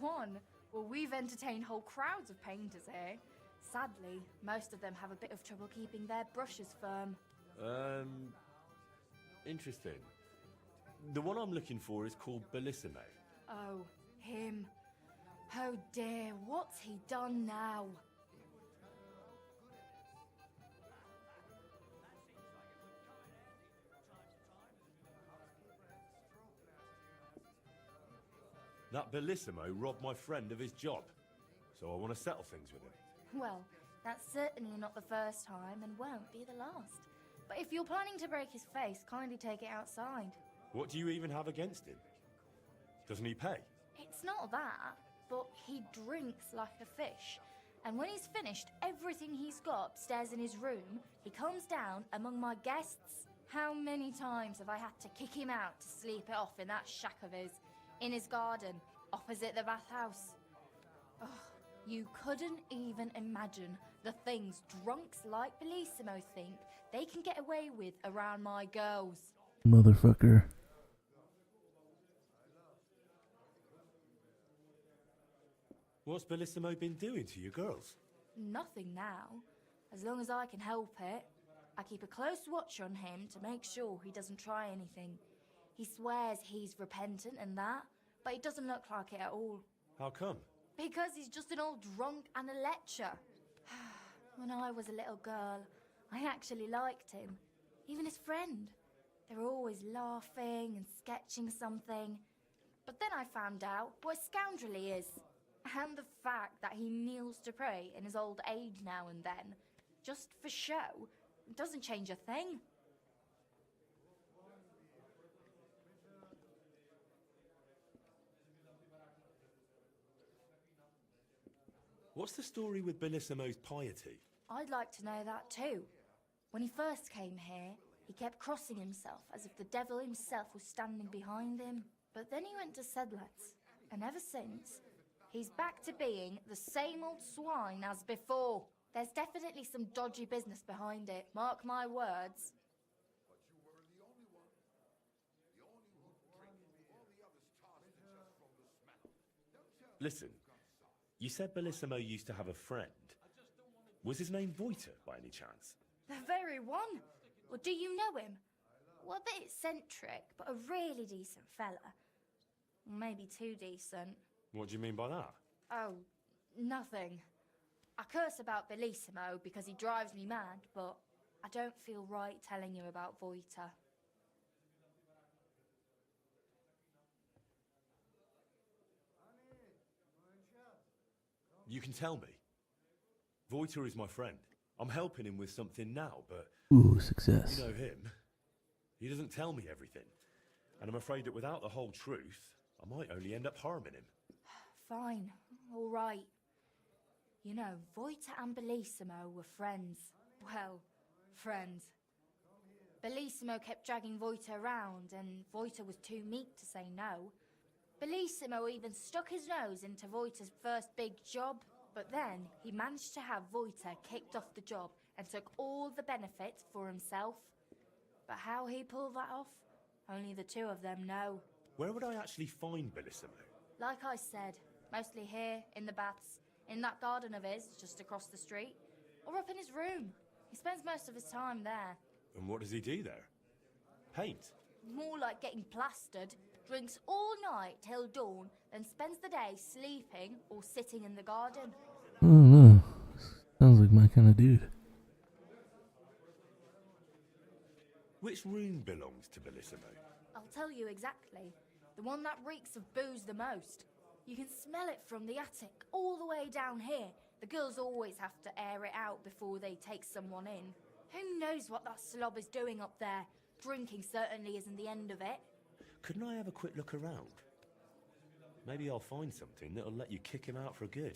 One? Well, we've entertained whole crowds of painters here. Sadly, most of them have a bit of trouble keeping their brushes firm. Interesting. The one I'm looking for is called Bellissimo. Oh, him. Oh dear, what's he done now? That Bellissimo robbed my friend of his job, so I want to settle things with him. Well, that's certainly not the first time and won't be the last. But if you're planning to break his face, kindly take it outside. What do you even have against him? Doesn't he pay? It's not that, but he drinks like a fish. And when he's finished everything he's got upstairs in his room, he comes down among my guests. How many times have I had to kick him out to sleep it off in that shack of his? In his garden, opposite the bathhouse. Oh, you couldn't even imagine the things drunks like Bellissimo think they can get away with around my girls. Motherfucker. What's Bellissimo been doing to you girls? Nothing now. As long as I can help it. I keep a close watch on him to make sure he doesn't try anything. He swears he's repentant and that, but it doesn't look like it at all. How come? Because he's just an old drunk and a lecher. When I was a little girl, I actually liked him. Even his friend. They were always laughing and sketching something. But then I found out what a scoundrel he is. And the fact that he kneels to pray in his old age now and then, just for show, doesn't change a thing. What's the story with Bellissimo's piety? I'd like to know that too. When he first came here, he kept crossing himself as if the devil himself was standing behind him. But then he went to Sedlets, and ever since, he's back to being the same old swine as before. There's definitely some dodgy business behind it, mark my words. Listen, you said Bellissimo used to have a friend. Was his name Voiter, by any chance? The very one. Well, do you know him? Well, a bit eccentric, but a really decent fella. Maybe too decent. What do you mean by that? Oh, nothing. I curse about Bellissimo because he drives me mad, but I don't feel right telling you about Voiter. You can tell me. Voiter is my friend. I'm helping him with something now, but... Ooh, success. You know him. He doesn't tell me everything. And I'm afraid that without the whole truth, I might only end up harming him. Fine, all right. You know, Voiter and Bellissimo were friends. Well, friends. Bellissimo kept dragging Voiter around, and Voiter was too meek to say no. Bellissimo even stuck his nose into Voiter's first big job, but then he managed to have Voiter kicked off the job and took all the benefits for himself. But how he pulled that off, only the two of them know. Where would I actually find Bellissimo? Like I said, mostly here, in the baths, in that garden of his, just across the street, or up in his room. He spends most of his time there. And what does he do there? Paint? More like getting plastered, drinks all night till dawn, then spends the day sleeping or sitting in the garden. Oh no, sounds like my kind of dude. Which room belongs to Bellissimo? I'll tell you exactly. The one that reeks of booze the most. You can smell it from the attic all the way down here. The girls always have to air it out before they take someone in. Who knows what that slob is doing up there? Drinking certainly isn't the end of it. Couldn't I have a quick look around? Maybe I'll find something that'll let you kick him out for good.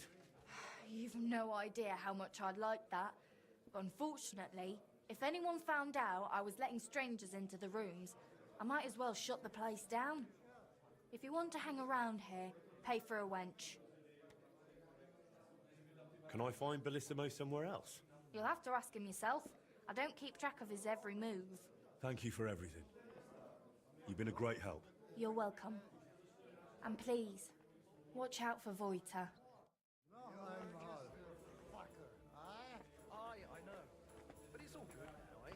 You've no idea how much I'd like that. But unfortunately, if anyone found out I was letting strangers into the rooms, I might as well shut the place down. If you want to hang around here, pay for a wench. Can I find Bellissimo somewhere else? You'll have to ask him yourself. I don't keep track of his every move. Thank you for everything. You've been a great help. You're welcome. And please, watch out for Voiter. Aye, I know. But it's all good now, eh?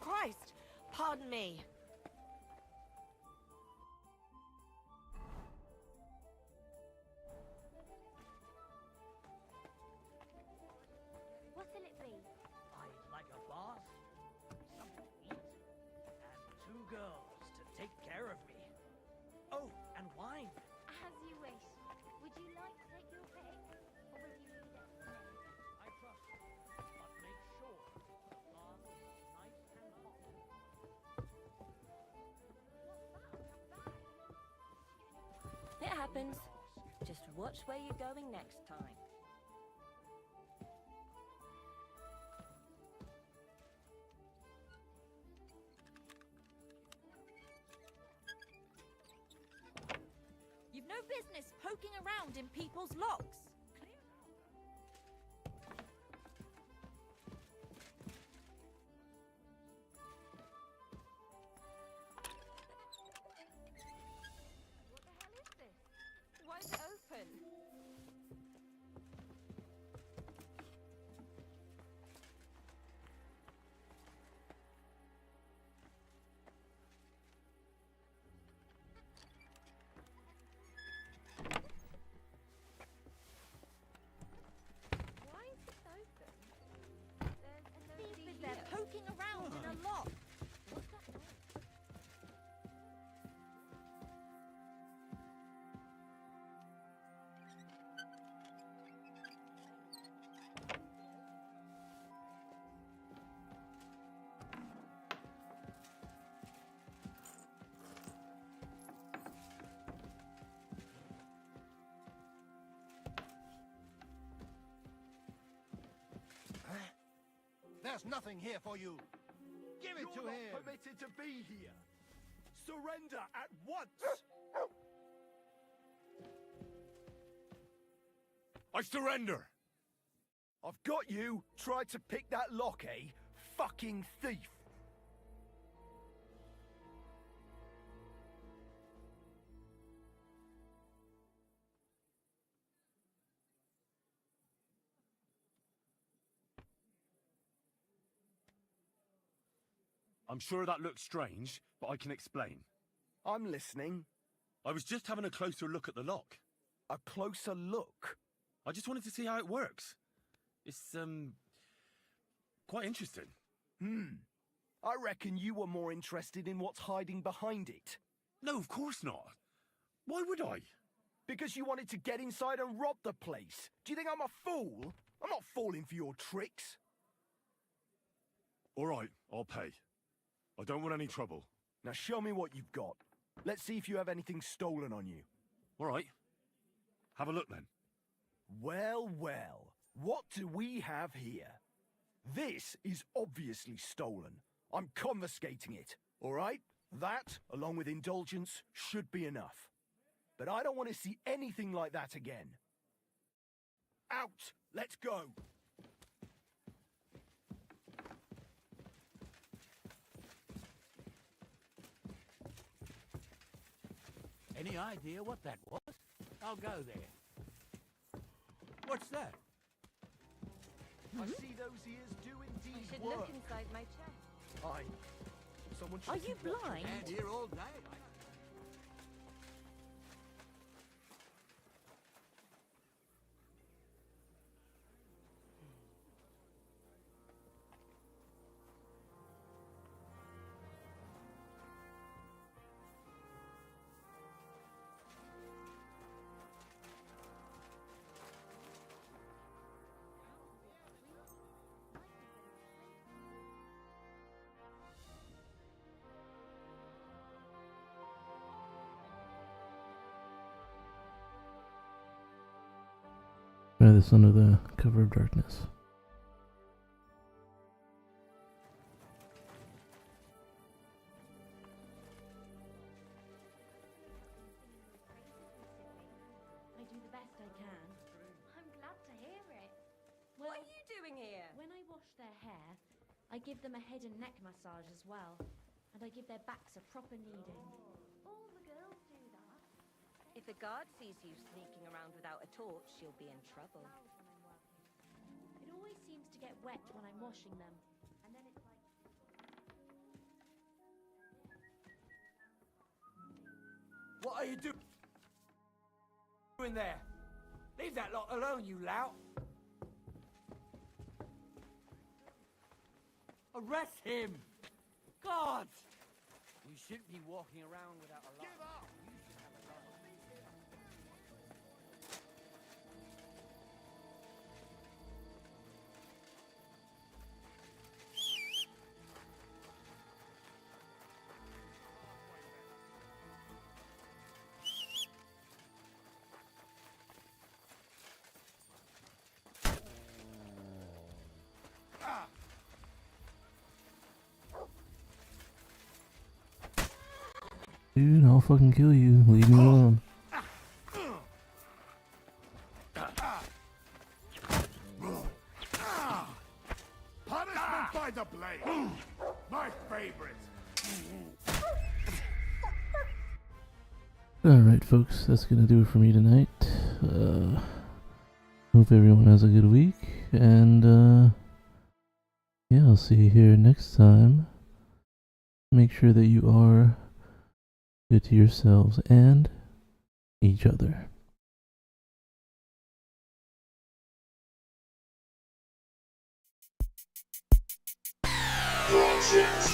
Christ! Pardon me. What'll it be? I'd like a bath, something to eat, and 2 girls to take care of me. Oh, and wine. As you wish. Would you like to take your pick? Or will you leave it for me? I trust you, but make sure the bath is nice and hot. It happens. Just watch where you're going next time. You've no business poking around in people's locks. What the hell is this? Why is it open? There's nothing here for you. Give it You're to not him. permitted to be here. Surrender at once. I surrender! I've got you. Tried to pick that lock, eh? Fucking thief. I'm sure that looks strange, but I can explain. I'm listening. I was just having a closer look at the lock. A closer look? I just wanted to see how it works. It's, quite interesting. I reckon you were more interested in what's hiding behind it. No, of course not. Why would I? Because you wanted to get inside and rob the place. Do you think I'm a fool? I'm not falling for your tricks. All right, I'll pay. I don't want any trouble. Now show me what you've got. Let's see if you have anything stolen on you. All right. Have a look then. Well, well. What do we have here? This is obviously stolen. I'm confiscating it, all right? That, along with indulgence, should be enough. But I don't want to see anything like that again. Out! Let's go! Any idea what that was? I'll go there. What's that? I see those ears do indeed I should work. look inside my chest. Aye. Someone should Are keep you watch on blind? it. Stand here all day. Try this under the cover of darkness. I do the best I can. I'm glad to hear it. What are you doing here? When I wash their hair, I give them a head and neck massage as well. And I give their backs a proper kneading. All the girls do that. If a guard sees you sneaking around without a torch, you'll be in trouble. It always seems to get wet when I'm washing them. And then it's like... What are you doing there? Leave that lot alone, you lout! Arrest him! God! You shouldn't be walking around without a light. Give up! You should have a light. Dude, I'll fucking kill you. Leave me alone. Punishment by the blade. My favorite. Alright, folks, that's gonna do it for me tonight. Hope everyone has a good week, and yeah, I'll see you here next time. Make sure that you are good to yourselves and each other. Project